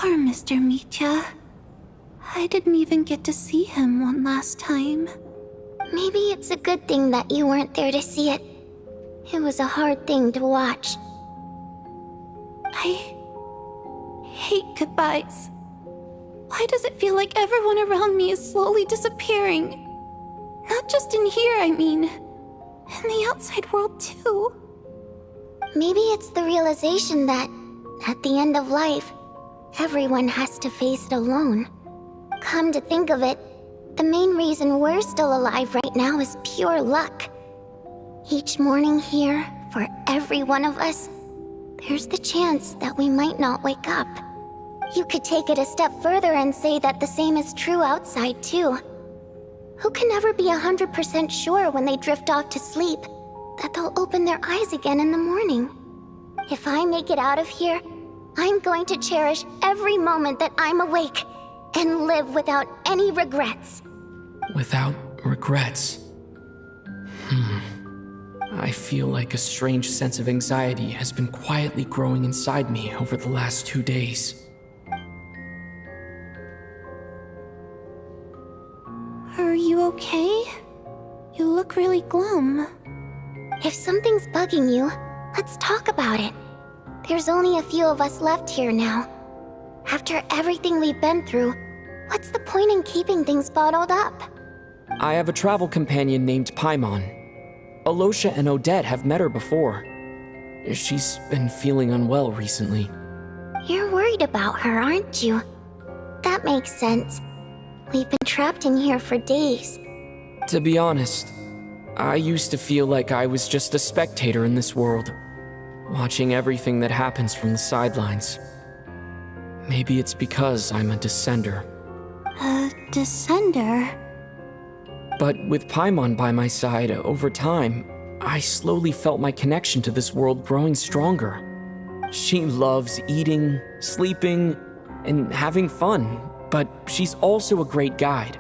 Poor Mr. Mitya. I didn't even get to see him one last time. Maybe it's a good thing that you weren't there to see it. It was a hard thing to watch. I hate goodbyes. Why does it feel like everyone around me is slowly disappearing? Not just in here, I mean. In the outside world, too. Maybe it's the realization that, at the end of life, everyone has to face it alone. Come to think of it, the main reason we're still alive right now is pure luck. Each morning here, for every one of us, there's the chance that we might not wake up. You could take it a step further and say that the same is true outside, too. Who can ever be 100% sure when they drift off to sleep that they'll open their eyes again in the morning? If I make it out of here, I'm going to cherish every moment that I'm awake and live without any regrets. Without regrets. I feel like a strange sense of anxiety has been quietly growing inside me over the last 2 days. Are you okay? You look really glum. If something's bugging you, let's talk about it. There's only a few of us left here now. After everything we've been through, what's the point in keeping things bottled up? I have a travel companion named Paimon. Alosha and Odette have met her before. She's been feeling unwell recently. You're worried about her, aren't you? That makes sense. We've been trapped in here for days. To be honest, I used to feel like I was just a spectator in this world, watching everything that happens from the sidelines. Maybe it's because I'm a descender. A descender? But with Paimon by my side, over time, I slowly felt my connection to this world growing stronger. She loves eating, sleeping, and having fun, but she's also a great guide.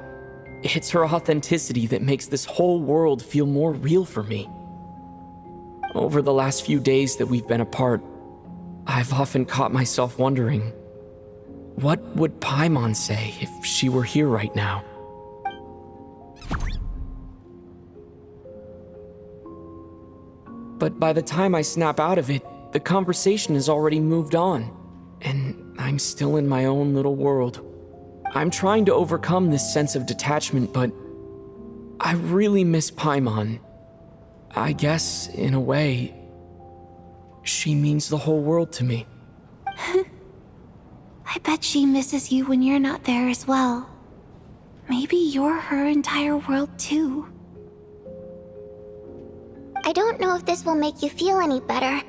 It's her authenticity that makes this whole world feel more real for me. Over the last few days that we've been apart, I've often caught myself wondering, what would Paimon say if she were here right now? But by the time I snap out of it, the conversation has already moved on, and I'm still in my own little world. I'm trying to overcome this sense of detachment, but I really miss Paimon. I guess, in a way, she means the whole world to me. I bet she misses you when you're not there as well. Maybe you're her entire world too. I don't know if this will make you feel any better,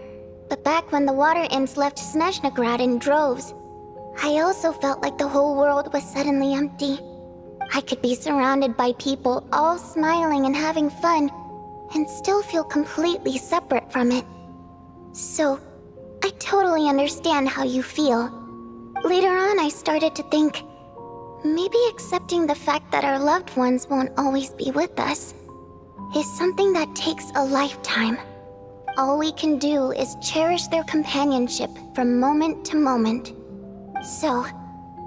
but back when the water imps left Snezhnaya in droves, I also felt like the whole world was suddenly empty. I could be surrounded by people all smiling and having fun, and still feel completely separate from it. So, I totally understand how you feel. Later on, I started to think, maybe accepting the fact that our loved ones won't always be with us is something that takes a lifetime. All we can do is cherish their companionship from moment to moment. So,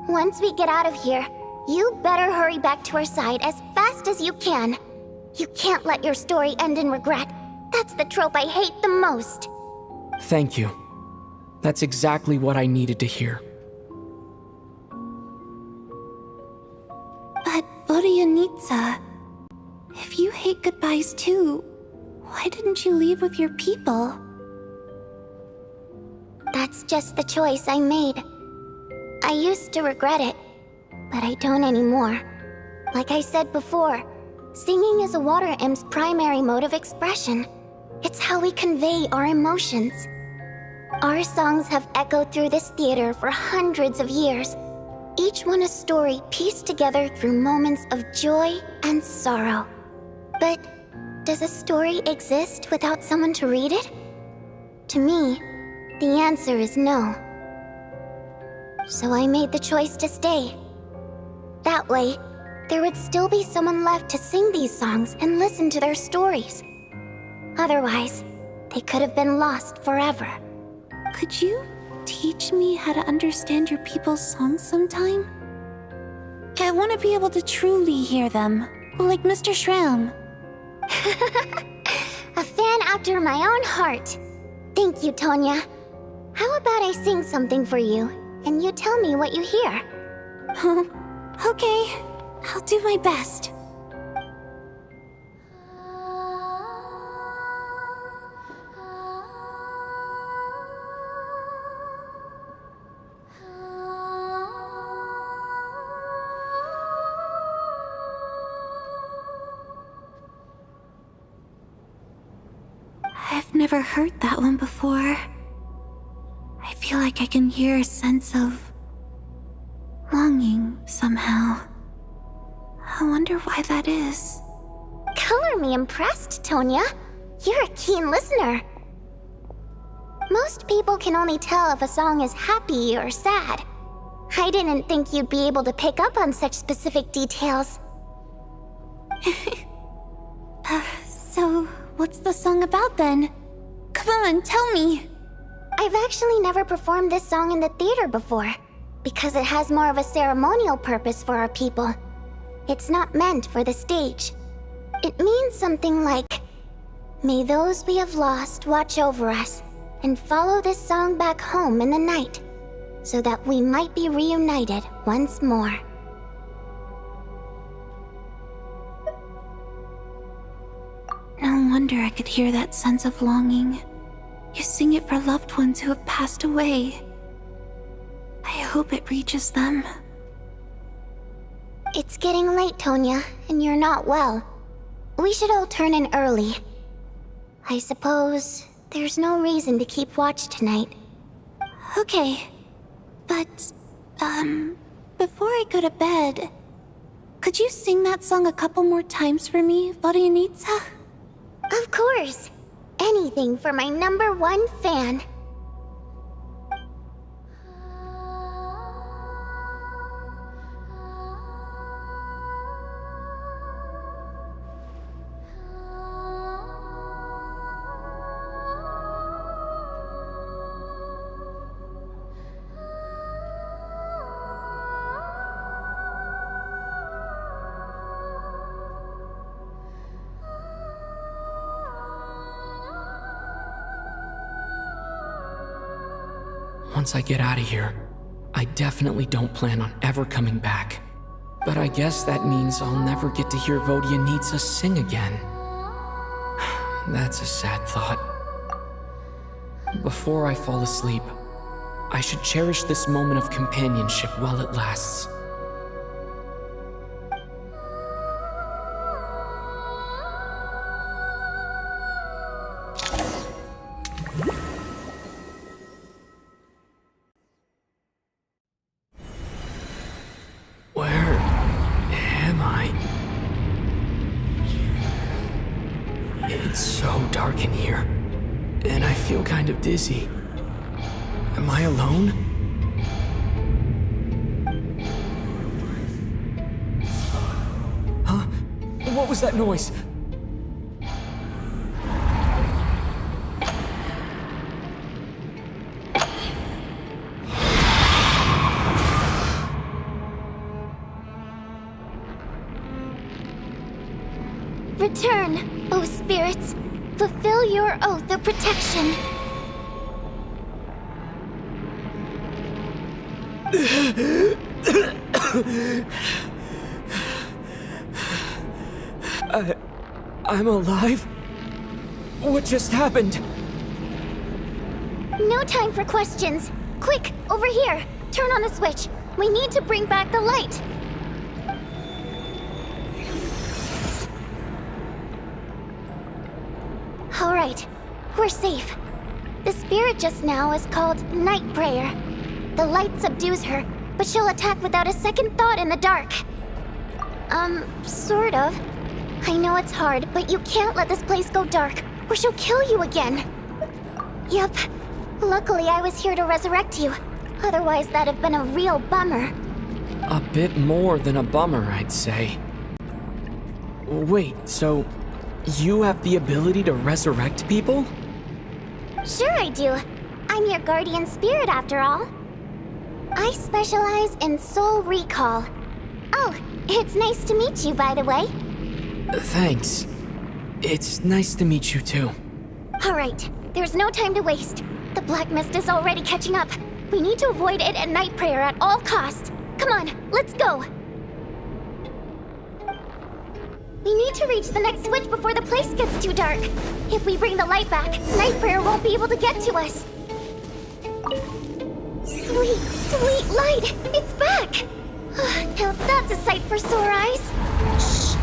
once we get out of here, you better hurry back to our side as fast as you can. You can't let your story end in regret. That's the trope I hate the most. Thank you. That's exactly what I needed to hear. But Vodyanitsa, if you hate goodbyes too, why didn't you leave with your people? That's just the choice I made. I used to regret it, but I don't anymore. Like I said before, singing is a water imp's primary mode of expression. It's how we convey our emotions. Our songs have echoed through this theater for hundreds of years, each one a story pieced together through moments of joy and sorrow. But does a story exist without someone to read it? To me, the answer is no. So I made the choice to stay. That way, there would still be someone left to sing these songs and listen to their stories. Otherwise, they could have been lost forever. Could you teach me how to understand your people's songs sometime? I want to be able to truly hear them, like Mr. Shram. A fan after my own heart. Thank you, Tonya. How about I sing something for you, and you tell me what you hear? Okay, I'll do my best. I've never heard that one before. I feel like I can hear a sense of longing somehow. I wonder why that is. Color me impressed, Tonya. You're a keen listener. Most people can only tell if a song is happy or sad. I didn't think you'd be able to pick up on such specific details. So, what's the song about then? Come on, tell me! I've actually never performed this song in the theater before, because it has more of a ceremonial purpose for our people. It's not meant for the stage. It means something like, "May those we have lost watch over us, and follow this song back home in the night, so that we might be reunited once more." No wonder I could hear that sense of longing. You sing it for loved ones who have passed away. I hope it reaches them. It's getting late, Tonya, and you're not well. We should all turn in early. I suppose there's no reason to keep watch tonight. Okay, but, before I go to bed, could you sing that song a couple more times for me, Vodyanitsa? Of course. Anything for my #1 fan. Once I get out of here, I definitely don't plan on ever coming back. But I guess that means I'll never get to hear Vodyanitsa sing again. That's a sad thought. Before I fall asleep, I should cherish this moment of companionship while it lasts. Where am I? It's so dark in here, and I feel kind of dizzy. Am I alone? Huh? What was that noise? Return, O spirits. Fulfill your oath of protection. I'm alive? What just happened? No time for questions. Quick, over here. Turn on the switch. We need to bring back the light. All right, we're safe. The spirit just now is called Night Prayer. The light subdues her, but she'll attack without a second thought in the dark. Sort of. I know it's hard, but you can't let this place go dark, or she'll kill you again. Yep. Luckily, I was here to resurrect you. Otherwise, that'd have been a real bummer. A bit more than a bummer, I'd say. Wait, so you have the ability to resurrect people? Sure I do. I'm your guardian spirit after all. I specialize in soul recall. Oh, it's nice to meet you, by the way. Thanks. It's nice to meet you too. Alright, there's no time to waste. The Black Mist is already catching up. We need to avoid it and Night Prayer at all costs. Come on, let's go. We need to reach the next switch before the place gets too dark. If we bring the light back, Night Prayer won't be able to get to us. Sweet, sweet light! It's back! Now that's a sight for sore eyes. Shh!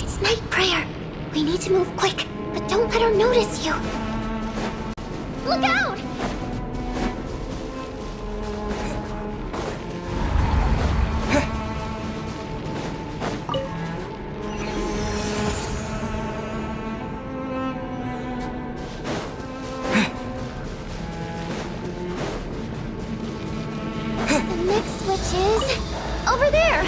It's Night Prayer. We need to move quick, but don't let her notice you. Look out! The next switch is over there.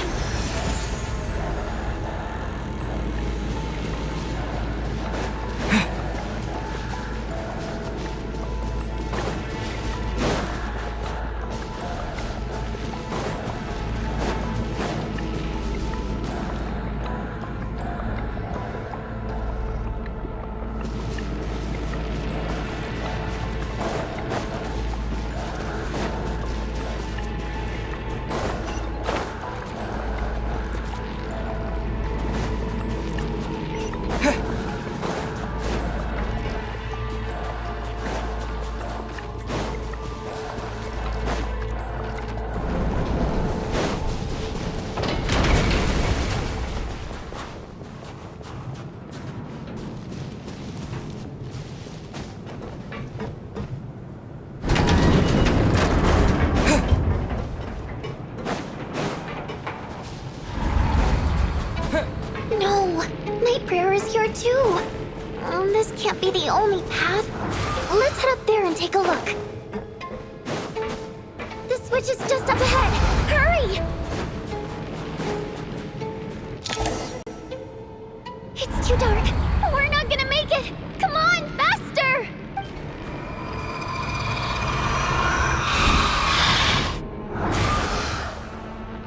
Too. This can't be the only path. Let's head up there and take a look. The switch is just up ahead. Hurry! It's too dark. We're not gonna make it. Come on, faster!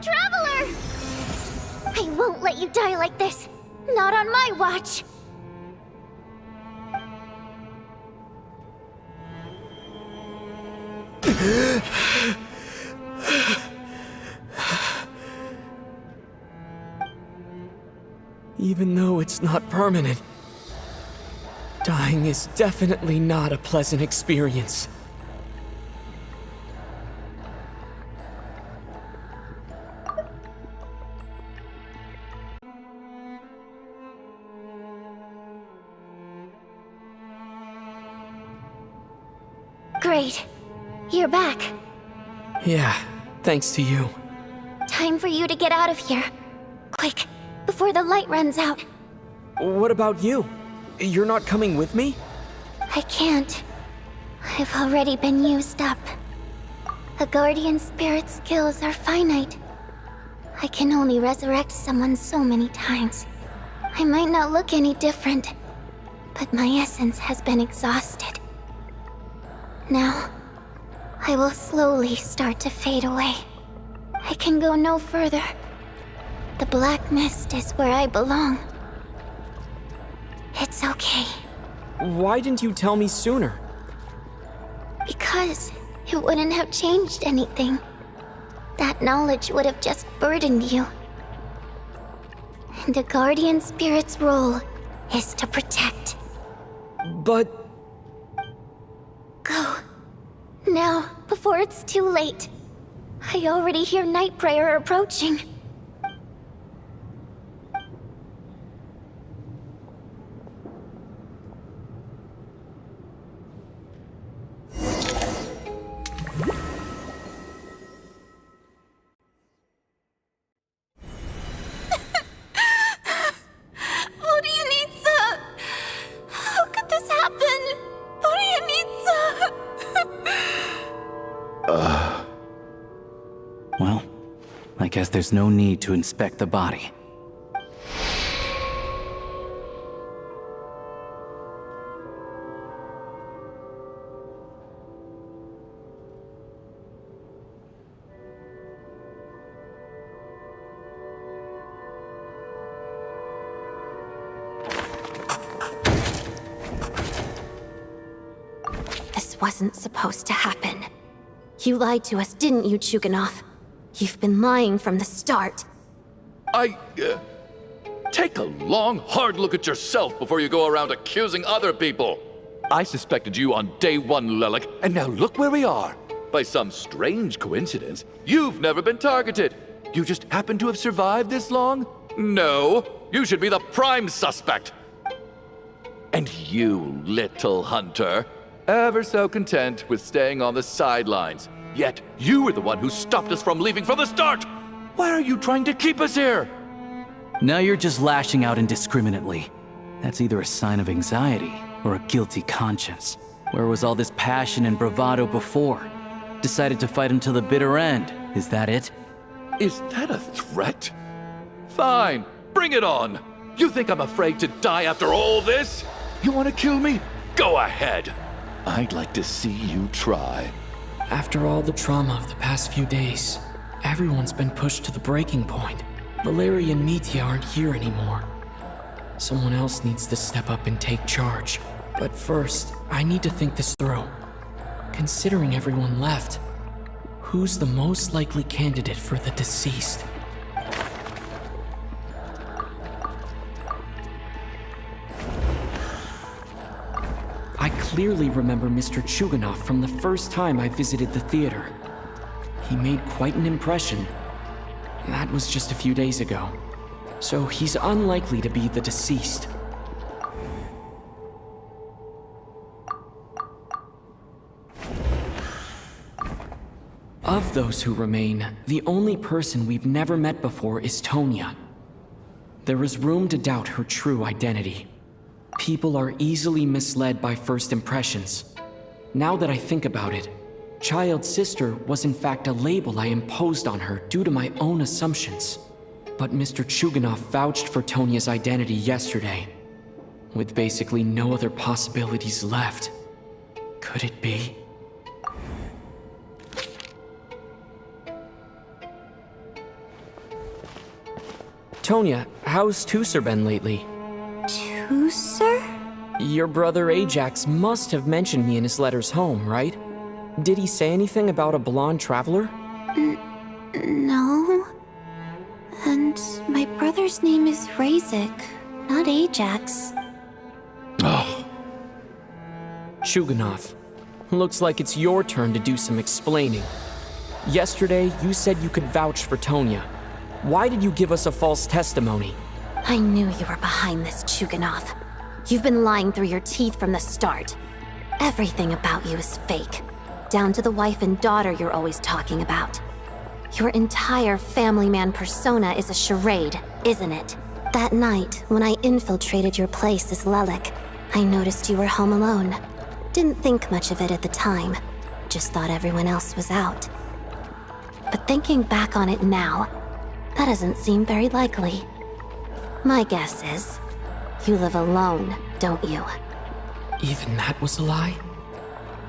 Traveler! I won't let you die like this. Not on my watch. Even though it's not permanent, dying is definitely not a pleasant experience. Great. You're back. Yeah, thanks to you. Time for you to get out of here. Quick, before the light runs out. What about you? You're not coming with me? I can't. I've already been used up. A guardian spirit's skills are finite. I can only resurrect someone so many times. I might not look any different, but my essence has been exhausted. Now, I will slowly start to fade away. I can go no further. The Black Mist is where I belong. It's okay. Why didn't you tell me sooner? Because it wouldn't have changed anything. That knowledge would have just burdened you. And a guardian spirit's role is to protect. But... Go. Now, before it's too late. I already hear Night Prayer approaching. Well, I guess there's no need to inspect the body. This wasn't supposed to happen. You lied to us, didn't you, Chuganov? You've been lying from the start. Take a long, hard look at yourself before you go around accusing other people. I suspected you on day one, Lelik, and now look where we are. By some strange coincidence, you've never been targeted. You just happen to have survived this long? No, you should be the prime suspect. And you, little hunter, ever so content with staying on the sidelines. Yet you were the one who stopped us from leaving from the start. Why are you trying to keep us here? Now you're just lashing out indiscriminately. That's either a sign of anxiety or a guilty conscience. Where was all this passion and bravado before? Decided to fight until the bitter end. Is that it? Is that a threat? Fine, bring it on. You think I'm afraid to die after all this? You want to kill me? Go ahead. I'd like to see you try. After all the trauma of the past few days, everyone's been pushed to the breaking point. Valeria and Mitya aren't here anymore. Someone else needs to step up and take charge. But first, I need to think this through. Considering everyone left, who's the most likely candidate for the deceased? I clearly remember Mr. Chuganov from the first time I visited the theater. He made quite an impression. That was just a few days ago. So he's unlikely to be the deceased. Of those who remain, the only person we've never met before is Tonya. There is room to doubt her true identity. People are easily misled by first impressions. Now that I think about it, Child's sister was in fact a label I imposed on her due to my own assumptions. But Mr. Chuganov vouched for Tonya's identity yesterday. With basically no other possibilities left. Could it be? Tonya, how's Tusser been lately? Tusser? Your brother Ajax must have mentioned me in his letters home, right? Did he say anything about a blonde traveler? No. And my brother's name is Razik, not Ajax. Oh. Chuganov, looks like it's your turn to do some explaining. Yesterday, you said you could vouch for Tonya. Why did you give us a false testimony? I knew you were behind this, Chuganov. You've been lying through your teeth from the start. Everything about you is fake. Down to the wife and daughter you're always talking about. Your entire family man persona is a charade, isn't it? That night, when I infiltrated your place as Lelik, I noticed you were home alone. Didn't think much of it at the time. Just thought everyone else was out. But thinking back on it now, that doesn't seem very likely. My guess is, you live alone, don't you? Even that was a lie?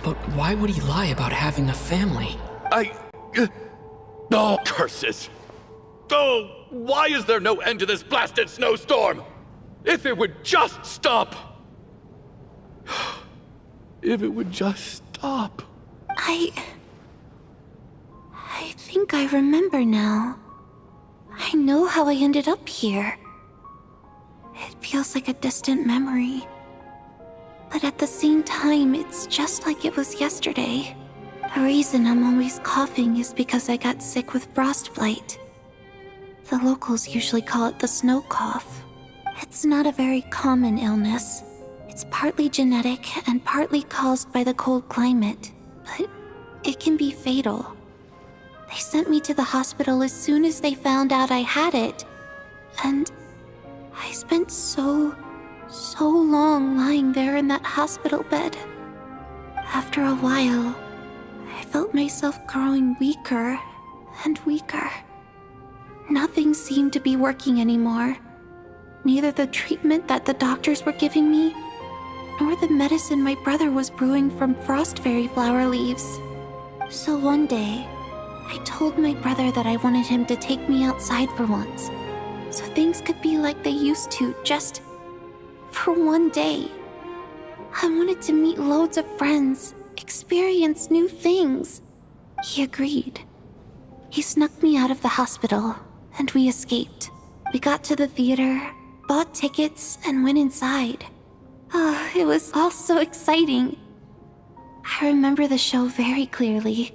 But why would he lie about having a family? Oh, curses! Oh, why is there no end to this blasted snowstorm? If it would just stop! If it would just stop. I think I remember now. I know how I ended up here. It feels like a distant memory. But at the same time, it's just like it was yesterday. The reason I'm always coughing is because I got sick with frostbite. The locals usually call it the snow cough. It's not a very common illness. It's partly genetic and partly caused by the cold climate, but it can be fatal. They sent me to the hospital as soon as they found out I had it. And I spent so long lying there in that hospital bed. After a while, I felt myself growing weaker and weaker. Nothing seemed to be working anymore. Neither the treatment that the doctors were giving me, nor the medicine my brother was brewing from frost fairy flower leaves. So one day, I told my brother that I wanted him to take me outside for once, so things could be like they used to, just for one day. I wanted to meet loads of friends, experience new things. He agreed. He snuck me out of the hospital, and we escaped. We got to the theater, bought tickets, and went inside. Oh, it was all so exciting. I remember the show very clearly.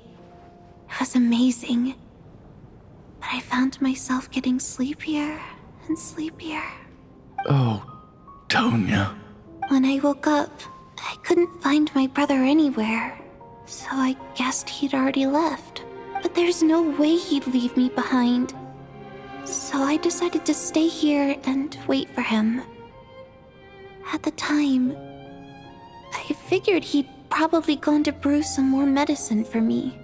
It was amazing. But I found myself getting sleepier and sleepier. Oh, Tonya. When I woke up, I couldn't find my brother anywhere, so I guessed he'd already left. But there's no way he'd leave me behind. So I decided to stay here and wait for him. At the time, I figured he'd probably gone to brew some more medicine for me.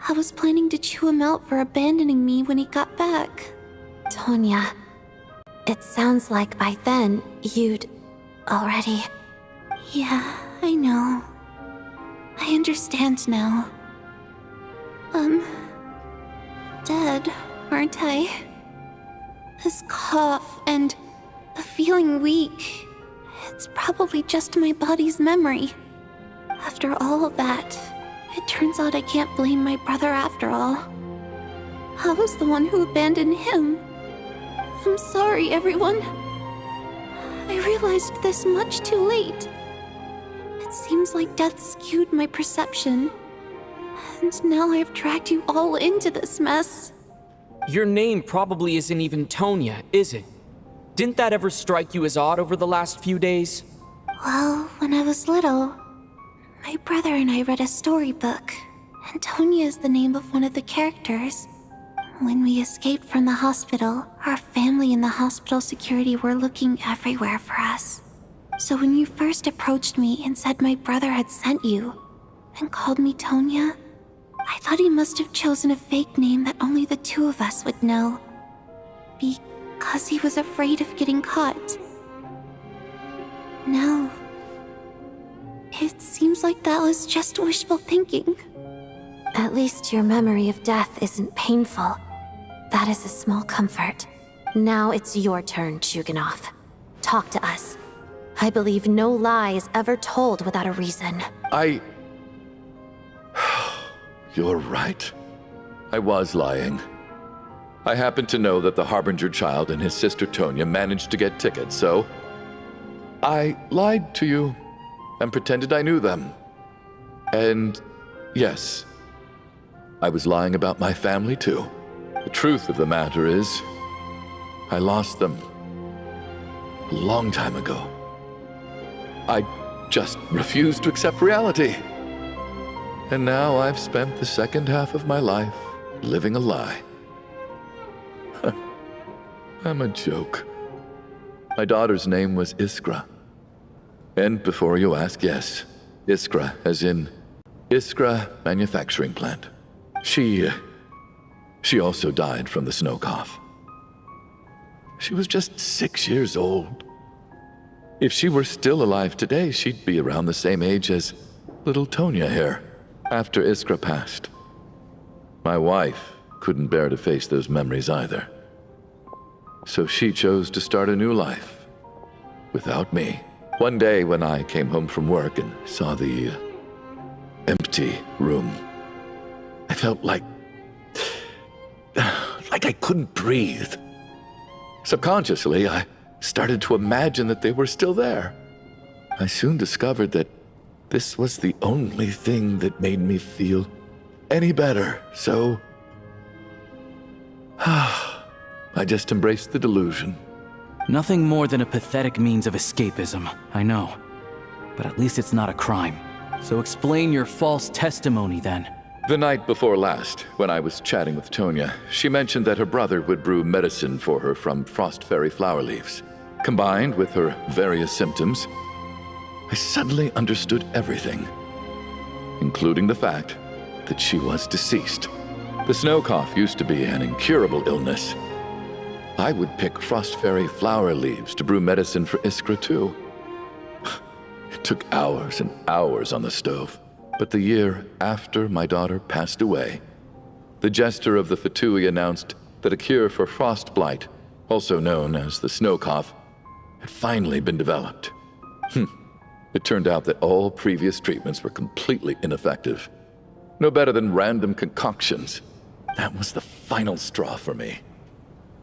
I was planning to chew him out for abandoning me when he got back. Tonya, it sounds like by then you'd already... Yeah, I know. I understand now. Dead, aren't I? This cough and the feeling weak, it's probably just my body's memory. After all of that, it turns out I can't blame my brother after all. I was the one who abandoned him. I'm sorry, everyone. I realized this much too late. It seems like death skewed my perception. And now I've dragged you all into this mess. Your name probably isn't even Tonya, is it? Didn't that ever strike you as odd over the last few days? Well, when I was little, my brother and I read a storybook, and Tonya is the name of one of the characters. When we escaped from the hospital, our family and the hospital security were looking everywhere for us. So when you first approached me and said my brother had sent you, and called me Tonya, I thought he must have chosen a fake name that only the two of us would know. Because he was afraid of getting caught. Now, it seems like that was just wishful thinking. At least your memory of death isn't painful. That is a small comfort. Now it's your turn, Chuganov. Talk to us. I believe no lie is ever told without a reason. You're right. I was lying. I happen to know that the Harbinger child and his sister Tonya managed to get tickets, so I lied to you and pretended I knew them. And yes, I was lying about my family too. The truth of the matter is, I lost them a long time ago. I just refused to accept reality. And now I've spent the second half of my life living a lie. I'm a joke. My daughter's name was Iskra. And before you ask, yes, Iskra, as in Iskra Manufacturing Plant. She also died from the snow cough. She was just 6 years old. If she were still alive today, she'd be around the same age as little Tonya here, after Iskra passed. My wife couldn't bear to face those memories either. So she chose to start a new life, without me. One day when I came home from work and saw the empty room, I felt like I couldn't breathe. Subconsciously, I started to imagine that they were still there. I soon discovered that this was the only thing that made me feel any better, so I just embraced the delusion. Nothing more than a pathetic means of escapism, I know. But at least it's not a crime. So explain your false testimony then. The night before last, when I was chatting with Tonya, she mentioned that her brother would brew medicine for her from frost fairy flower leaves. Combined with her various symptoms, I suddenly understood everything, including the fact that she was deceased. The snow cough used to be an incurable illness. I would pick frost fairy flower leaves to brew medicine for Iskra too. It took hours and hours on the stove. But the year after my daughter passed away, the jester of the Fatui announced that a cure for frost blight, also known as the snow cough, had finally been developed. It turned out that all previous treatments were completely ineffective. No better than random concoctions. That was the final straw for me.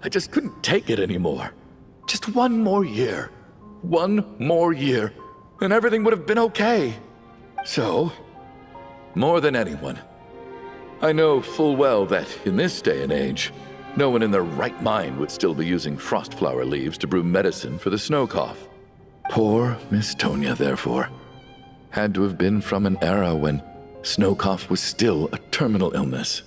I just couldn't take it anymore. Just one more year. One more year, and everything would have been okay. So, more than anyone, I know full well that in this day and age, no one in their right mind would still be using frostflower leaves to brew medicine for the snow cough. Poor Miss Tonya, therefore, had to have been from an era when snow cough was still a terminal illness.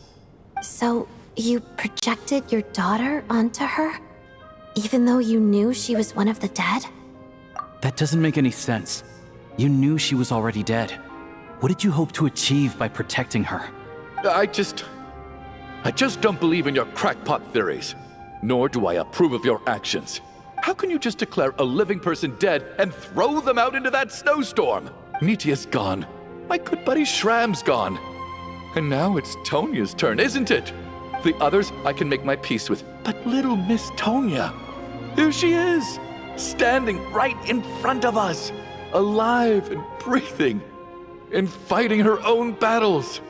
So, you projected your daughter onto her? Even though you knew she was one of the dead? That doesn't make any sense. You knew she was already dead. What did you hope to achieve by protecting her? I just don't believe in your crackpot theories. Nor do I approve of your actions. How can you just declare a living person dead and throw them out into that snowstorm? Nitya's gone. My good buddy Shram's gone. And now it's Tonya's turn, isn't it? The others I can make my peace with, but little Miss Tonya, here she is, standing right in front of us, alive and breathing, and fighting her own battles.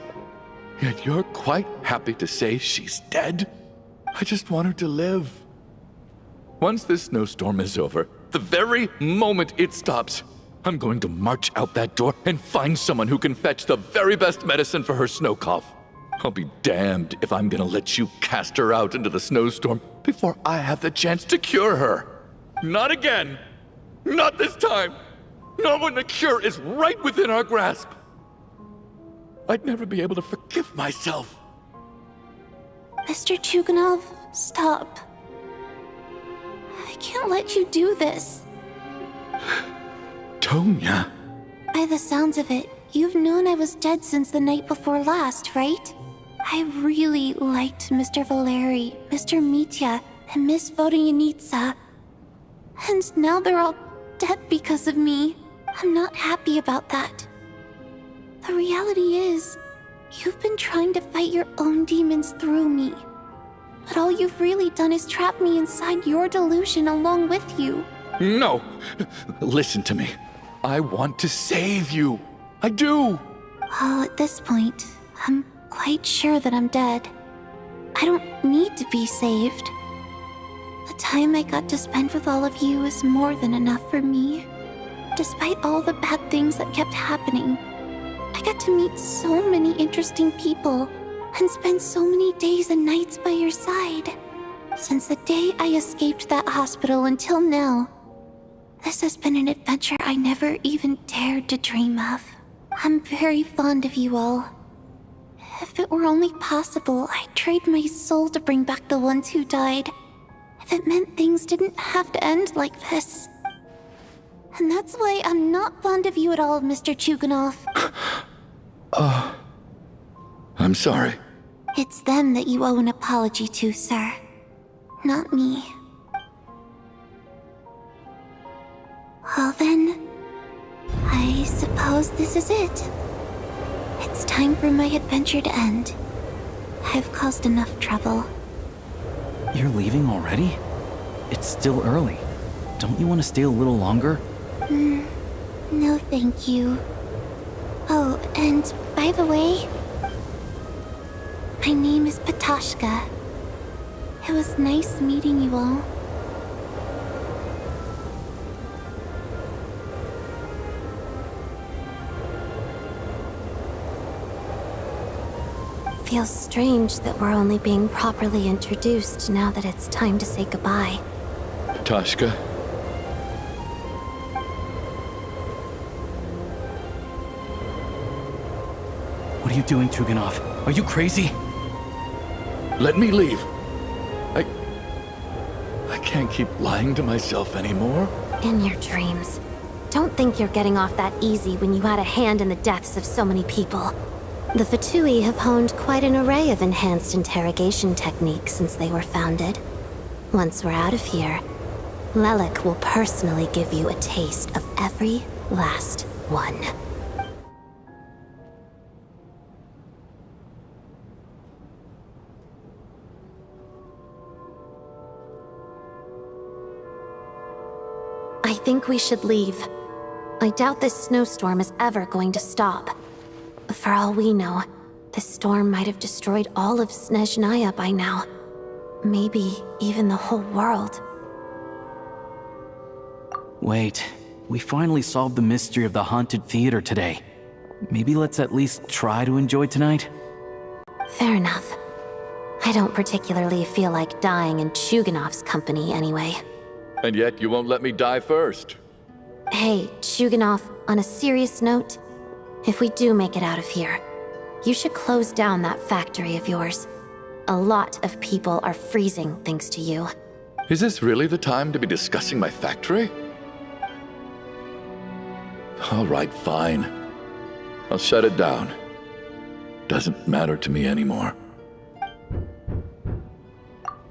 Yet you're quite happy to say she's dead? I just want her to live. Once this snowstorm is over, the very moment it stops, I'm going to march out that door and find someone who can fetch the very best medicine for her snow cough. I'll be damned if I'm gonna let you cast her out into the snowstorm before I have the chance to cure her. Not again! Not this time! Not when the cure is right within our grasp! I'd never be able to forgive myself. Mr. Chuganov, stop. I can't let you do this. Tonya. By the sounds of it, you've known I was dead since the night before last, right? I really liked Mr. Valeri, Mr. Mitya, and Miss Vodyanitsa. And now they're all dead because of me. I'm not happy about that. The reality is, you've been trying to fight your own demons through me. But all you've really done is trap me inside your delusion along with you. No! Listen to me. I want to save you. I do! Well, at this point, I'm quite sure that I'm dead. I don't need to be saved. The time I got to spend with all of you is more than enough for me. Despite all the bad things that kept happening, I got to meet so many interesting people and spend so many days and nights by your side. Since the day I escaped that hospital until now, this has been an adventure I never even dared to dream of. I'm very fond of you all. If it were only possible, I'd trade my soul to bring back the ones who died. If it meant things didn't have to end like this. And that's why I'm not fond of you at all, Mr. Chuganov. I'm sorry. It's them that you owe an apology to, sir. Not me. Well then, I suppose this is it. It's time for my adventure to end. I've caused enough trouble. You're leaving already? It's still early. Don't you want to stay a little longer? No thank you. Oh, and by the way, my name is Patashka. It was nice meeting you all. Feels strange that we're only being properly introduced now that it's time to say goodbye. Tashka. What are you doing, Chuganov? Are you crazy? Let me leave. I can't keep lying to myself anymore. In your dreams. Don't think you're getting off that easy when you had a hand in the deaths of so many people. The Fatui have honed quite an array of enhanced interrogation techniques since they were founded. Once we're out of here, Lelik will personally give you a taste of every last one. I think we should leave. I doubt this snowstorm is ever going to stop. For all we know, this storm might have destroyed all of Snezhnaya by now. Maybe even the whole world. Wait, we finally solved the mystery of the haunted theater today. Maybe let's at least try to enjoy tonight? Fair enough. I don't particularly feel like dying in Chuganov's company anyway. And yet you won't let me die first. Hey, Chuganov, on a serious note, if we do make it out of here, you should close down that factory of yours. A lot of people are freezing thanks to you. Is this really the time to be discussing my factory? All right, fine. I'll shut it down. Doesn't matter to me anymore.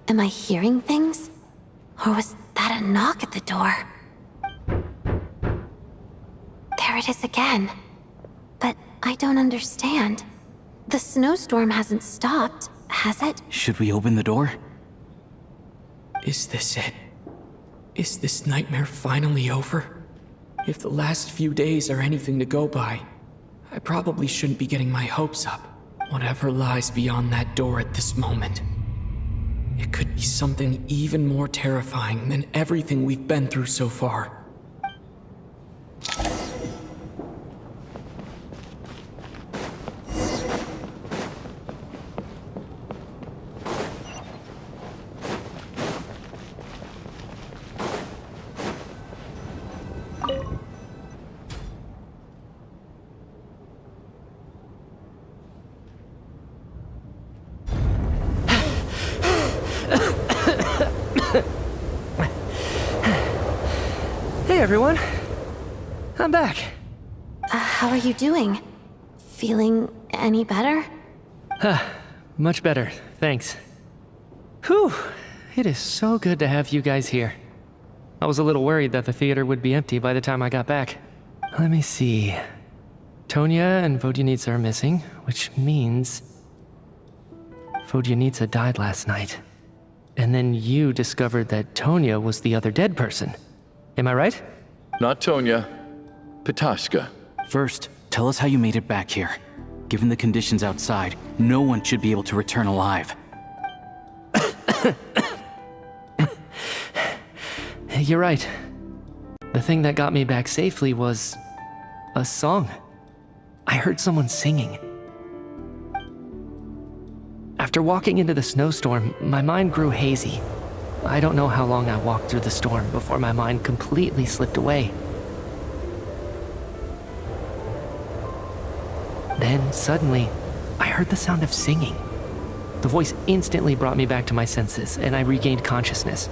Am I hearing things? Or was that a knock at the door? There it is again. But I don't understand. The snowstorm hasn't stopped, has it? Should we open the door? Is this it? Is this nightmare finally over? If the last few days are anything to go by, I probably shouldn't be getting my hopes up. Whatever lies beyond that door at this moment. It could be something even more terrifying than everything we've been through so far. Hey everyone, I'm back. How are you doing? Feeling any better? Much better, thanks. Whew, it is so good to have you guys here. I was a little worried that the theater would be empty by the time I got back. Let me see. Tonya and Vodyanitsa are missing, which means Vodyanitsa died last night. And then you discovered that Tonya was the other dead person. Am I right? Not Tonya. Pitashka. First, tell us how you made it back here. Given the conditions outside, no one should be able to return alive. You're right. The thing that got me back safely was a song. I heard someone singing. After walking into the snowstorm, my mind grew hazy. I don't know how long I walked through the storm before my mind completely slipped away. Then, suddenly, I heard the sound of singing. The voice instantly brought me back to my senses, and I regained consciousness.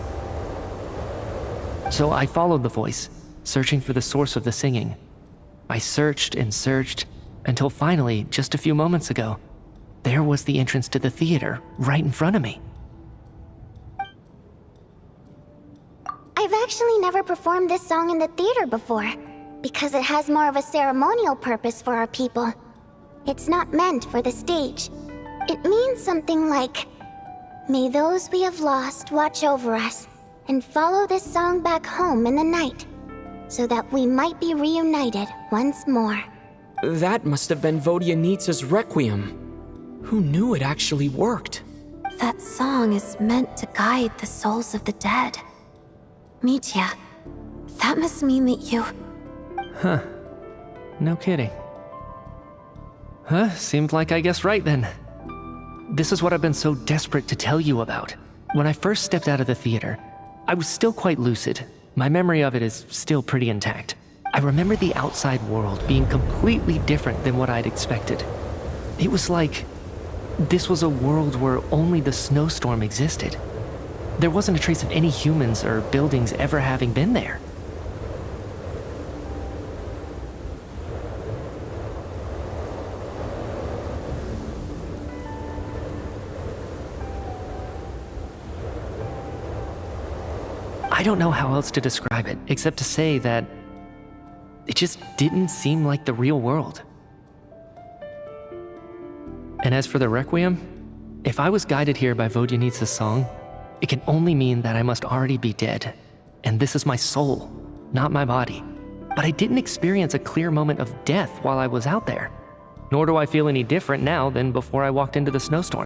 So I followed the voice, searching for the source of the singing. I searched and searched, until finally, just a few moments ago, there was the entrance to the theater, right in front of me. I've actually never performed this song in the theater before, because it has more of a ceremonial purpose for our people. It's not meant for the stage. It means something like, "May those we have lost watch over us, and follow this song back home in the night, so that we might be reunited once more." That must have been Vodyanitsa's Requiem. Who knew it actually worked? That song is meant to guide the souls of the dead. Mitya, that must mean that you... Huh. No kidding. Seemed like I guessed right then. This is what I've been so desperate to tell you about. When I first stepped out of the theater, I was still quite lucid. My memory of it is still pretty intact. I remember the outside world being completely different than what I'd expected. It was like this was a world where only the snowstorm existed. There wasn't a trace of any humans or buildings ever having been there. I don't know how else to describe it, except to say that it just didn't seem like the real world. And as for the Requiem, if I was guided here by Vodyanitsa's song, it can only mean that I must already be dead. And this is my soul, not my body. but I didn't experience a clear moment of death while I was out there. Nor do I feel any different now than before I walked into the snowstorm.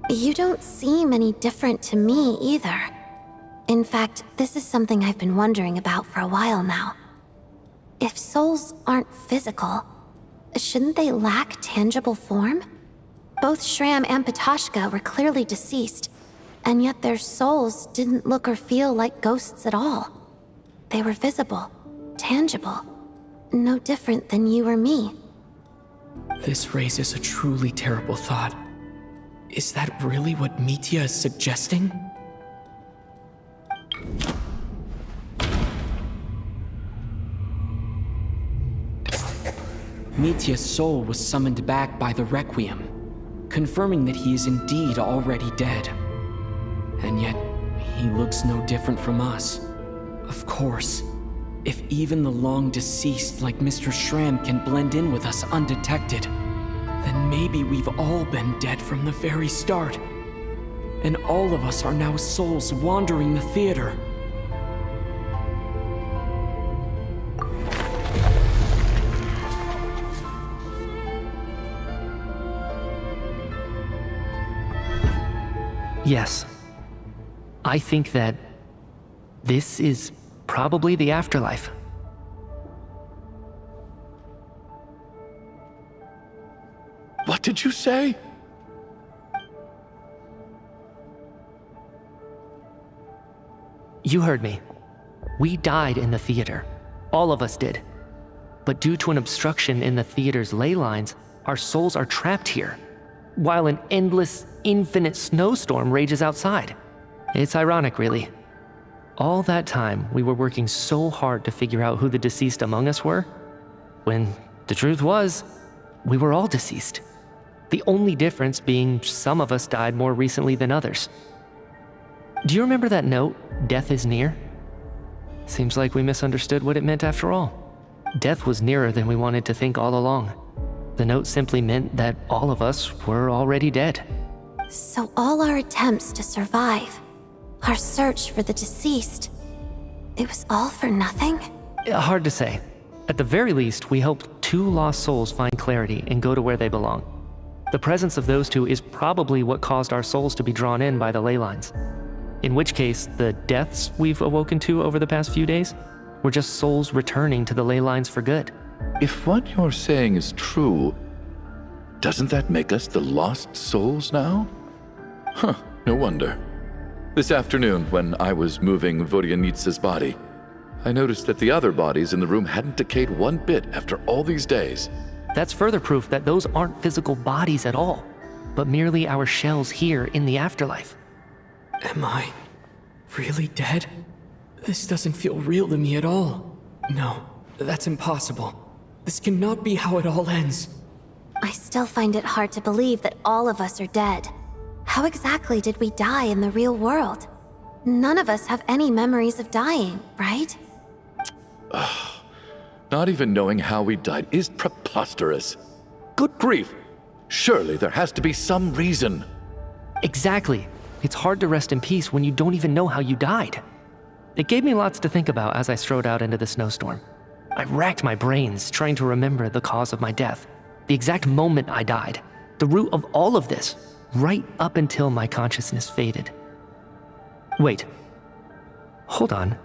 You don't seem any different to me either. In fact, this is something I've been wondering about for a while now. If souls aren't physical, shouldn't they lack tangible form? Both Shram and Patoshka were clearly deceased, and yet their souls didn't look or feel like ghosts at all. They were visible, tangible, no different than you or me. This raises a truly terrible thought. Is that really what Mitya is suggesting? Mitya's soul was summoned back by the Requiem, confirming that he is indeed already dead. And yet, he looks no different from us. Of course, if even the long-deceased like Mr. Shram can blend in with us undetected, then maybe we've all been dead from the very start. And all of us are now souls wandering the theater. Yes. I think that this is probably the afterlife. What did you say? You heard me. We died in the theater. All of us did. But due to an obstruction in the theater's ley lines, our souls are trapped here, while an endless, infinite snowstorm rages outside. It's ironic, really. All that time, we were working so hard to figure out who the deceased among us were, when the truth was, we were all deceased. The only difference being some of us died more recently than others. Do you remember that note, "Death is near"? Seems like we misunderstood what it meant after all. Death was nearer than we wanted to think all along. The note simply meant that all of us were already dead. So all our attempts to survive, our search for the deceased, it was all for nothing? Hard to say. At the very least, we helped two lost souls find clarity and go to where they belong. The presence of those two is probably what caused our souls to be drawn in by the ley lines. In which case, the deaths we've awoken to over the past few days were just souls returning to the ley lines for good. If what you're saying is true, doesn't that make us the lost souls now? Huh, no wonder. This afternoon, when I was moving Vodyanitsa's body, I noticed that the other bodies in the room hadn't decayed one bit after all these days. That's further proof that those aren't physical bodies at all, but merely our shells here in the afterlife. Am I really dead? This doesn't feel real to me at all. No, that's impossible. This cannot be how it all ends. I still find it hard to believe that all of us are dead. How exactly did we die in the real world? None of us have any memories of dying, right? Not even knowing how we died is preposterous. Good grief! Surely there has to be some reason. Exactly. It's hard to rest in peace when you don't even know how you died. It gave me lots to think about as I strode out into the snowstorm. I racked my brains trying to remember the cause of my death, the exact moment I died, the root of all of this, right up until my consciousness faded. Wait. Hold on.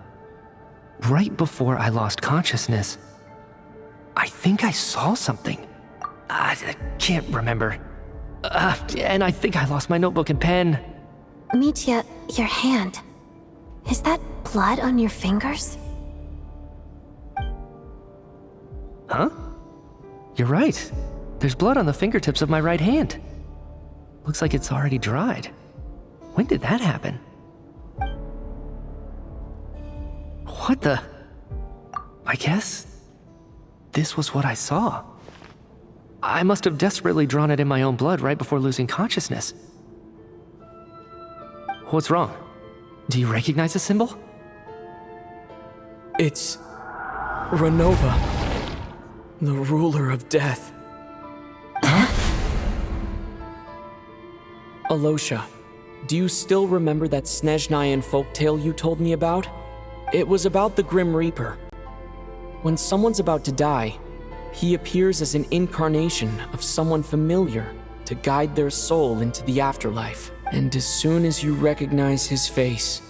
Right before I lost consciousness, I think I saw something. I can't remember. And I think I lost my notebook and pen. Mitya, your hand. Is that blood on your fingers? Huh? You're right. There's blood on the fingertips of my right hand. Looks like it's already dried. When did that happen? What the? I guess this was what I saw. I must have desperately drawn it in my own blood right before losing consciousness. What's wrong? Do you recognize the symbol? It's Renova, the ruler of death. Alosha, do you still remember that Snezhnayan folktale you told me about? It was about the Grim Reaper. When someone's about to die, he appears as an incarnation of someone familiar to guide their soul into the afterlife. And as soon as you recognize his face,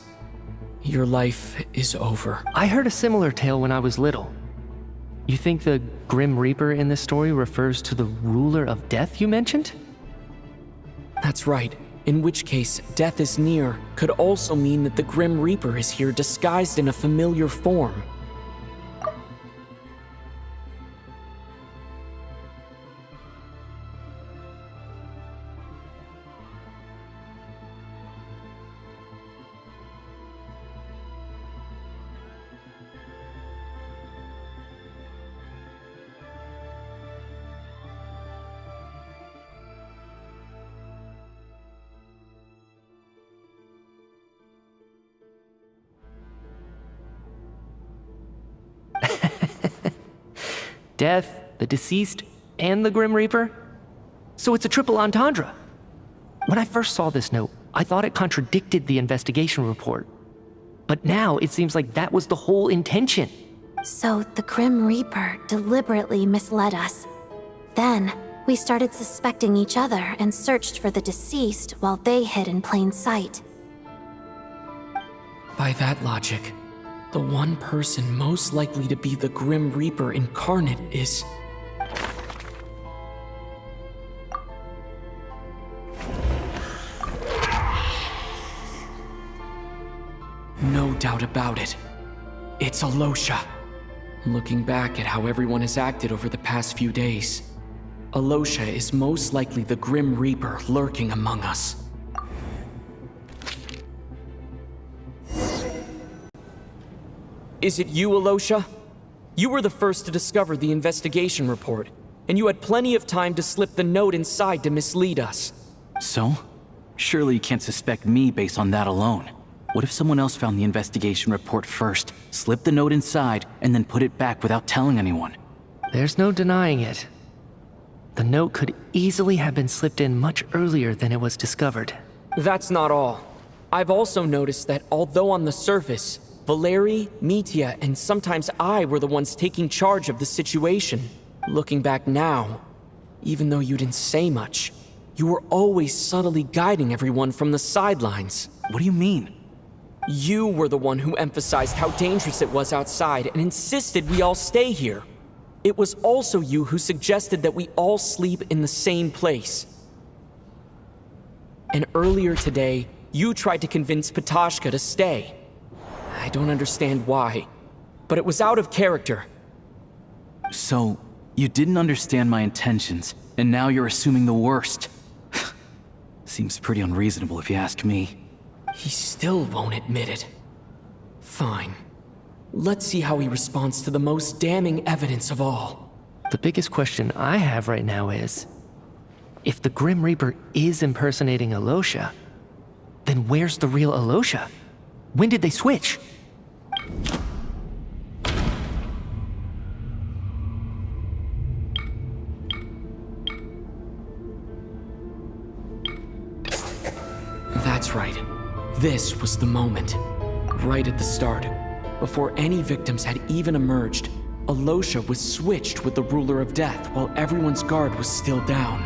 your life is over. I heard a similar tale when I was little. You think the Grim Reaper in this story refers to the ruler of death you mentioned? That's right. In which case, death is near could also mean that the Grim Reaper is here disguised in a familiar form. Death, the deceased, and the Grim Reaper? So it's a triple entendre. When I first saw this note, I thought it contradicted the investigation report. But now it seems like that was the whole intention. So the Grim Reaper deliberately misled us. Then, we started suspecting each other and searched for the deceased while they hid in plain sight. By that logic, the one person most likely to be the Grim Reaper incarnate is... No doubt about it. It's Alosha. Looking back at how everyone has acted over the past few days, Alosha is most likely the Grim Reaper lurking among us. Is it you, Alosha? You were the first to discover the investigation report, and you had plenty of time to slip the note inside to mislead us. So? Surely you can't suspect me based on that alone. What if someone else found the investigation report first, slipped the note inside, and then put it back without telling anyone? There's no denying it. The note could easily have been slipped in much earlier than it was discovered. That's not all. I've also noticed that although on the surface, Valeri, Mitya, and sometimes I were the ones taking charge of the situation, looking back now, even though you didn't say much, you were always subtly guiding everyone from the sidelines. What do you mean? You were the one who emphasized how dangerous it was outside and insisted we all stay here. It was also you who suggested that we all sleep in the same place. And earlier today, you tried to convince Patashka to stay. I don't understand why, but it was out of character. So, you didn't understand my intentions, and now you're assuming the worst. Seems pretty unreasonable if you ask me. He still won't admit it. Fine. Let's see how he responds to the most damning evidence of all. The biggest question I have right now is, if the Grim Reaper is impersonating Alosha, then where's the real Alosha? When did they switch? That's right. This was the moment. Right at the start. Before any victims had even emerged, Alosha was switched with the Ruler of Death while everyone's guard was still down.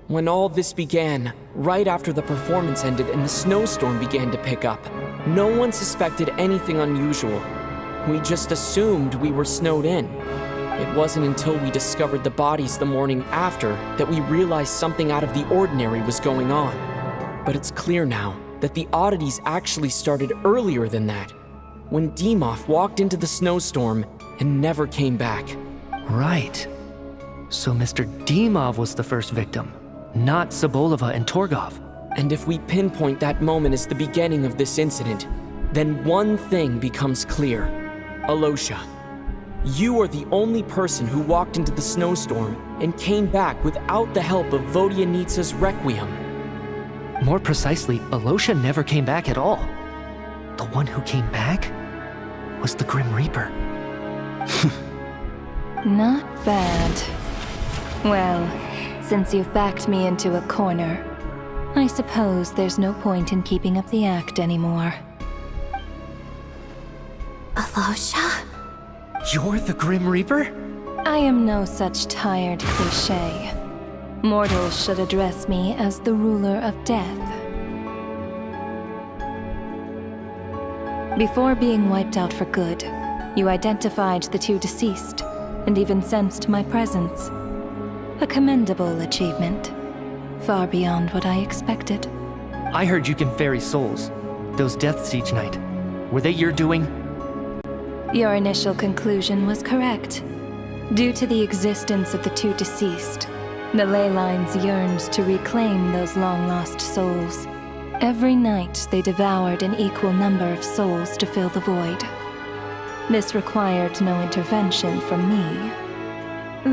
When all this began, right after the performance ended and the snowstorm began to pick up, no one suspected anything unusual. We just assumed we were snowed in. It wasn't until we discovered the bodies the morning after that we realized something out of the ordinary was going on. But it's clear now that the oddities actually started earlier than that, when Dimov walked into the snowstorm and never came back. Right. So Mr. Dimov was the first victim, not Sobolova and Torgov. And if we pinpoint that moment as the beginning of this incident, then one thing becomes clear. Alosha, you are the only person who walked into the snowstorm and came back without the help of Vodyanitsa's Requiem. More precisely, Alosha never came back at all. The one who came back was the Grim Reaper. Not bad. Well, since you've backed me into a corner, I suppose there's no point in keeping up the act anymore. Alosha? You're the Grim Reaper? I am no such tired cliché. Mortals should address me as the ruler of death. Before being wiped out for good, you identified the two deceased, and even sensed my presence. A commendable achievement. Far beyond what I expected. I heard you can ferry souls. Those deaths each night. Were they your doing? Your initial conclusion was correct. Due to the existence of the two deceased, the ley lines yearned to reclaim those long-lost souls. Every night they devoured an equal number of souls to fill the void. This required no intervention from me.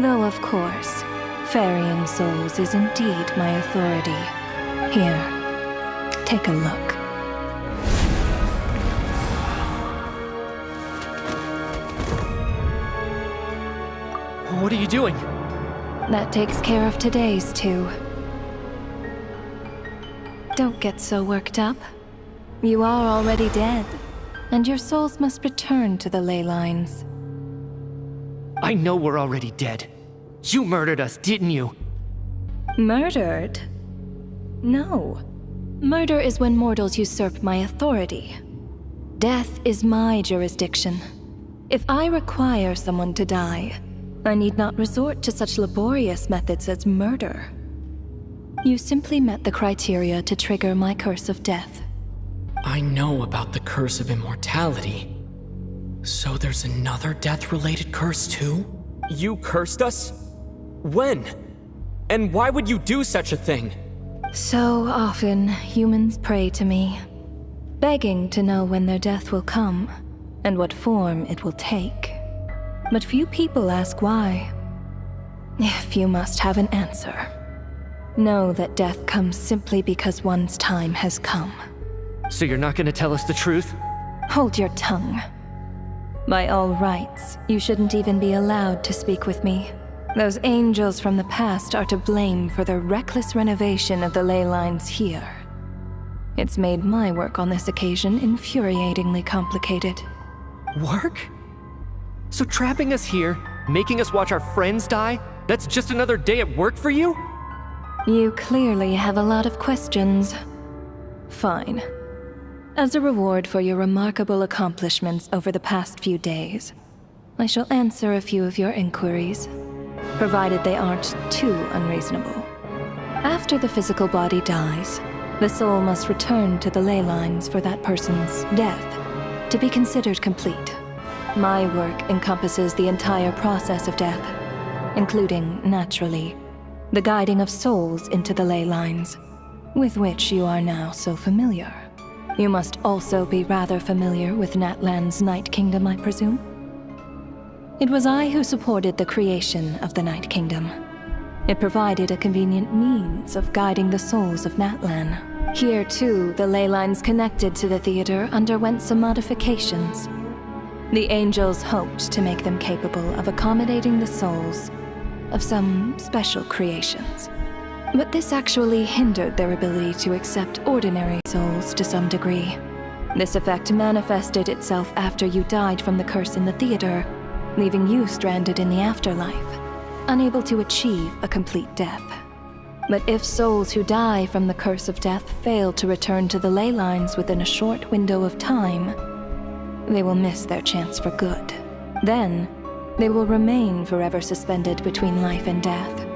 Though, of course, ferrying souls is indeed my authority. Here, take a look. What are you doing? That takes care of today's too. Don't get so worked up. You are already dead, and your souls must return to the ley lines. I know we're already dead. You murdered us, didn't you? Murdered? No. Murder is when mortals usurp my authority. Death is my jurisdiction. If I require someone to die, I need not resort to such laborious methods as murder. You simply met the criteria to trigger my curse of death. I know about the curse of immortality. So there's another death-related curse too? You cursed us? When? And why would you do such a thing? So often, humans pray to me, begging to know when their death will come, and what form it will take. But few people ask why. If you must have an answer, know that death comes simply because one's time has come. So you're not gonna tell us the truth? Hold your tongue. By all rights, you shouldn't even be allowed to speak with me. Those angels from the past are to blame for their reckless renovation of the ley lines here. It's made my work on this occasion infuriatingly complicated. Work? So trapping us here, making us watch our friends die, that's just another day at work for you? You clearly have a lot of questions. Fine. As a reward for your remarkable accomplishments over the past few days, I shall answer a few of your inquiries, provided they aren't too unreasonable. After the physical body dies, the soul must return to the ley lines for that person's death to be considered complete. My work encompasses the entire process of death, including, naturally, the guiding of souls into the ley lines, with which you are now so familiar. You must also be rather familiar with Natlan's Night Kingdom, I presume? It was I who supported the creation of the Night Kingdom. It provided a convenient means of guiding the souls of Natlan. Here, too, the ley lines connected to the theater underwent some modifications. The angels hoped to make them capable of accommodating the souls of some special creations. But this actually hindered their ability to accept ordinary souls to some degree. This effect manifested itself after you died from the curse in the theater, leaving you stranded in the afterlife, unable to achieve a complete death. But if souls who die from the curse of death fail to return to the ley lines within a short window of time, they will miss their chance for good. Then, they will remain forever suspended between life and death,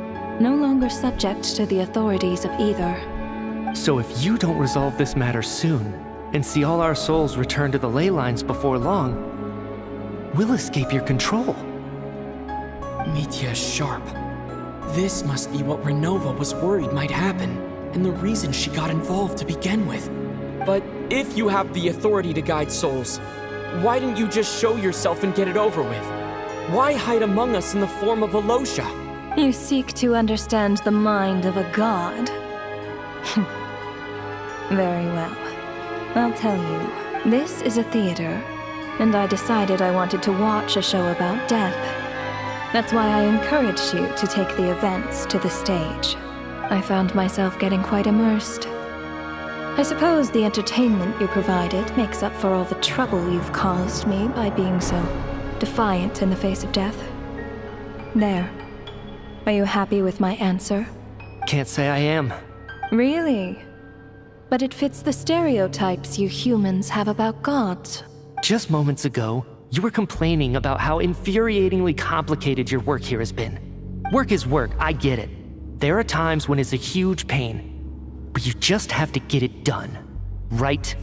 no longer subject to the authorities of either. So if you don't resolve this matter soon, and see all our souls return to the ley lines before long, we'll escape your control. Mitya is sharp. This must be what Renova was worried might happen, and the reason she got involved to begin with. But if you have the authority to guide souls, why didn't you just show yourself and get it over with? Why hide among us in the form of Alosha? You seek to understand the mind of a god. Very well. I'll tell you. This is a theater, and I decided I wanted to watch a show about death. That's why I encouraged you to take the events to the stage. I found myself getting quite immersed. I suppose the entertainment you provided makes up for all the trouble you've caused me by being so defiant in the face of death. There. Are you happy with my answer? Can't say I am. Really? But it fits the stereotypes you humans have about gods. Just moments ago, you were complaining about how infuriatingly complicated your work here has been. Work is work, I get it. There are times when it's a huge pain. But you just have to get it done, right?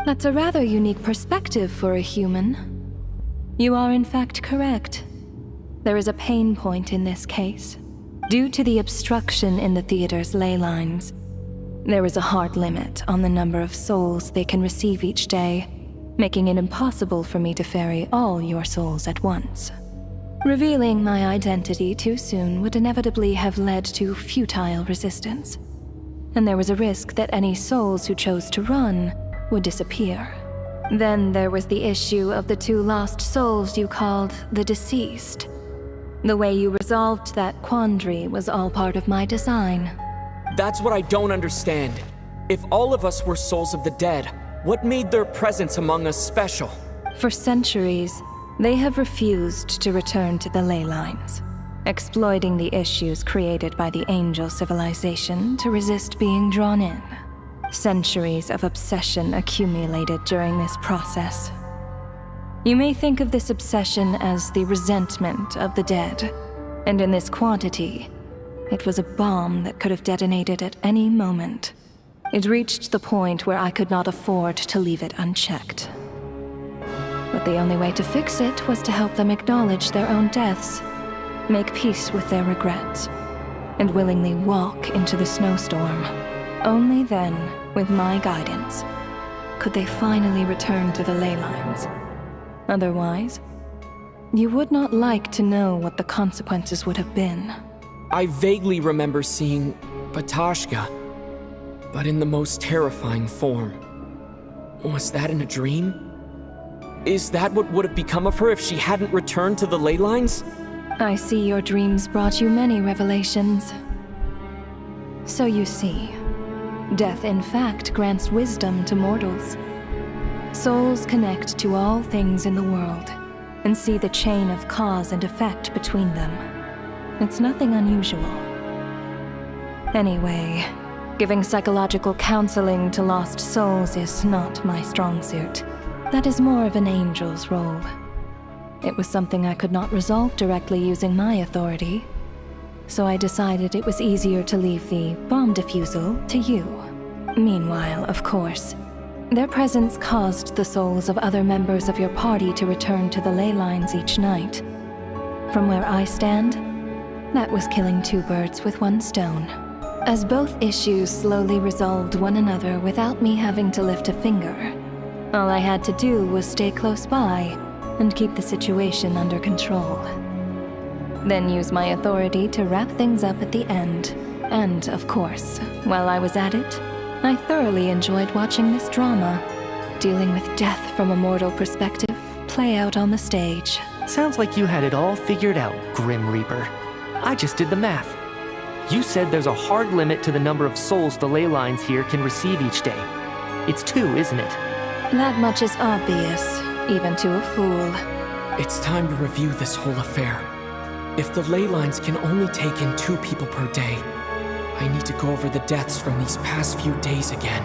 That's a rather unique perspective for a human. You are in fact correct. There is a pain point in this case. Due to the obstruction in the theater's ley lines, there is a hard limit on the number of souls they can receive each day, making it impossible for me to ferry all your souls at once. Revealing my identity too soon would inevitably have led to futile resistance. And there was a risk that any souls who chose to run would disappear. Then there was the issue of the 2 lost souls you called the deceased. The way you resolved that quandary was all part of my design. That's what I don't understand. If all of us were souls of the dead, what made their presence among us special? For centuries, they have refused to return to the ley lines, exploiting the issues created by the angel civilization to resist being drawn in. Centuries of obsession accumulated during this process. You may think of this obsession as the resentment of the dead, and in this quantity, it was a bomb that could have detonated at any moment. It reached the point where I could not afford to leave it unchecked. But the only way to fix it was to help them acknowledge their own deaths, make peace with their regrets, and willingly walk into the snowstorm. Only then, with my guidance, could they finally return to the ley lines. Otherwise, you would not like to know what the consequences would have been. I vaguely remember seeing Batashka, but in the most terrifying form. Was that in a dream? Is that what would have become of her if she hadn't returned to the ley lines? I see your dreams brought you many revelations. So you see, death in fact grants wisdom to mortals. Souls connect to all things in the world and see the chain of cause and effect between them. It's nothing unusual. Anyway, giving psychological counseling to lost souls is not my strong suit. That is more of an angel's role. It was something I could not resolve directly using my authority, so I decided it was easier to leave the bomb defusal to you. Meanwhile, of course, their presence caused the souls of other members of your party to return to the ley lines each night. From where I stand, that was killing 2 birds with 1 stone. As both issues slowly resolved one another without me having to lift a finger, all I had to do was stay close by and keep the situation under control. Then use my authority to wrap things up at the end. And, of course, while I was at it, I thoroughly enjoyed watching this drama, dealing with death from a mortal perspective, play out on the stage. Sounds like you had it all figured out, Grim Reaper. I just did the math. You said there's a hard limit to the number of souls the ley lines here can receive each day. It's 2, isn't it? That much is obvious, even to a fool. It's time to review this whole affair. If the ley lines can only take in 2 people per day, I need to go over the deaths from these past few days again.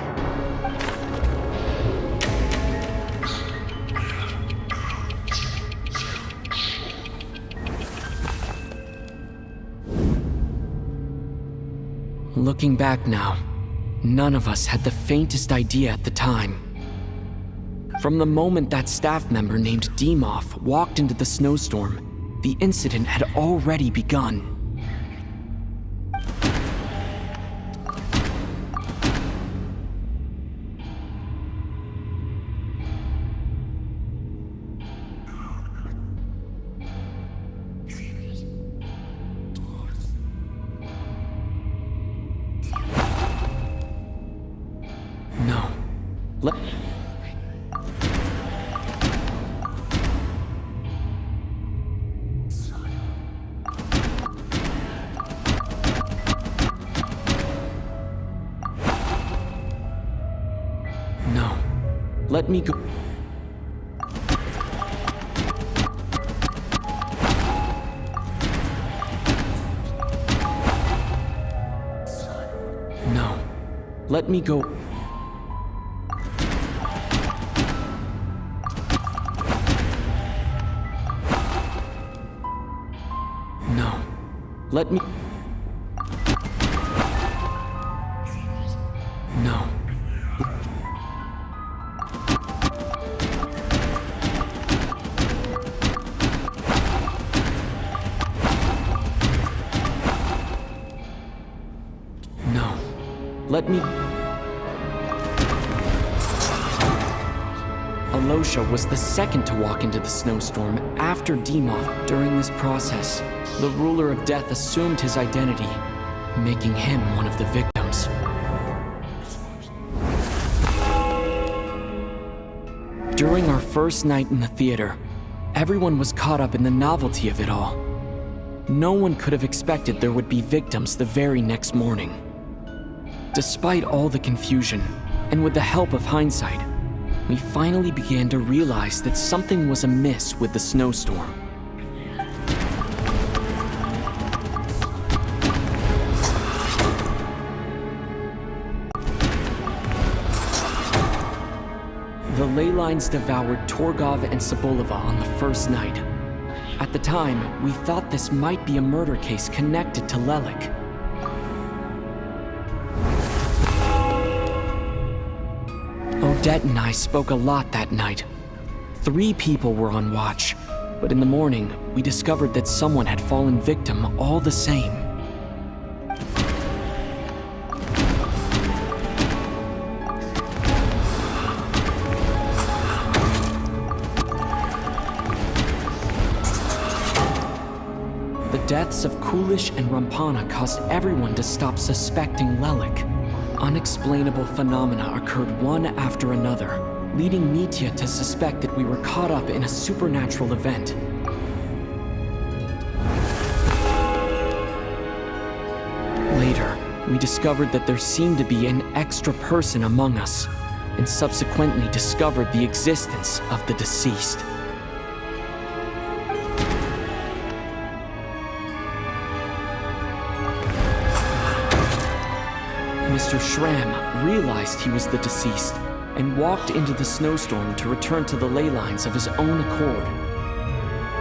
Looking back now, none of us had the faintest idea at the time. From the moment that staff member named Dimov walked into the snowstorm, the incident had already begun. No. let me go. No, let me go. No, let me. No. No. Let me. Alosha was the second to walk into the snowstorm after Demoth. During this process, the ruler of death assumed his identity, making him one of the victims. During our first night in the theater, everyone was caught up in the novelty of it all. No one could have expected there would be victims the very next morning. Despite all the confusion, and with the help of hindsight, we finally began to realize that something was amiss with the snowstorm. The ley lines devoured Torgov and Sobolova on the first night. At the time, we thought this might be a murder case connected to Lelik. Odette and I spoke a lot that night. 3 people were on watch, but in the morning, we discovered that someone had fallen victim all the same. The deaths of Kulish and Rampana caused everyone to stop suspecting Lelik. Unexplainable phenomena occurred one after another, leading Mitya to suspect that we were caught up in a supernatural event. Later, we discovered that there seemed to be an extra person among us, and subsequently discovered the existence of the deceased. Mr. Schramm realized he was the deceased and walked into the snowstorm to return to the ley lines of his own accord.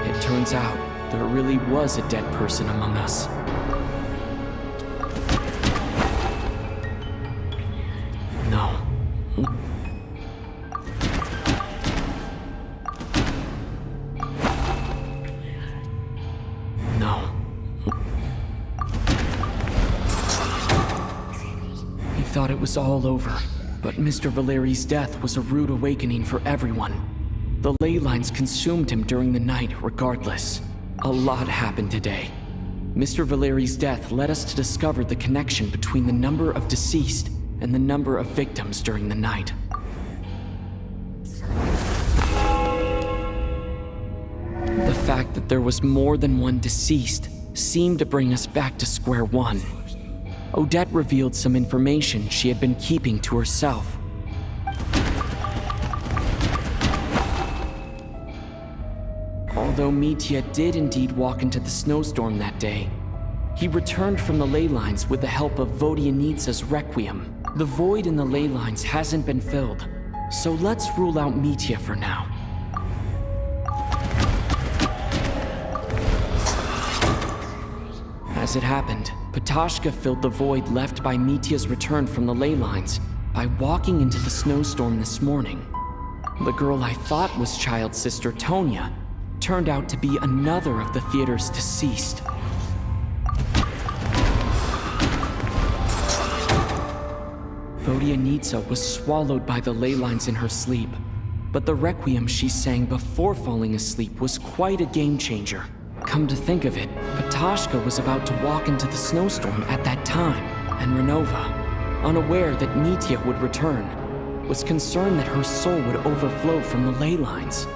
It turns out there really was a dead person among us. No. No. He thought it was all over, but Mr. Valeri's death was a rude awakening for everyone. The ley lines consumed him during the night regardless. A lot happened today. Mr. Valeri's death led us to discover the connection between the number of deceased and the number of victims during the night. The fact that there was more than one deceased seemed to bring us back to square one. Odette revealed some information she had been keeping to herself. Although Mitya did indeed walk into the snowstorm that day, he returned from the ley lines with the help of Vodyanitsa's Requiem. The void in the ley lines hasn't been filled, so let's rule out Mitya for now. As it happened, Patashka filled the void left by Mitya's return from the ley lines by walking into the snowstorm this morning. The girl I thought was child sister Tonya turned out to be another of the theater's deceased. Vodyanitsa was swallowed by the ley lines in her sleep, but the requiem she sang before falling asleep was quite a game changer. Come to think of it, Patashka was about to walk into the snowstorm at that time, and Renova, unaware that Mitya would return, was concerned that her soul would overflow from the ley lines.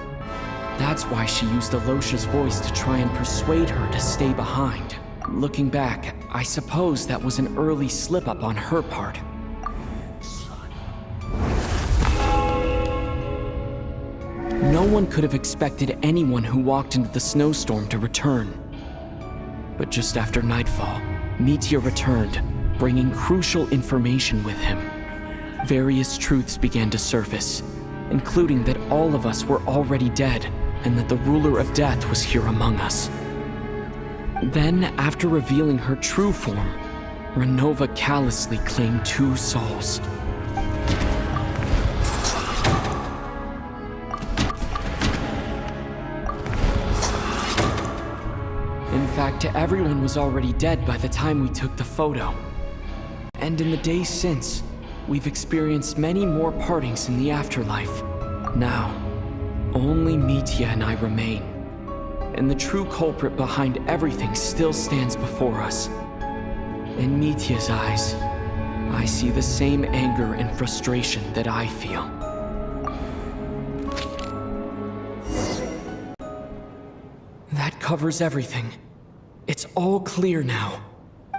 That's why she used Alosha's voice to try and persuade her to stay behind. Looking back, I suppose that was an early slip-up on her part. one could have expected anyone who walked into the snowstorm to return. But just after nightfall, Mitya returned, bringing crucial information with him. Various truths began to surface, including that all of us were already dead, and that the ruler of death was here among us. Then, after revealing her true form, Renova callously claimed 2 souls. In fact, everyone was already dead by the time we took the photo. And in the days since, we've experienced many more partings in the afterlife. Now, only Mitya and I remain. And the true culprit behind everything still stands before us. In Mitya's eyes, I see the same anger and frustration that I feel. That covers everything. It's all clear now.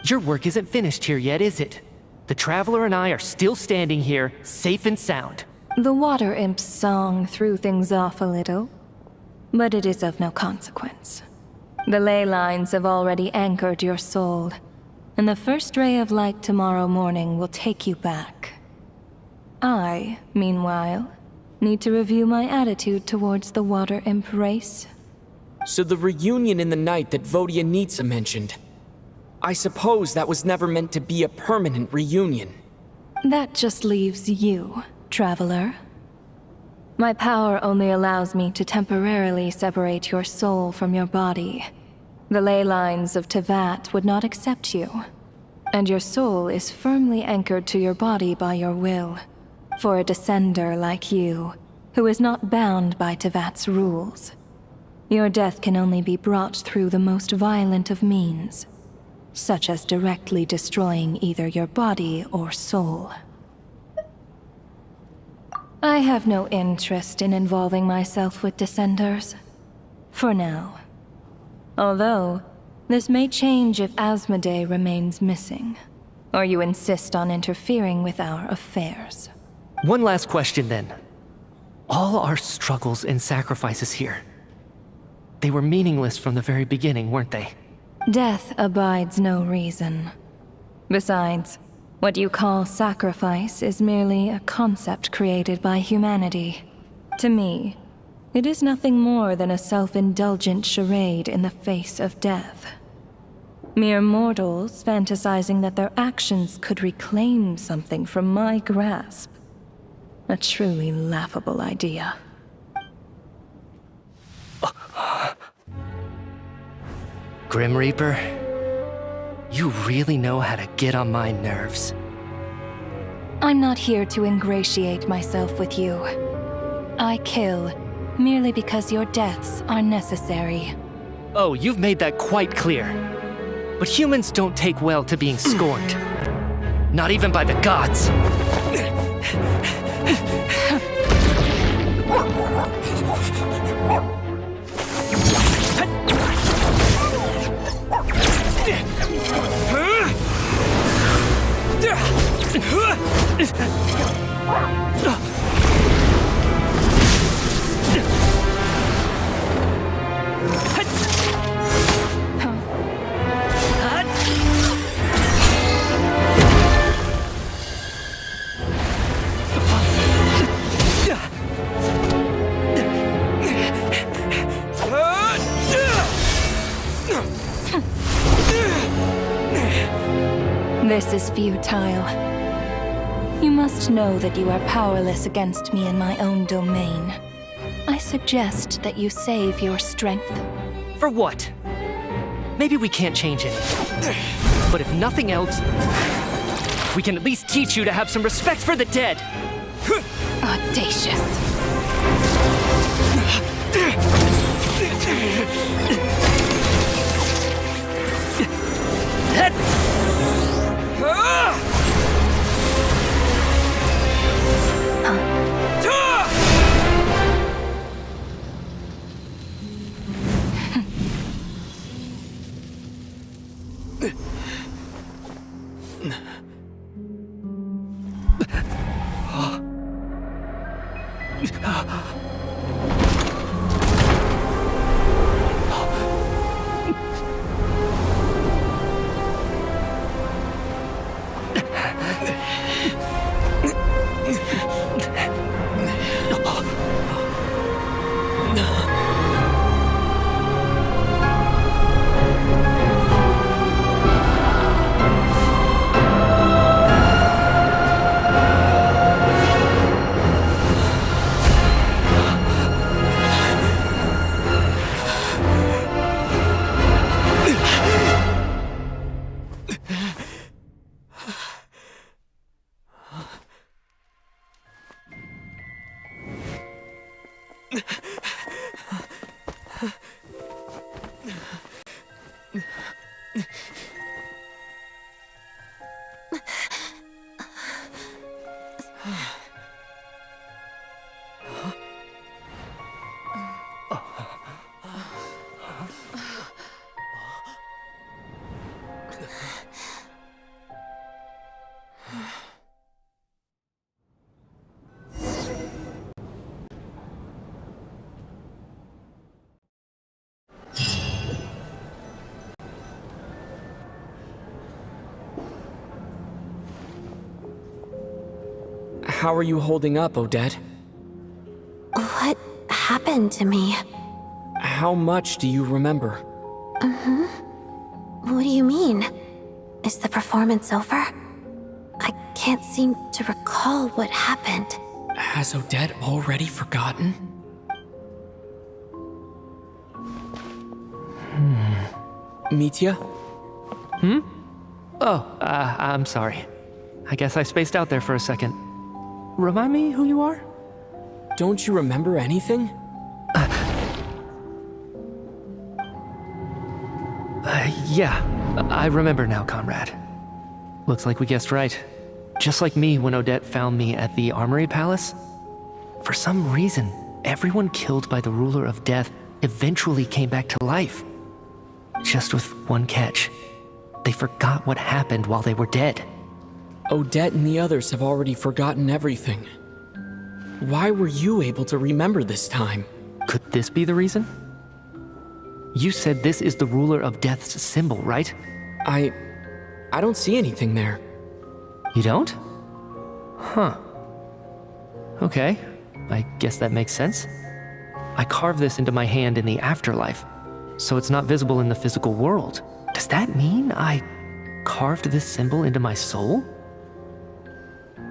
Your work isn't finished here yet, is it? The Traveler and I are still standing here, safe and sound. The Water Imp's song threw things off a little, but it is of no consequence. The ley lines have already anchored your soul, and the first ray of light tomorrow morning will take you back. I, meanwhile, need to review my attitude towards the Water Imp race. So the reunion in the night that Vodyanitsa mentioned, I suppose that was never meant to be a permanent reunion. That just leaves you, Traveler. My power only allows me to temporarily separate your soul from your body. The ley lines of Tevat would not accept you, and your soul is firmly anchored to your body by your will. For a descender like you, who is not bound by Tevat's rules, your death can only be brought through the most violent of means, such as directly destroying either your body or soul. I have no interest in involving myself with Descenders, for now. Although, this may change if Asmodee remains missing, or you insist on interfering with our affairs. One last question then. All our struggles and sacrifices here, they were meaningless from the very beginning, weren't they? Death abides no reason. Besides, what you call sacrifice is merely a concept created by humanity. To me, it is nothing more than a self-indulgent charade in the face of death. Mere mortals fantasizing that their actions could reclaim something from my grasp. A truly laughable idea. Grim Reaper, you really know how to get on my nerves. I'm not here to ingratiate myself with you. I kill merely because your deaths are necessary. Oh, you've made that quite clear. But humans don't take well to being scorned. Not even by the gods. This is futile. You must know that you are powerless against me in my own domain. I suggest that you save your strength. For what? Maybe we can't change anything. But if nothing else, we can at least teach you to have some respect for the dead. Audacious. How are you holding up, Odette? What happened to me? How much do you remember? What do you mean? Is the performance over? I can't seem to recall what happened. Has Odette already forgotten? Mitya? I'm sorry. I guess I spaced out there for a second. Remind me who you are? Don't you remember anything? Yeah, I remember now, comrade. Looks like we guessed right. Just like me when Odette found me at the Armory Palace. For some reason, everyone killed by the Ruler of Death eventually came back to life. Just with one catch. They forgot what happened while they were dead. Odette and the others have already forgotten everything. Why were you able to remember this time? Could this be the reason? You said this is the Ruler of Death's symbol, right? I don't see anything there. You don't? Huh. Okay, I guess that makes sense. I carved this into my hand in the afterlife, so it's not visible in the physical world. Does that mean I carved this symbol into my soul?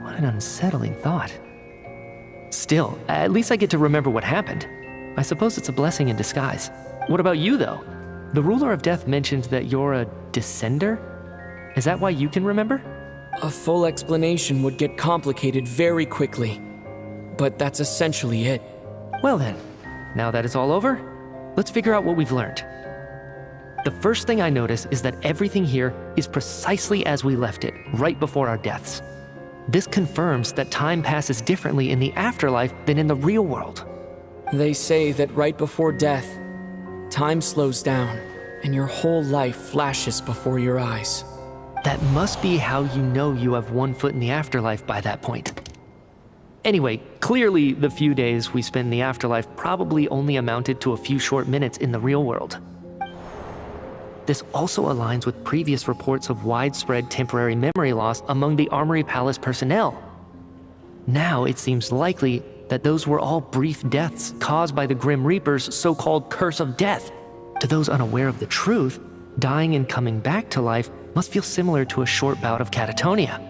What an unsettling thought. Still, at least I get to remember what happened. I suppose it's a blessing in disguise. What about you, though? The Ruler of Death mentioned that you're a descender? Is that why you can remember? A full explanation would get complicated very quickly. But that's essentially it. Well then, now that it's all over, let's figure out what we've learned. The first thing I notice is that everything here is precisely as we left it, right before our deaths. This confirms that time passes differently in the afterlife than in the real world. They say that right before death, time slows down, and your whole life flashes before your eyes. That must be how you know you have one foot in the afterlife by that point. Anyway, clearly the few days we spent in the afterlife probably only amounted to a few short minutes in the real world. This also aligns with previous reports of widespread temporary memory loss among the Armory Palace personnel. Now it seems likely that those were all brief deaths caused by the Grim Reaper's so-called curse of death. To those unaware of the truth, dying and coming back to life must feel similar to a short bout of catatonia.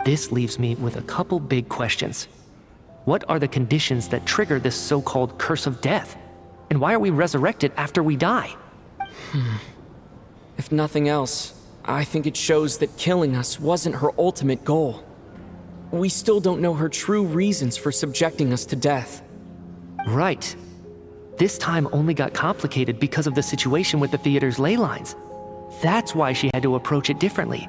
This leaves me with a couple big questions. What are the conditions that trigger this so-called curse of death? And why are we resurrected after we die? If nothing else, I think it shows that killing us wasn't her ultimate goal. We still don't know her true reasons for subjecting us to death. Right. This time only got complicated because of the situation with the theater's ley lines. That's why she had to approach it differently.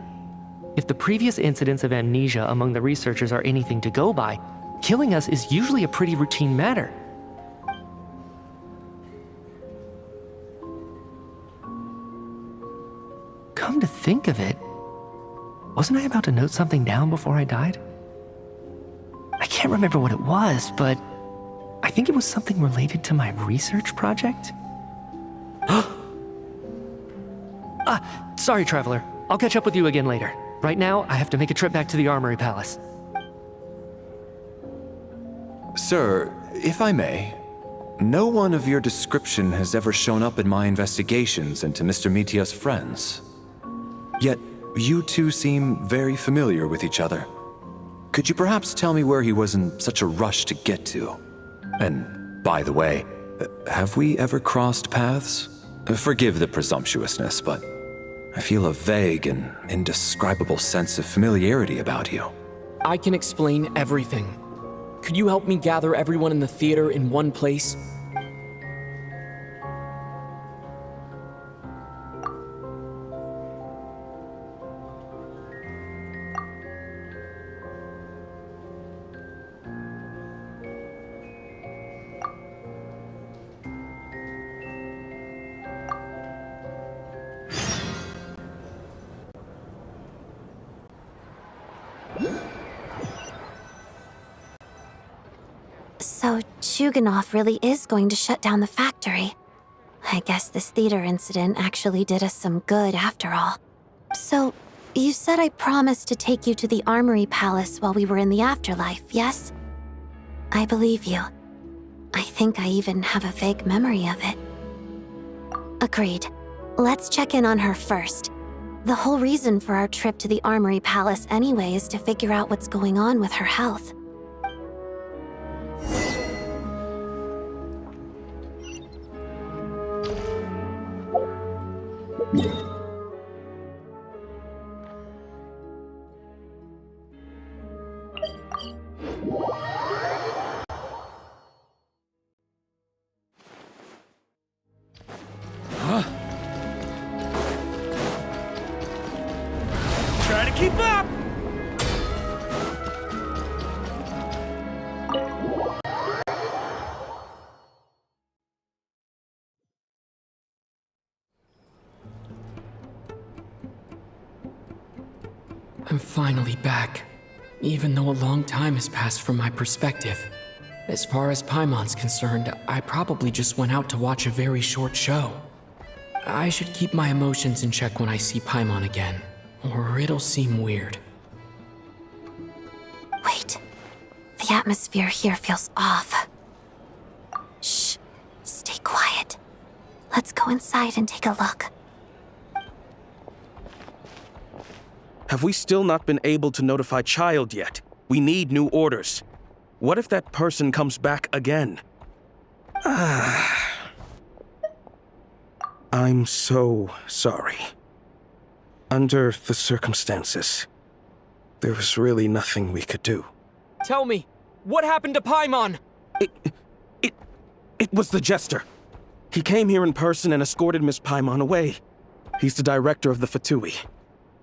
If the previous incidents of amnesia among the researchers are anything to go by, killing us is usually a pretty routine matter. Come to think of it, wasn't I about to note something down before I died? I can't remember what it was, but I think it was something related to my research project. Sorry, Traveler. I'll catch up with you again later. Right now, I have to make a trip back to the Armory Palace. Sir, if I may, no one of your description has ever shown up in my investigations into Mr. Mitya's friends. Yet, you two seem very familiar with each other. Could you perhaps tell me where he was in such a rush to get to? And, by the way, have we ever crossed paths? Forgive the presumptuousness, but I feel a vague and indescribable sense of familiarity about you. I can explain everything. could you help me gather everyone in the theater in one place? So, Chuganov really is going to shut down the factory. I guess this theater incident actually did us some good after all. So, you said I promised to take you to the Armory Palace while we were in the afterlife, yes? I believe you. I think I even have a vague memory of it. Agreed. Let's check in on her first. The whole reason for our trip to the Armory Palace anyway is to figure out what's going on with her health. Try to keep up! I'm finally back, even though a long time has passed from my perspective. As far as Paimon's concerned, I probably just went out to watch a very short show. I should keep my emotions in check when I see Paimon again, or it'll seem weird. Wait. The atmosphere here feels off. Shh. Stay quiet. Let's go inside and take a look. Have we still not been able to notify Child yet? We need new orders. What if that person comes back again? I'm so sorry. Under the circumstances, there was really nothing we could do. Tell me, what happened to Paimon? It was the Jester. He came here in person and escorted Miss Paimon away. He's the director of the Fatui.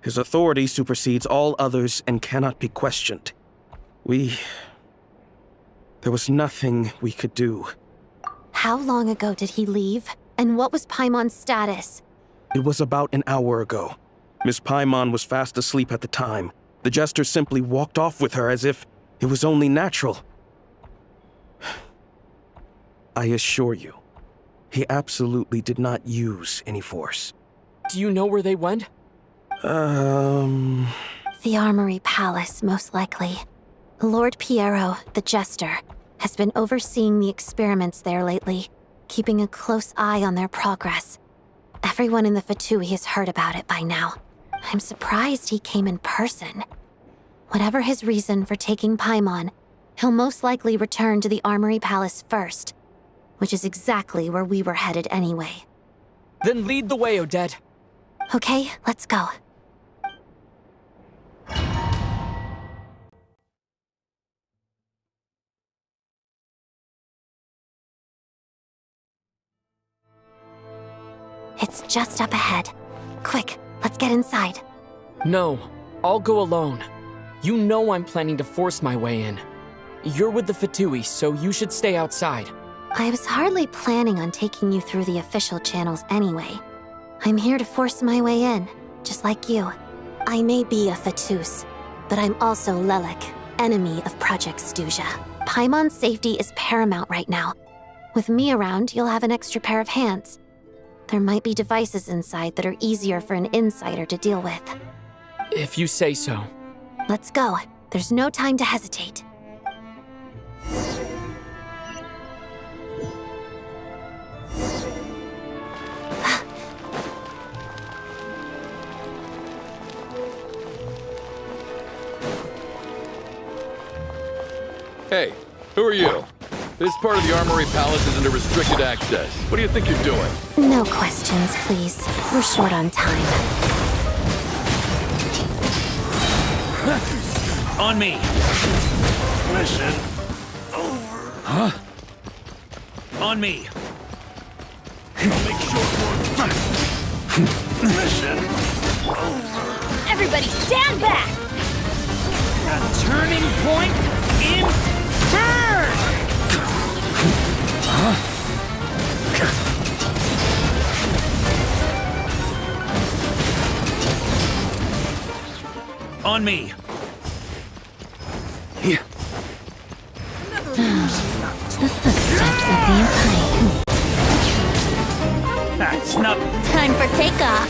His authority supersedes all others and cannot be questioned. There was nothing we could do. How long ago did he leave? And what was Paimon's status? It was about an hour ago. Miss Paimon was fast asleep at the time. The Jester simply walked off with her as if it was only natural. I assure you, he absolutely did not use any force. Do you know where they went? The Armory Palace, most likely. Lord Piero, the Jester, has been overseeing the experiments there lately, keeping a close eye on their progress. Everyone in the Fatui has heard about it by now. I'm surprised he came in person. Whatever his reason for taking Paimon, he'll most likely return to the Armory Palace first, which is exactly where we were headed anyway. Then lead the way, Odette. Okay, let's go. It's just up ahead. Quick, let's get inside. No, I'll go alone. You know I'm planning to force my way in. You're with the Fatui, so you should stay outside. I was hardly planning on taking you through the official channels anyway. I'm here to force my way in, just like you. I may be a Fatus, but I'm also Lelik, enemy of Project Stuzha. Paimon's safety is paramount right now. With me around, you'll have an extra pair of hands. There might be devices inside that are easier for an insider to deal with. If you say so. Let's go. There's no time to hesitate. Hey, who are you? This part of the Armory Palace is under restricted access. What do you think you're doing? No questions, please. We're short on time. On me. Mission Huh? On me. I'll make short work. Mission over. Everybody stand back! A turning point in turn! On me. The footsteps of the Empire. That's not. Time for takeoff.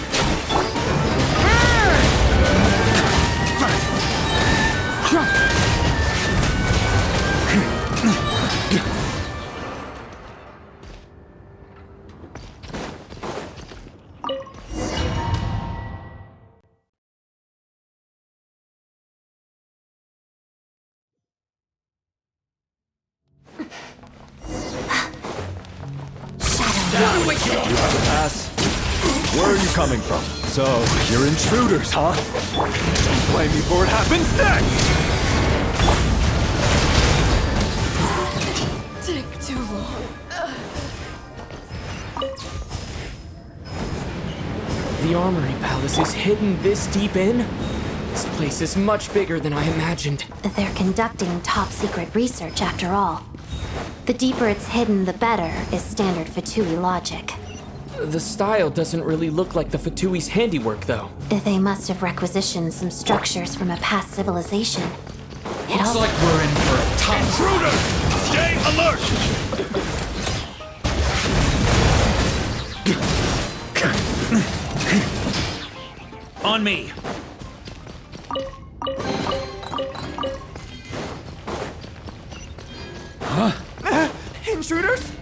Pass. Where are you coming from? So, you're intruders, huh? Don't blame me for what happens next! Take too long. The Armory Palace is hidden this deep in? This place is much bigger than I imagined. They're conducting top-secret research, after all. The deeper it's hidden, the better, is standard Fatui logic. The style doesn't really look like the Fatui's handiwork, though. They must have requisitioned some structures from a past civilization. Looks like we're in for a tough. Intruder! Stay alert! On me. Intruders?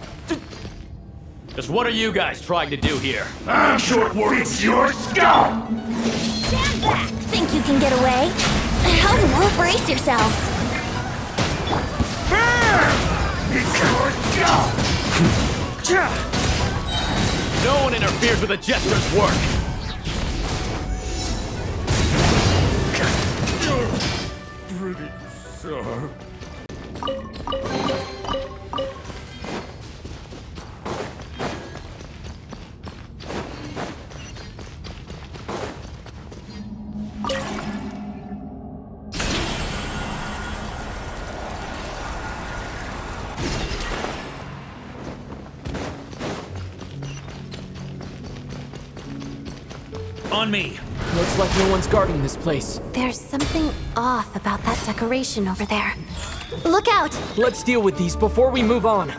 Just what are you guys trying to do here? I'm short work. It's your skull! Stand back! Think you can get away? How to brace yourselves! It's your skull! No one interferes with a jester's work! Pretty sir. On me. Looks like no one's guarding this place. There's something off about that decoration over there. Look out! Let's deal with these before we move on.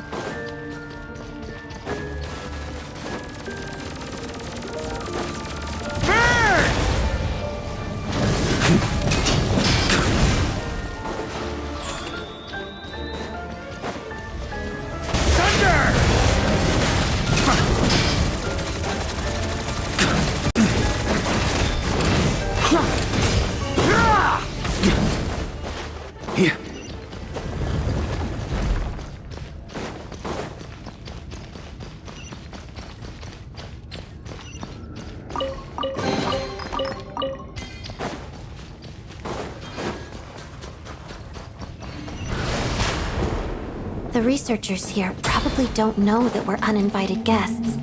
The researchers here probably don't know that we're uninvited guests.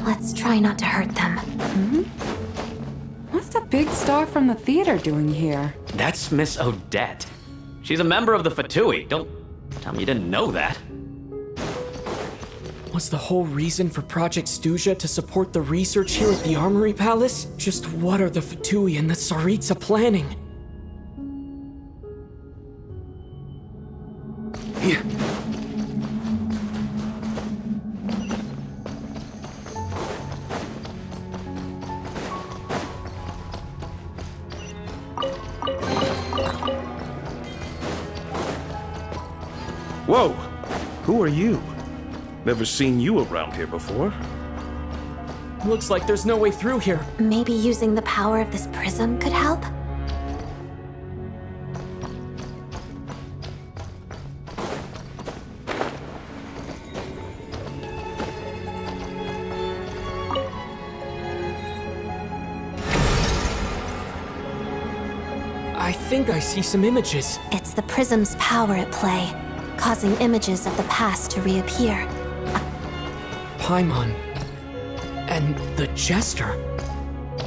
Let's try not to hurt them. What's the big star from the theater doing here? That's Miss Odette. She's a member of the Fatui. Don't tell me you didn't know that. Was the whole reason for Project Stuja to support the research here at the Armory Palace? Just what are the Fatui and the Tsaritsa planning? Whoa! Who are you? Never seen you around here before. Looks like there's no way through here. Maybe using the power of this prism could help? I think I see some images. It's the prism's power at play. causing images of the past to reappear. Paimon. And the Jester.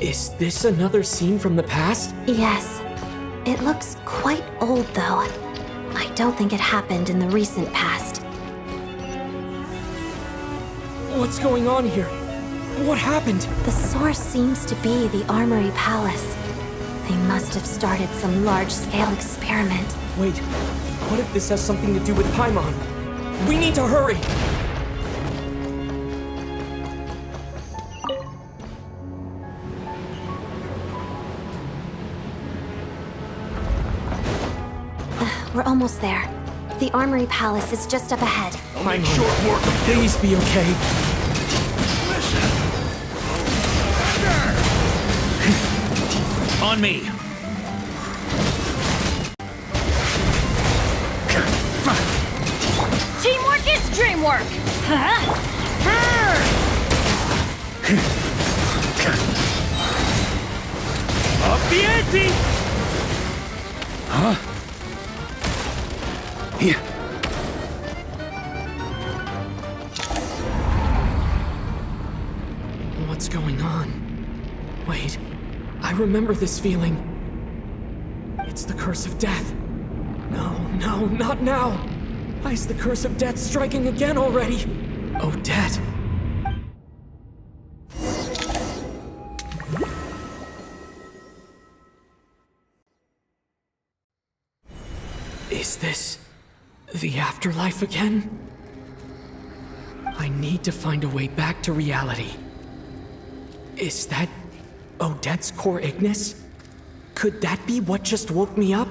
Is this another scene from the past? Yes. It looks quite old, though. I don't think it happened in the recent past. What's going on here? What happened? The source seems to be the Armory Palace. They must have started some large-scale experiment. Wait, what if this has something to do with Paimon? We need to hurry! We're almost there. The Armory Palace is just up ahead. Paimon, please be okay. On me! Teamwork is dreamwork! Up the ante! Huh? Yeah. What's going on? Wait, I remember this feeling. It's the curse of death. No, not now. Why is the curse of death striking again already? Odette. Is this the afterlife again? I need to find a way back to reality. Is that Odette's core Ignis? Could that be what just woke me up?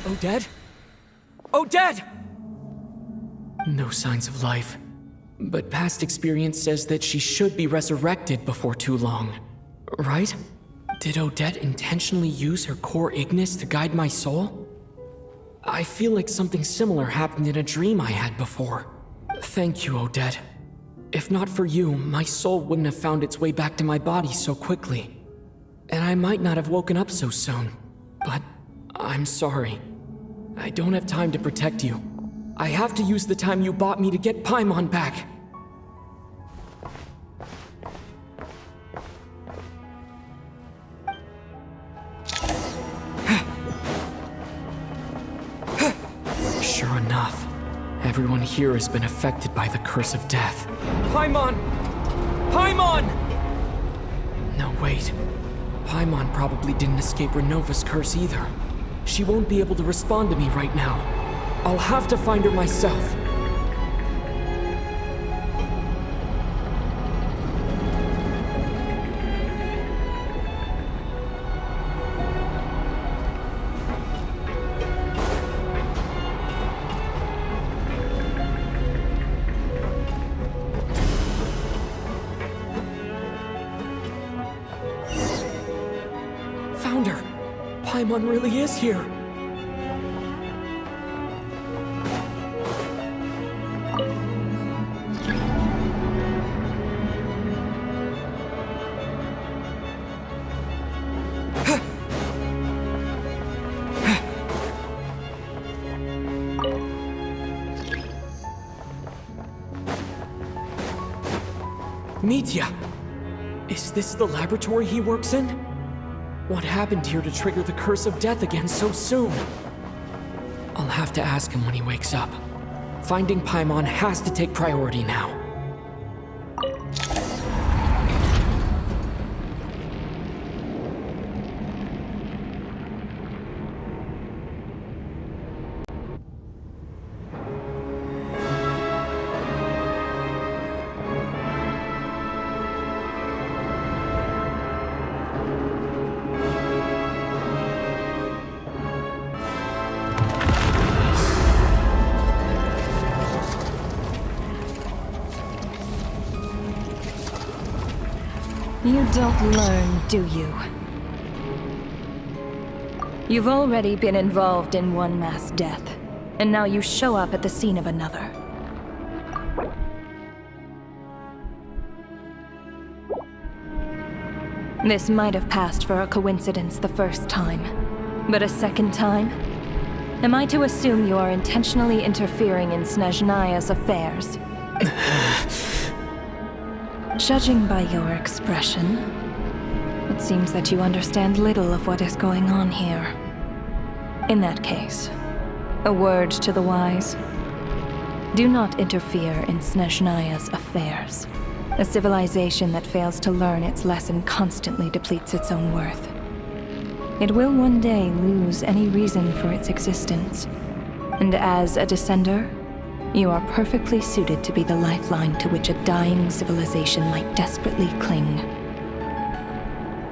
Odette? Odette! No signs of life. But past experience says that she should be resurrected before too long. Right? Did Odette intentionally use her core Ignis to guide my soul? I feel like something similar happened in a dream I had before. Thank you, Odette. If not for you, my soul wouldn't have found its way back to my body so quickly. And I might not have woken up so soon. But I'm sorry. I don't have time to protect you. I have to use the time you bought me to get Paimon back. Sure enough, everyone here has been affected by the curse of death. Paimon! Paimon! No, wait. Paimon probably didn't escape Renova's curse either. She won't be able to respond to me right now. I'll have to find her myself. Found her! Paimon really is here! Mitya! Is this the laboratory he works in? What happened here to trigger the curse of death again so soon? I'll have to ask him when he wakes up. Finding Paimon has to take priority now. You don't learn, do you? You've already been involved in one mass death, and now you show up at the scene of another. This might have passed for a coincidence the first time, but a second time? Am I to assume you are intentionally interfering in Snezhnaya's affairs? Judging by your expression, it seems that you understand little of what is going on here. In that case, a word to the wise. Do not interfere in Snezhnaya's affairs. A civilization that fails to learn its lesson constantly depletes its own worth. It will one day lose any reason for its existence. And as a descender, you are perfectly suited to be the lifeline to which a dying civilization might desperately cling.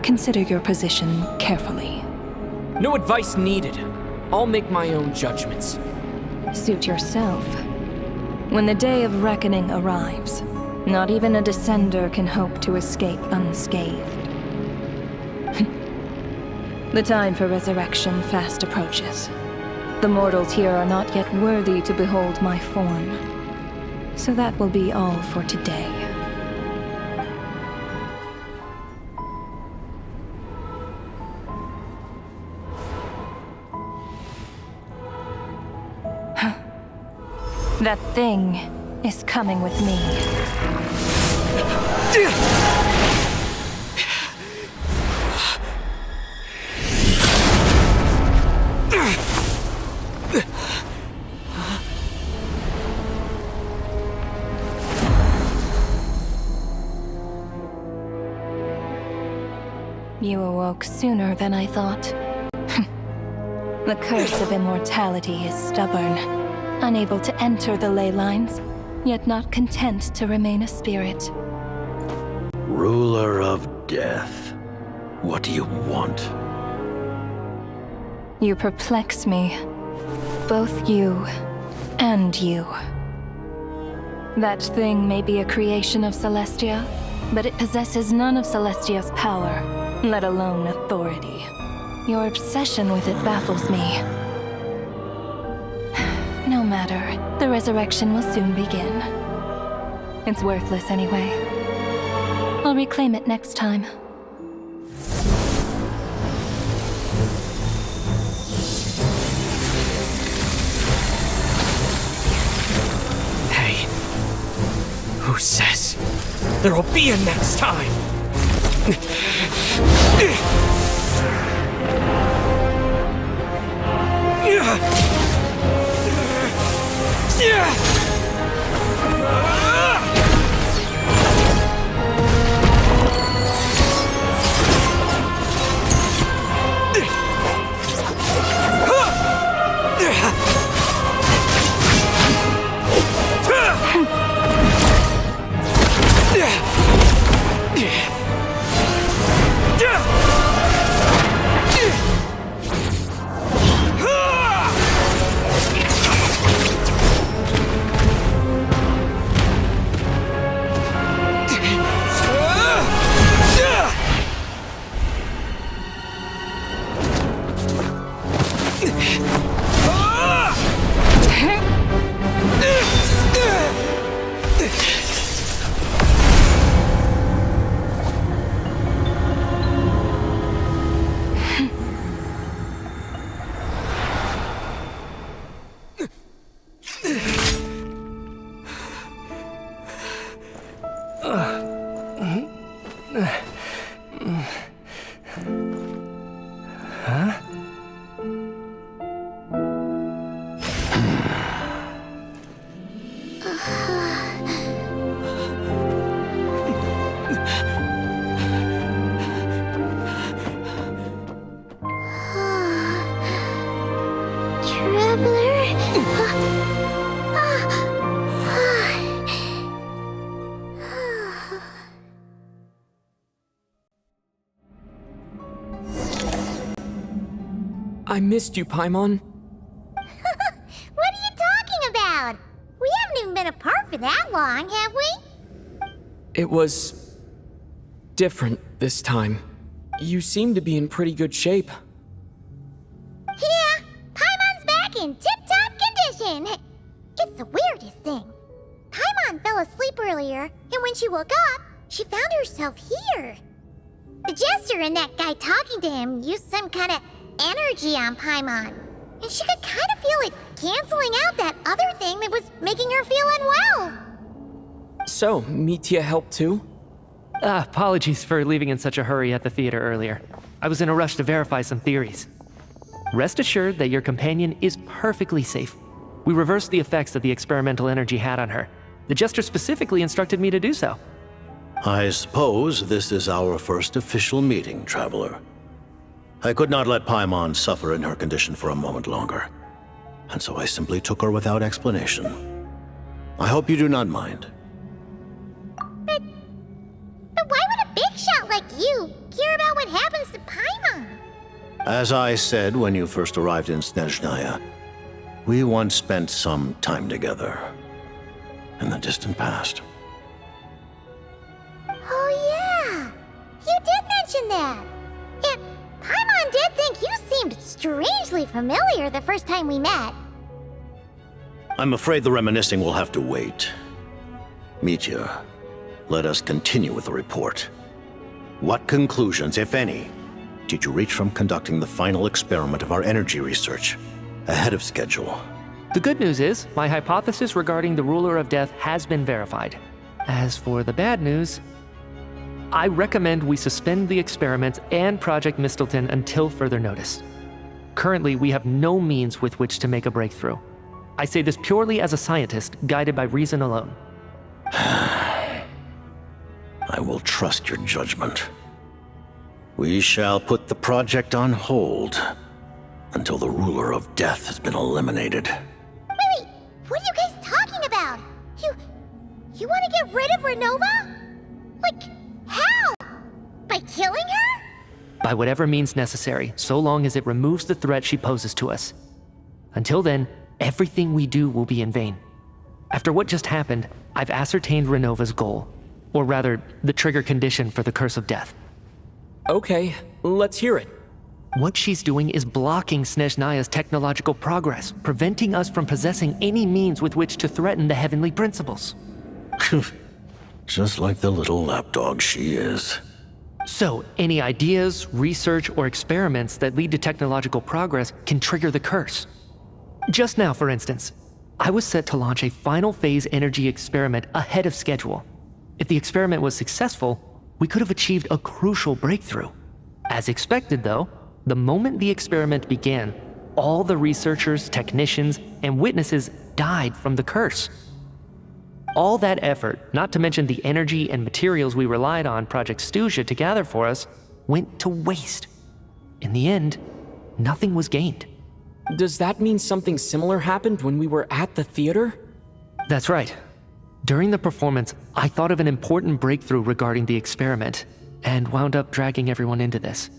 Consider your position carefully. No advice needed. I'll make my own judgments. Suit yourself. When the day of reckoning arrives, not even a descender can hope to escape unscathed. The time for resurrection fast approaches. The mortals here are not yet worthy to behold my form. So that will be all for today. That thing is coming with me. You awoke sooner than I thought. The curse of immortality is stubborn, unable to enter the ley lines, yet not content to remain a spirit. Ruler of death, what do you want? You perplex me. Both you and you. That thing may be a creation of Celestia, but it possesses none of Celestia's power, let alone authority. Your obsession with it baffles me. No matter, the resurrection will soon begin. It's worthless anyway. I'll reclaim it next time. Hey, who says there'll be a next time? I missed you, Paimon. What are you talking about? We haven't even been apart for that long, have we? It was different this time. You seem to be in pretty good shape. Yeah, Paimon's back in tip-top condition. It's the weirdest thing. Paimon fell asleep earlier, and when she woke up, she found herself here. The jester and that guy talking to him used some kind of energy on Paimon, and she could kind of feel it canceling out that other thing that was making her feel unwell. So, Mitya helped too? Apologies for leaving in such a hurry at the theater earlier. I was in a rush to verify some theories. Rest assured that your companion is perfectly safe. We reversed the effects that the experimental energy had on her. The jester specifically instructed me to do so. I suppose this is our first official meeting, Traveler. I could not let Paimon suffer in her condition for a moment longer, and so I simply took her without explanation. I hope you do not mind. But why would a big shot like you care about what happens to Paimon? As I said when you first arrived in Snezhnaya, we once spent some time together in the distant past. Oh yeah, you did mention that. And Paimon did think you seemed strangely familiar the first time we met. I'm afraid the reminiscing will have to wait. Mitya, let us continue with the report. What conclusions, if any, did you reach from conducting the final experiment of our energy research ahead of schedule? The good news is, my hypothesis regarding the Ruler of Death has been verified. As for the bad news, I recommend we suspend the experiments and Project Mistleton until further notice. Currently, we have no means with which to make a breakthrough. I say this purely as a scientist, guided by reason alone. I will trust your judgment. We shall put the project on hold until the Ruler of Death has been eliminated. Wait, what are you guys talking about? You want to get rid of Renova? Like, how? By killing her? By whatever means necessary, so long as it removes the threat she poses to us. Until then, everything we do will be in vain. After what just happened, I've ascertained Renova's goal. Or rather, the trigger condition for the Curse of Death. Okay, let's hear it. What she's doing is blocking Snezhnaya's technological progress, preventing us from possessing any means with which to threaten the heavenly principles. Just like the little lapdog she is. So, any ideas, research, or experiments that lead to technological progress can trigger the curse. Just now, for instance, I was set to launch a final phase energy experiment ahead of schedule. If the experiment was successful, we could have achieved a crucial breakthrough. As expected, though, the moment the experiment began, all the researchers, technicians, and witnesses died from the curse. All that effort, not to mention the energy and materials we relied on Project Stuzha to gather for us, went to waste. In the end, nothing was gained. Does that mean something similar happened when we were at the theater? That's right. During the performance, I thought of an important breakthrough regarding the experiment, and wound up dragging everyone into this.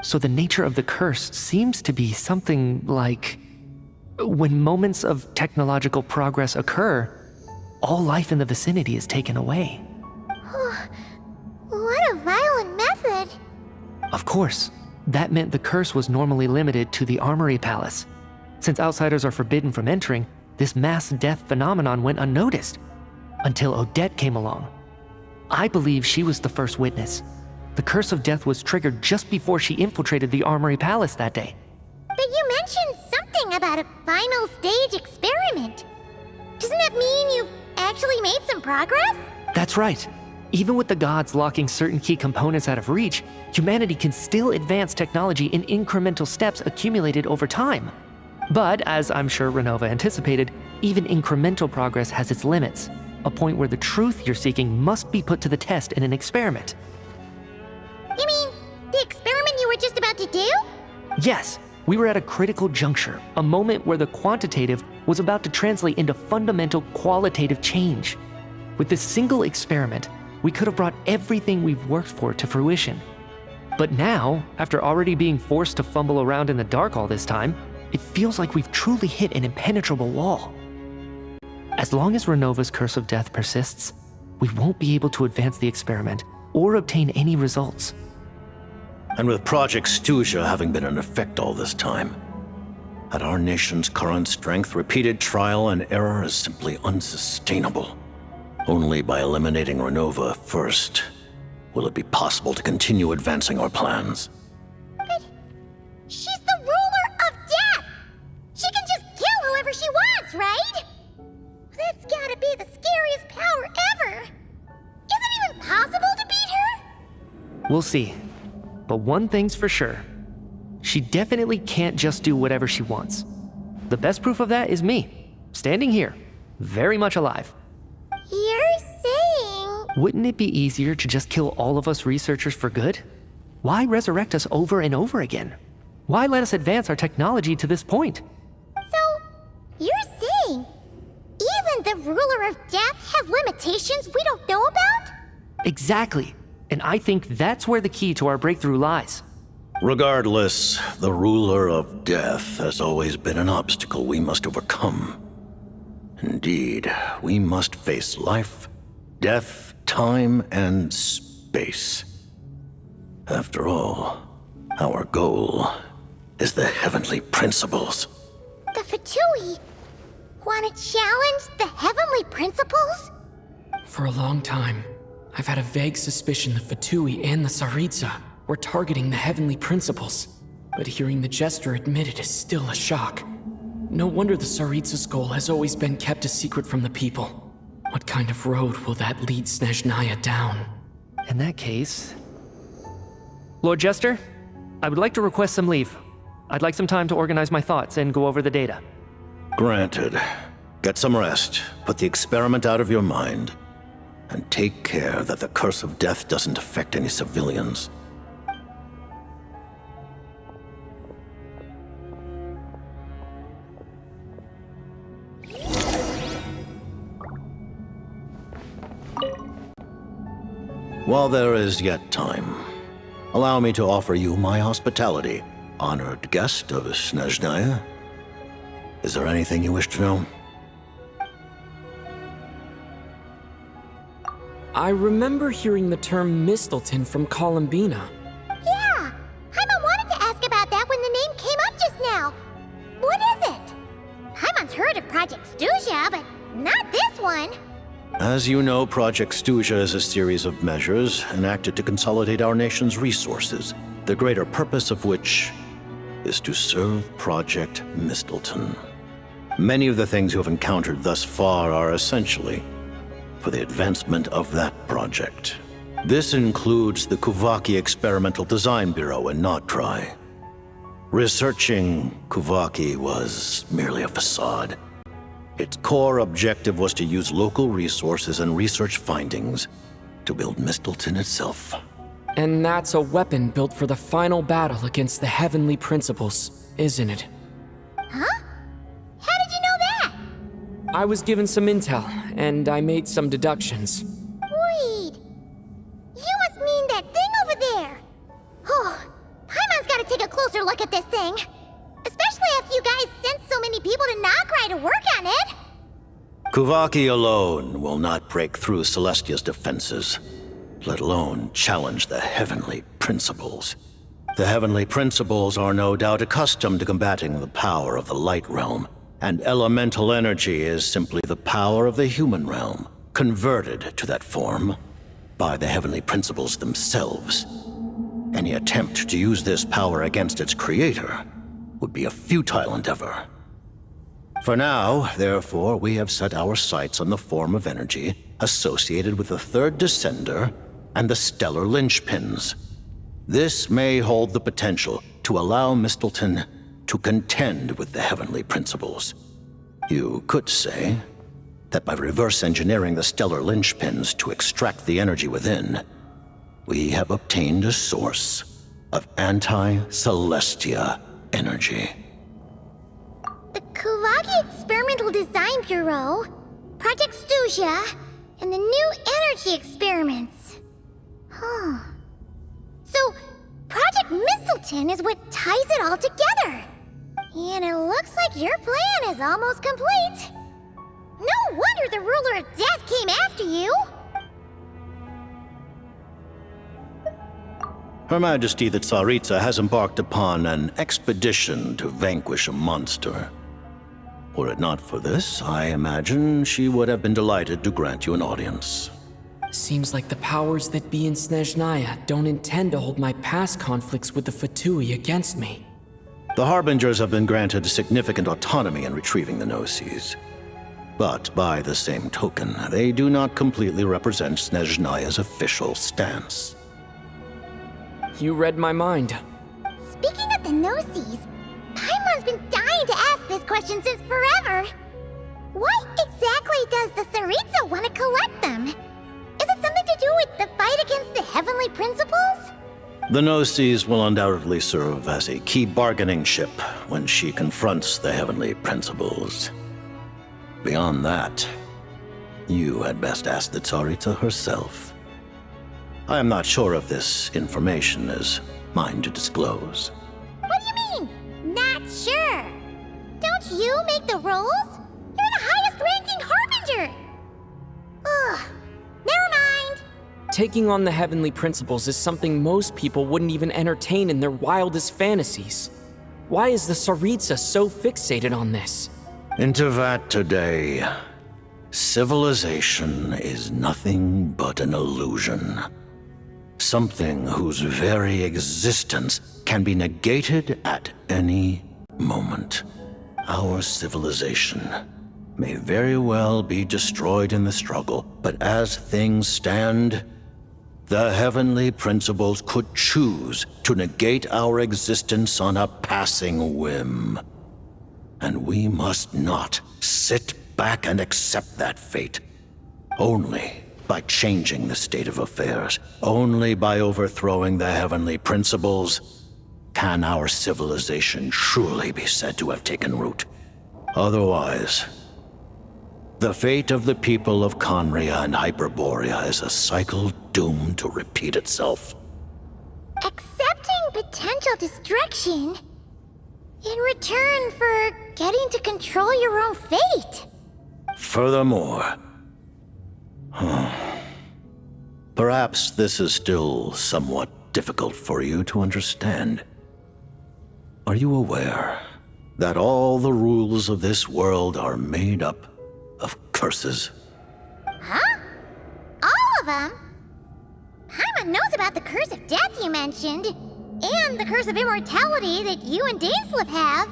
So the nature of the curse seems to be something like, when moments of technological progress occur, all life in the vicinity is taken away. What a violent method. Of course, that meant the curse was normally limited to the Armory Palace. Since outsiders are forbidden from entering, this mass death phenomenon went unnoticed. Until Odette came along. I believe she was the first witness. The Curse of Death was triggered just before she infiltrated the Armory Palace that day. But you mentioned something about a final stage experiment. Doesn't that mean you've actually made some progress? That's right. Even with the gods locking certain key components out of reach, humanity can still advance technology in incremental steps accumulated over time. But, as I'm sure Renova anticipated, even incremental progress has its limits. A point where the truth you're seeking must be put to the test in an experiment. You mean, the experiment you were just about to do? Yes, we were at a critical juncture, a moment where the quantitative was about to translate into fundamental qualitative change. With this single experiment, we could have brought everything we've worked for to fruition. But now, after already being forced to fumble around in the dark all this time, it feels like we've truly hit an impenetrable wall. As long as Renova's curse of death persists, we won't be able to advance the experiment or obtain any results. And with Project Stuzia having been in effect all this time, at our nation's current strength, repeated trial and error is simply unsustainable. Only by eliminating Renova first will it be possible to continue advancing our plans. But she's the ruler of death! She can just kill whoever she wants, right? That's gotta be the scariest power ever! Is it even possible to beat her? We'll see. But one thing's for sure. She definitely can't just do whatever she wants. The best proof of that is me, standing here, very much alive. You're saying... Wouldn't it be easier to just kill all of us researchers for good? Why resurrect us over and over again? Why let us advance our technology to this point? So, you're saying even the ruler of death has limitations we don't know about? Exactly. And I think that's where the key to our breakthrough lies. Regardless, the ruler of death has always been an obstacle we must overcome. Indeed, we must face life, death, time, and space. After all, our goal is the heavenly principles. The Fatui want to challenge the heavenly principles? For a long time, I've had a vague suspicion the Fatui and the Tsaritsa were targeting the heavenly principles. But hearing the Jester admit it is still a shock. No wonder the Tsaritsa's goal has always been kept a secret from the people. What kind of road will that lead Snezhnaya down? In that case... Lord Jester, I would like to request some leave. I'd like some time to organize my thoughts and go over the data. Granted. Get some rest, put the experiment out of your mind, and take care that the curse of death doesn't affect any civilians. While there is yet time, allow me to offer you my hospitality, honored guest of Snezhnaya. Is there anything you wish to know? I remember hearing the term Mistleton from Columbina. Yeah! Paimon wanted to ask about that when the name came up just now. What is it? Paimon's heard of Project Stuzia, but not this one. As you know, Project Stuzia is a series of measures enacted to consolidate our nation's resources, the greater purpose of which is to serve Project Mistleton. Many of the things you have encountered thus far are essentially for the advancement of that project. This includes the Kuvaki Experimental Design Bureau in Notri. Researching Kuvaki was merely a facade. Its core objective was to use local resources and research findings to build Mistleton itself. And that's a weapon built for the final battle against the heavenly principles, isn't it? Huh? How did you know that? I was given some intel, and I made some deductions. Wait. You must mean that thing over there. Oh, Paimon's gotta take a closer look at this thing. Especially after you guys sent so many people to Notri to work on it. Kuvaki alone will not break through Celestia's defenses, let alone challenge the heavenly principles. The heavenly principles are no doubt accustomed to combating the power of the light realm, and elemental energy is simply the power of the human realm, converted to that form by the heavenly principles themselves. Any attempt to use this power against its creator would be a futile endeavor. For now, therefore, we have set our sights on the form of energy associated with the third descender and the stellar linchpins. This may hold the potential to allow Mistleton to contend with the heavenly principles. You could say that by reverse engineering the stellar linchpins to extract the energy within, we have obtained a source of anti-Celestia energy. The Kuvaki Experimental Design Bureau, Project Stuzia, and the new energy experiments. Huh. So, skeleton is what ties it all together. And it looks like your plan is almost complete. No wonder the ruler of death came after you. Her Majesty the Tsaritsa has embarked upon an expedition to vanquish a monster. Were it not for this, I imagine she would have been delighted to grant you an audience. Seems like the powers that be in Snezhnaya don't intend to hold my past conflicts with the Fatui against me. The Harbingers have been granted significant autonomy in retrieving the Gnosis. But by the same token, they do not completely represent Snezhnaya's official stance. You read my mind. Speaking of the Gnosis, Paimon's been dying to ask this question since forever. Why exactly does the Tsaritsa want to collect them? Is it something to do with the fight against the heavenly principles? The Gnosis will undoubtedly serve as a key bargaining chip when she confronts the heavenly principles. Beyond that, you had best ask the Tsaritsa herself. I am not sure if this information is mine to disclose. What do you mean, not sure? Don't you make the rules? You're the highest-ranking Harbinger! Ugh, never mind. Taking on the heavenly principles is something most people wouldn't even entertain in their wildest fantasies. Why is the Tsaritsa so fixated on this? In Tevat today, civilization is nothing but an illusion. Something whose very existence can be negated at any moment. Our civilization may very well be destroyed in the struggle, but as things stand, the heavenly principles could choose to negate our existence on a passing whim. And we must not sit back and accept that fate. Only by changing the state of affairs, only by overthrowing the heavenly principles, can our civilization truly be said to have taken root. Otherwise, the fate of the people of Conria and Hyperborea is a cycle doomed to repeat itself. Accepting potential destruction in return for getting to control your own fate. Furthermore, perhaps this is still somewhat difficult for you to understand. Are you aware that all the rules of this world are made up of curses? Huh? All of them? Paimon knows about the curse of death you mentioned, and the curse of immortality that you and Dainsleif have.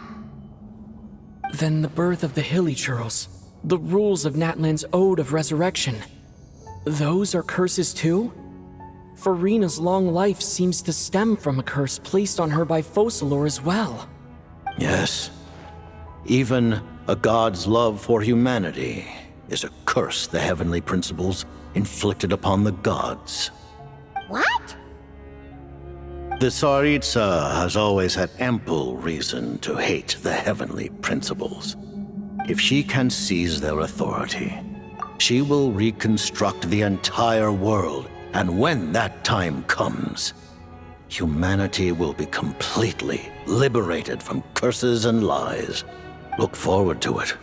Then the birth of the Hilichurls, the rules of Natlan's Ode of Resurrection. Those are curses too? Farina's long life seems to stem from a curse placed on her by Focalor as well. Yes. Even a god's love for humanity is a curse the heavenly principles inflicted upon the gods. What? The Tsaritsa has always had ample reason to hate the heavenly principles. If she can seize their authority, she will reconstruct the entire world, and when that time comes, humanity will be completely liberated from curses and lies. Look forward to it.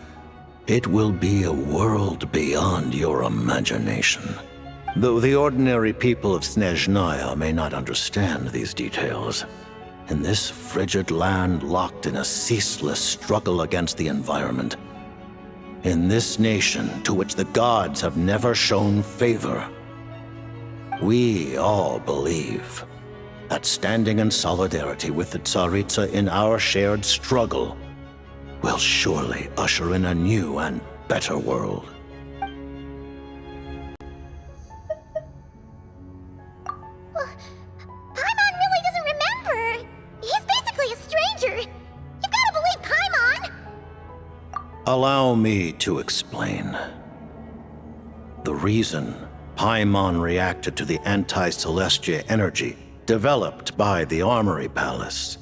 It will be a world beyond your imagination. Though the ordinary people of Snezhnaya may not understand these details, in this frigid land locked in a ceaseless struggle against the environment, in this nation to which the gods have never shown favor, we all believe that standing in solidarity with the Tsaritsa in our shared struggle will surely usher in a new and better world. Paimon really doesn't remember. He's basically a stranger. You've got to believe Paimon. Allow me to explain. The reason Paimon reacted to the anti-Celestia energy developed by the Armory Palace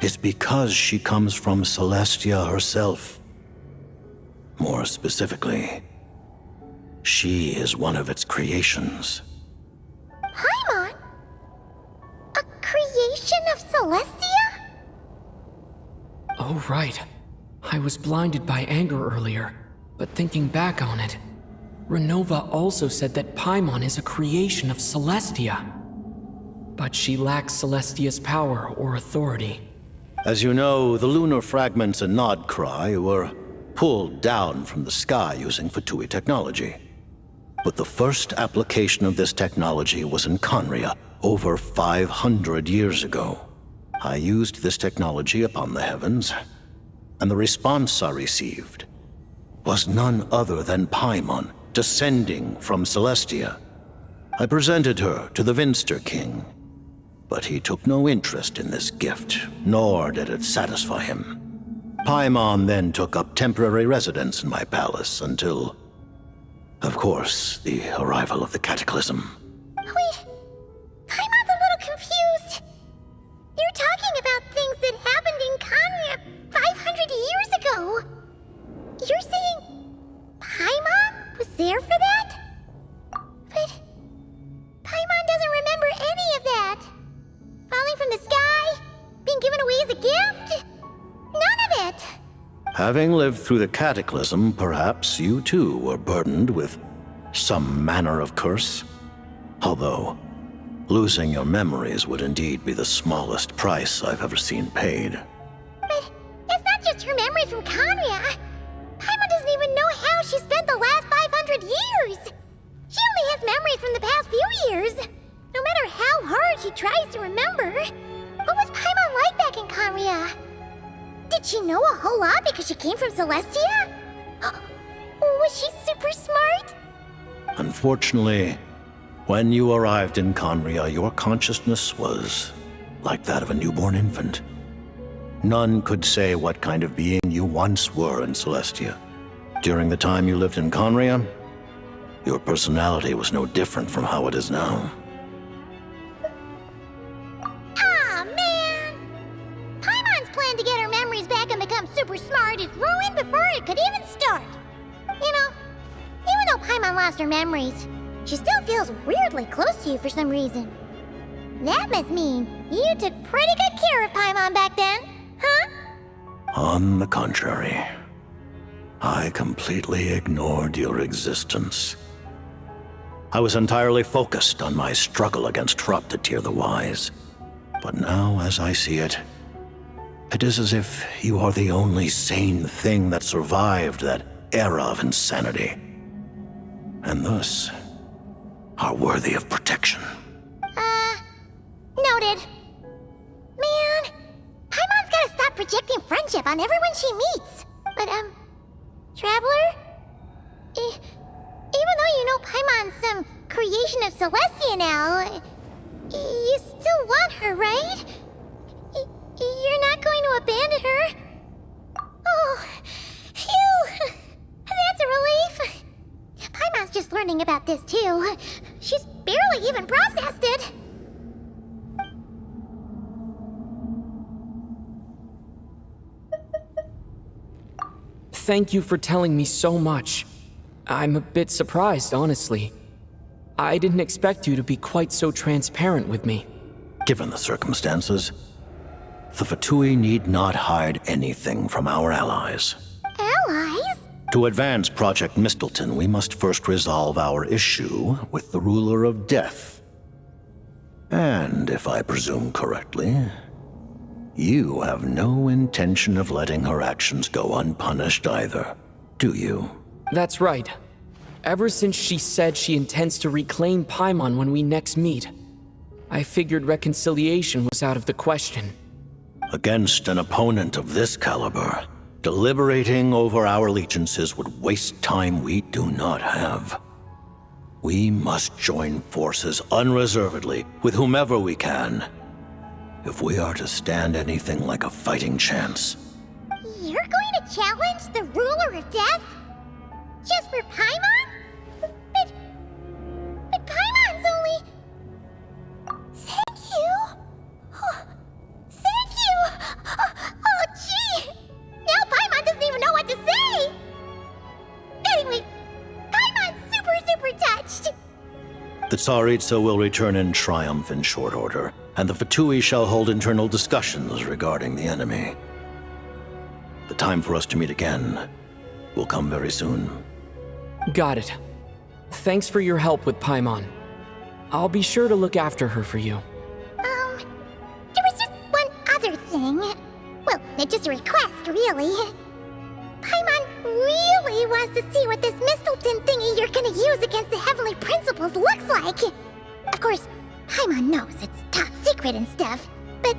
is because she comes from Celestia herself. More specifically, she is one of its creations. Paimon? A creation of Celestia? Oh, right. I was blinded by anger earlier, but thinking back on it, Renova also said that Paimon is a creation of Celestia. But she lacks Celestia's power or authority. As you know, the lunar fragments in Nodcry were pulled down from the sky using Fatui technology. But the first application of this technology was in Conria, over 500 years ago. I used this technology upon the heavens, and the response I received was none other than Paimon, descending from Celestia. I presented her to the Vinster King, but he took no interest in this gift, nor did it satisfy him. Paimon then took up temporary residence in my palace until, of course, the arrival of the Cataclysm. Wait, Paimon's a little confused. You're talking about things that happened in Conria 500 years ago. You're saying Paimon was there for that? But Paimon doesn't remember any of that. Falling from the sky? Being given away as a gift? None of it! Having lived through the Cataclysm, perhaps you too were burdened with some manner of curse. Although, losing your memories would indeed be the smallest price I've ever seen paid. But it's not just her memories from Conria. Paimon doesn't even know how she spent the last 500 years. She only has memories from the past few years. No matter how hard she tries to remember. What was Paimon like back in Conria? Did she know a whole lot because she came from Celestia? Was she super smart? Unfortunately, when you arrived in Conria, your consciousness was like that of a newborn infant. None could say what kind of being you once were in Celestia. During the time you lived in Conria, your personality was no different from how it is now. Aw, man! Paimon's plan to get her memories back and become super smart is ruined before it could even start. You know, even though Paimon lost her memories, she still feels weirdly close to you for some reason. That must mean you took pretty good care of Paimon back then, huh? On the contrary, I completely ignored your existence. I was entirely focused on my struggle against Troptatir the Wise. But now, as I see it, it is as if you are the only sane thing that survived that era of insanity. And thus, are worthy of protection. Noted. Man, Paimon's gotta stop projecting friendship on everyone she meets. But, Traveler? Even though you know Paimon's some creation of Celestia now, you still want her, right? You're not going to abandon her? Oh, phew! That's a relief. Paimon's just learning about this too. She's barely even processed it. Thank you for telling me so much. I'm a bit surprised, honestly. I didn't expect you to be quite so transparent with me. Given the circumstances, the Fatui need not hide anything from our allies. Allies? To advance Project Mistleton, we must first resolve our issue with the Ruler of Death. And if I presume correctly, you have no intention of letting her actions go unpunished either, do you? That's right. Ever since she said she intends to reclaim Paimon when we next meet, I figured reconciliation was out of the question. Against an opponent of this caliber, deliberating over our allegiances would waste time we do not have. We must join forces unreservedly with whomever we can, if we are to stand anything like a fighting chance. You're going to challenge the Ruler of Death? Just for Paimon? But Paimon's only... Thank you? Oh, thank you! Oh, gee! Now Paimon doesn't even know what to say! Anyway, Paimon's super touched! The Tsaritsa will return in triumph in short order, and the Fatui shall hold internal discussions regarding the enemy. The time for us to meet again will come very soon. Got it. Thanks for your help with Paimon. I'll be sure to look after her for you. There was just one other thing. Well, it's just a request, really. Paimon really wants to see what this Mistelton thingy you're gonna use against the Heavenly Principles looks like. Of course, Paimon knows it's top secret and stuff, but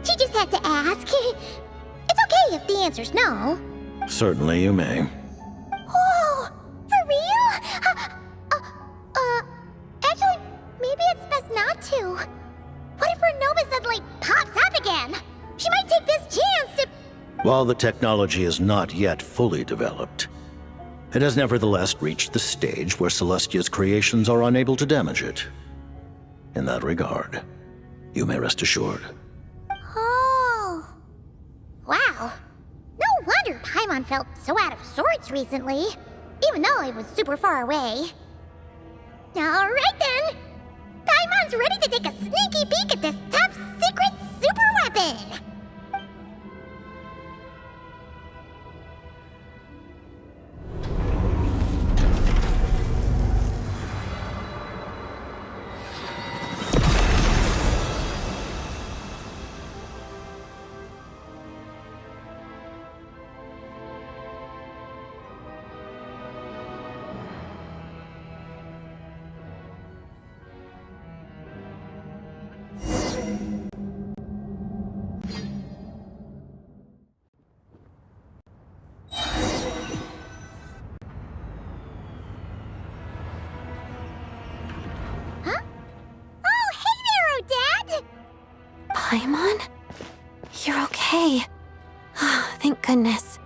she just had to ask. It's okay if the answer's no. Certainly you may. Oh, for real? Actually, maybe it's best not to. What if her Nova suddenly pops up again? She might take this chance to... While the technology is not yet fully developed, it has nevertheless reached the stage where Celestia's creations are unable to damage it. In that regard, you may rest assured. Oh. Wow. No wonder Paimon felt so out of sorts recently, even though it was super far away. Alright then! Paimon's ready to take a sneaky peek at this top secret super weapon! Paimon? You're okay. Thank goodness.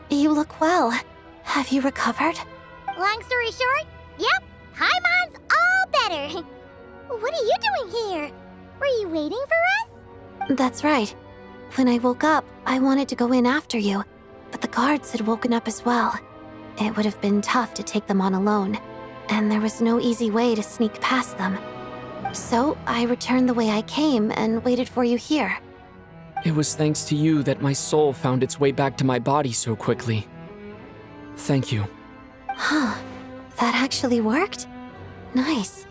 You look well. Have you recovered? Long story short, yep, Paimon's all better. What are you doing here? Were you waiting for us? That's right. When I woke up, I wanted to go in after you, but the guards had woken up as well. It would have been tough to take them on alone, and there was no easy way to sneak past them. So I returned the way I came and waited for you here. It was thanks to you that my soul found its way back to my body so quickly. Thank you. Huh. That actually worked? Nice.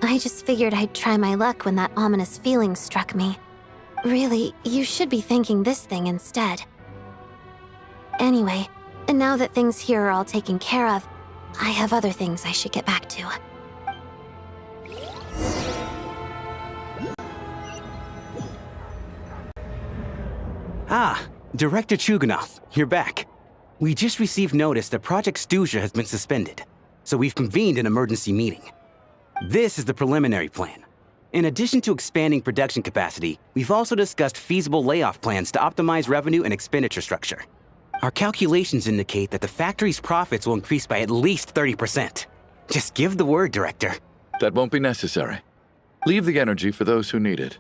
I just figured I'd try my luck when that ominous feeling struck me. Really, you should be thanking this thing instead. Anyway, and now that things here are all taken care of, I have other things I should get back to. Ah, Director Chuganov, you're back. We just received notice that Project Stuzha has been suspended, so we've convened an emergency meeting. This is the preliminary plan. In addition to expanding production capacity, we've also discussed feasible layoff plans to optimize revenue and expenditure structure. Our calculations indicate that the factory's profits will increase by at least 30%. Just give the word, Director. That won't be necessary. Leave the energy for those who need it.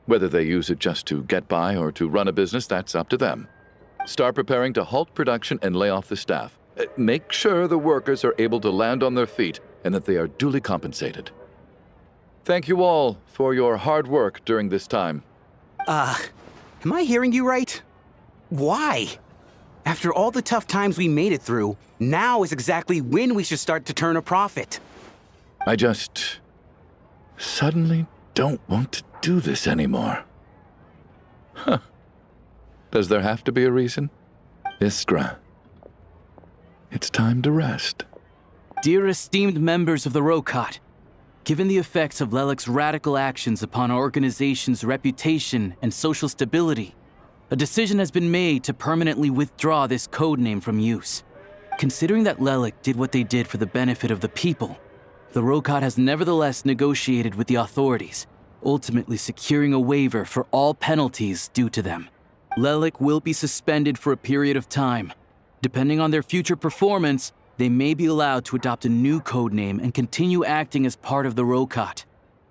Whether they use it just to get by or to run a business, that's up to them. Start preparing to halt production and lay off the staff. Make sure the workers are able to land on their feet and that they are duly compensated. Thank you all for your hard work during this time. Am I hearing you right? Why? After all the tough times we made it through, now is exactly when we should start to turn a profit. I just suddenly don't want to do this anymore. Huh. Does there have to be a reason? Iskra, it's time to rest. Dear esteemed members of the Rokat, given the effects of Lelik's radical actions upon our organization's reputation and social stability, a decision has been made to permanently withdraw this codename from use. Considering that Lelik did what they did for the benefit of the people, the Rokat has nevertheless negotiated with the authorities, ultimately securing a waiver for all penalties due to them. Lelik will be suspended for a period of time. Depending on their future performance, they may be allowed to adopt a new codename and continue acting as part of the Rokat.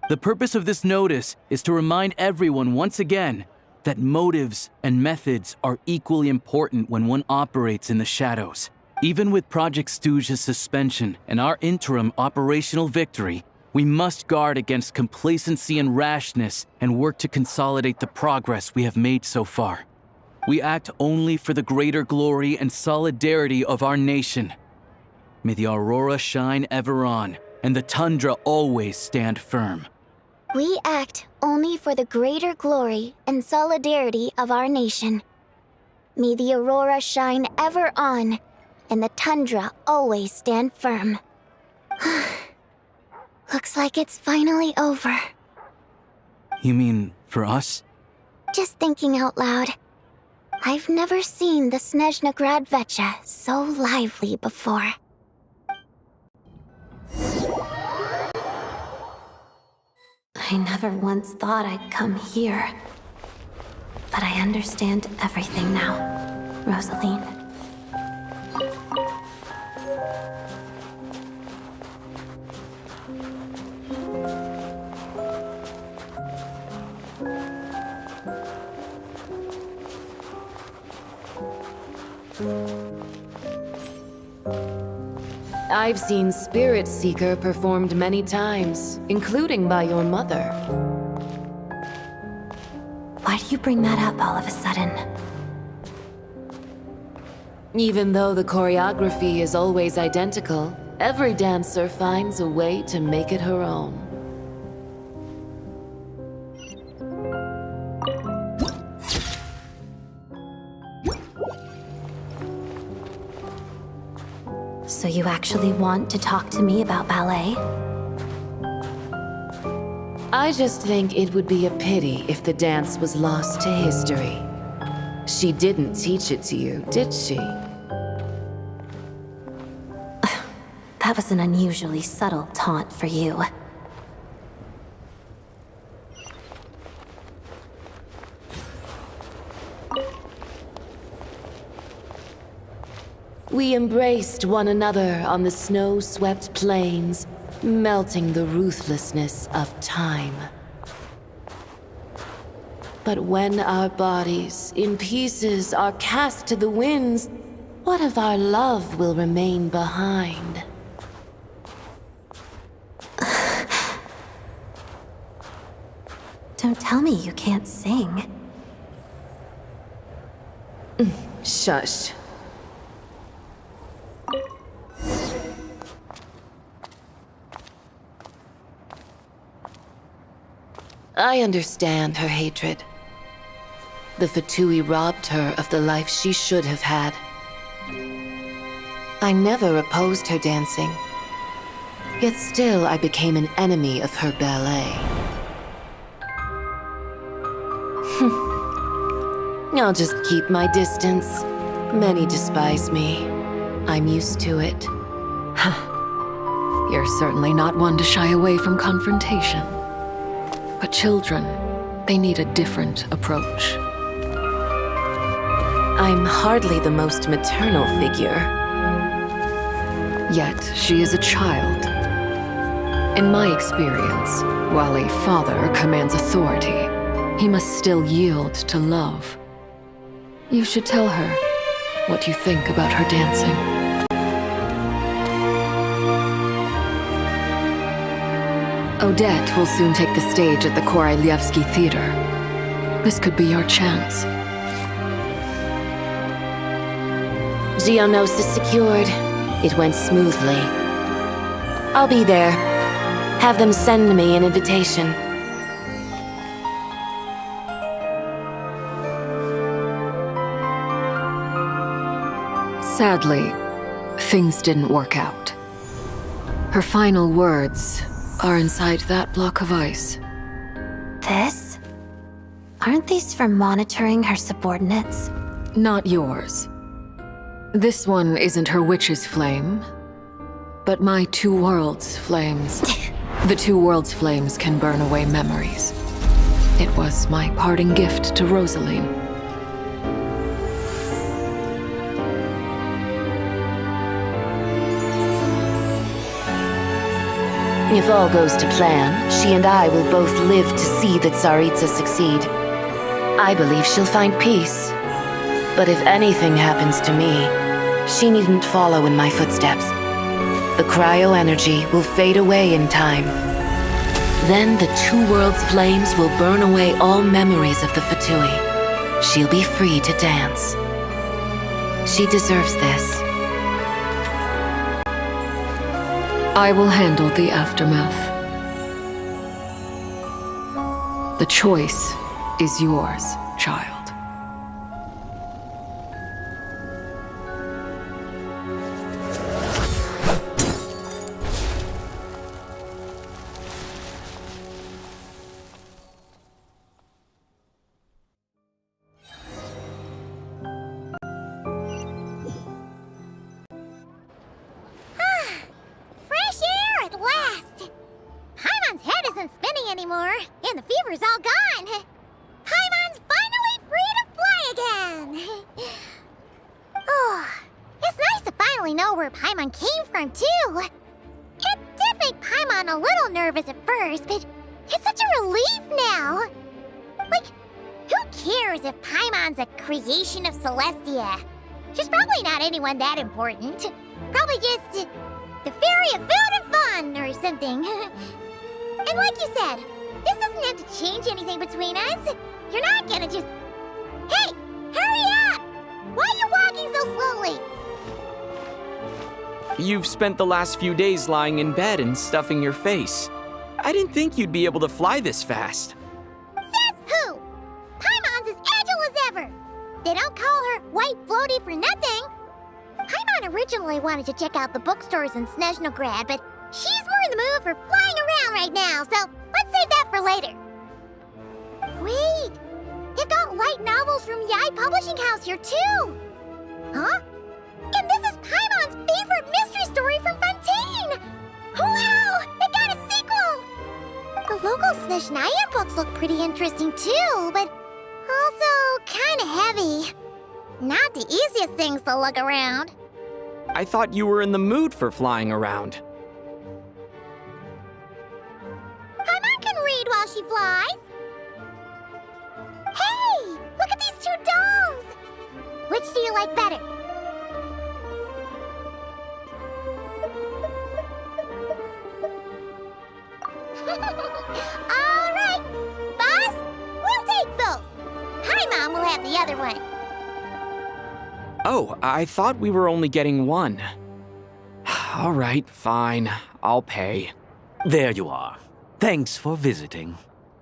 The purpose of this notice is to remind everyone once again that motives and methods are equally important when one operates in the shadows. Even with Project Stuzha's suspension and our interim operational victory, We must guard against complacency and rashness and work to consolidate the progress we have made so far. We act only for the greater glory and solidarity of our nation. May the aurora shine ever on, and the tundra always stand firm. We act only for the greater glory and solidarity of our nation. May the aurora shine ever on, and the tundra always stand firm. Looks like it's finally over. You mean for us? Just thinking out loud. I've never seen the Snezhnaya Archon so lively before. I never once thought I'd come here. But I understand everything now, Rosaline. I've seen Spirit Seeker performed many times, including by your mother. Why do you bring that up all of a sudden? Even though the choreography is always identical, every dancer finds a way to make it her own. So you actually want to talk to me about ballet? I just think it would be a pity if the dance was lost to history. She didn't teach it to you, did she? That was an unusually subtle taunt for you. We embraced one another on the snow-swept plains, melting the ruthlessness of time. But when our bodies, in pieces, are cast to the winds, what of our love will remain behind? Don't tell me you can't sing. Shush. I understand her hatred. The Fatui robbed her of the life she should have had. I never opposed her dancing. Yet still I became an enemy of her ballet. I'll just keep my distance. Many despise me. I'm used to it. You're certainly not one to shy away from confrontation. But children, they need a different approach. I'm hardly the most maternal figure. Yet, she is a child. In my experience, while a father commands authority, he must still yield to love. You should tell her what you think about her dancing. Odette will soon take the stage at the Koralyevsky Theater. This could be your chance. Geonosis secured. It went smoothly. I'll be there. Have them send me an invitation. Sadly, things didn't work out. Her final words are inside that block of ice. This? Aren't these for monitoring her subordinates? Not yours. This one isn't her witch's flame, but my two worlds' flames. The two worlds' flames can burn away memories. It was my parting gift to Rosaline. If all goes to plan, she and I will both live to see the Tsaritsa succeed. I believe she'll find peace. But if anything happens to me, she needn't follow in my footsteps. The cryo energy will fade away in time, Then the two worlds' flames will burn away all memories of the Fatui. She'll be free to dance. She deserves this. I will handle the aftermath. The choice is yours, child. Fresh air at last! Paimon's head isn't spinning anymore, and the fever's all gone. Paimon's finally free to fly again! Oh, it's nice to finally know where Paimon came from, too. It did make Paimon a little nervous at first, but it's such a relief now. Like, who cares if Paimon's a creation of Celestia? She's probably not anyone that important. Probably just the fairy of food and fun or something. And like you said, this doesn't have to change anything between us. You're not gonna just... Hey, hurry up! Why are you walking so slowly? You've spent the last few days lying in bed and stuffing your face. I didn't think you'd be able to fly this fast. Says who? Paimon's as agile as ever. They don't call her White Floaty for nothing. Paimon originally wanted to check out the bookstores in Snezhnaya, but she's more in the mood for flying around right now, so let's save that for later. Wait, they've got light novels from Yai Publishing House here too. Huh? And this is Paimon's favorite mystery story from Fontaine! Wow! They got a sequel! The local Snezhnaya books look pretty interesting too, but also kinda heavy. Not the easiest things to look around. I thought you were in the mood for flying around. Paimon can read while she flies. Hey! Look at these two dolls! Which do you like better? Alright! Boss, we'll take both. Paimon will have the other one. Oh, I thought we were only getting one. All right, fine. I'll pay. There you are. Thanks for visiting.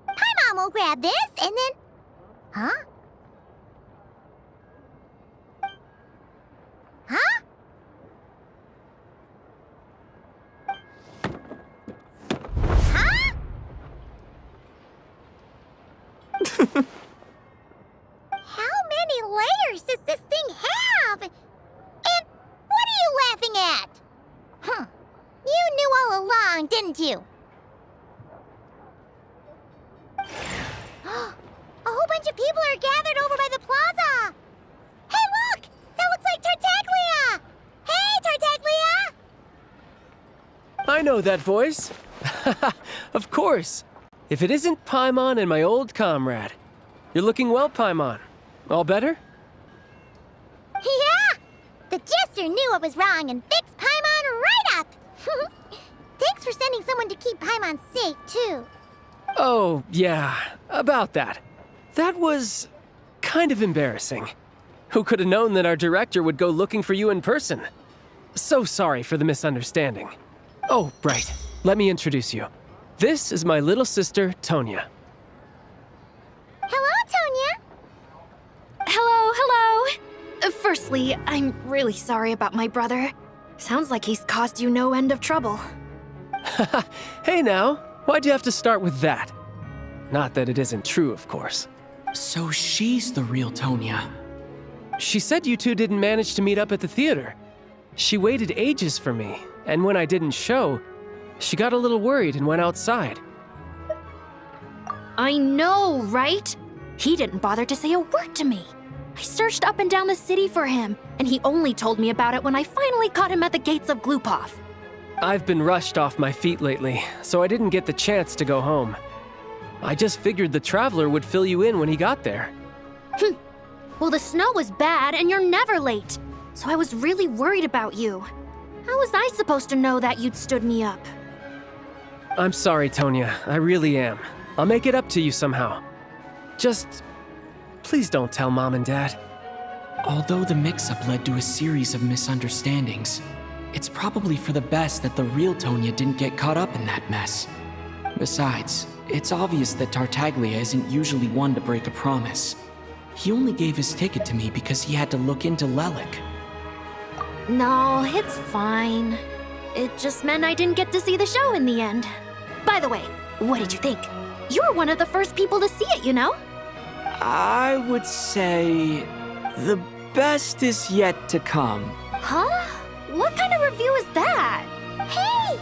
Paimon will grab this and then... Huh? Huh? Huh? How many layers does this thing have? And what are you laughing at? Huh. You knew all along, didn't you? A whole bunch of people are gathered over by the plaza. Hey, look! That looks like Tartaglia! Hey, Tartaglia! I know that voice. Of course. If it isn't Paimon and my old comrade. You're looking well, Paimon. All better? Yeah! The jester knew I was wrong and fixed Paimon right up! Thanks for sending someone to keep Paimon safe, too. Oh, yeah. About that. That was... kind of embarrassing. Who could have known that our director would go looking for you in person? So sorry for the misunderstanding. Oh, right. Let me introduce you. This is my little sister, Tonya. Hello, Tonya. Hello. Firstly, I'm really sorry about my brother. Sounds like he's caused you no end of trouble. Hey now, why'd you have to start with that? Not that it isn't true, of course. So she's the real Tonya. She said you two didn't manage to meet up at the theater. She waited ages for me, and when I didn't show, she got a little worried and went outside. I know, right? He didn't bother to say a word to me. I searched up and down the city for him, and he only told me about it when I finally caught him at the gates of Glupov. I've been rushed off my feet lately, so I didn't get the chance to go home. I just figured the Traveler would fill you in when he got there. Well, the snow was bad, and you're never late. So I was really worried about you. How was I supposed to know that you'd stood me up? I'm sorry, Tonya. I really am. I'll make it up to you somehow. Just... please don't tell Mom and Dad. Although the mix-up led to a series of misunderstandings, it's probably for the best that the real Tonya didn't get caught up in that mess. Besides, it's obvious that Tartaglia isn't usually one to break a promise. He only gave his ticket to me because he had to look into Lelik. No, it's fine. It just meant I didn't get to see the show in the end. By the way, what did you think? You were one of the first people to see it, you know? I would say... the best is yet to come. Huh? What kind of review is that? Hey!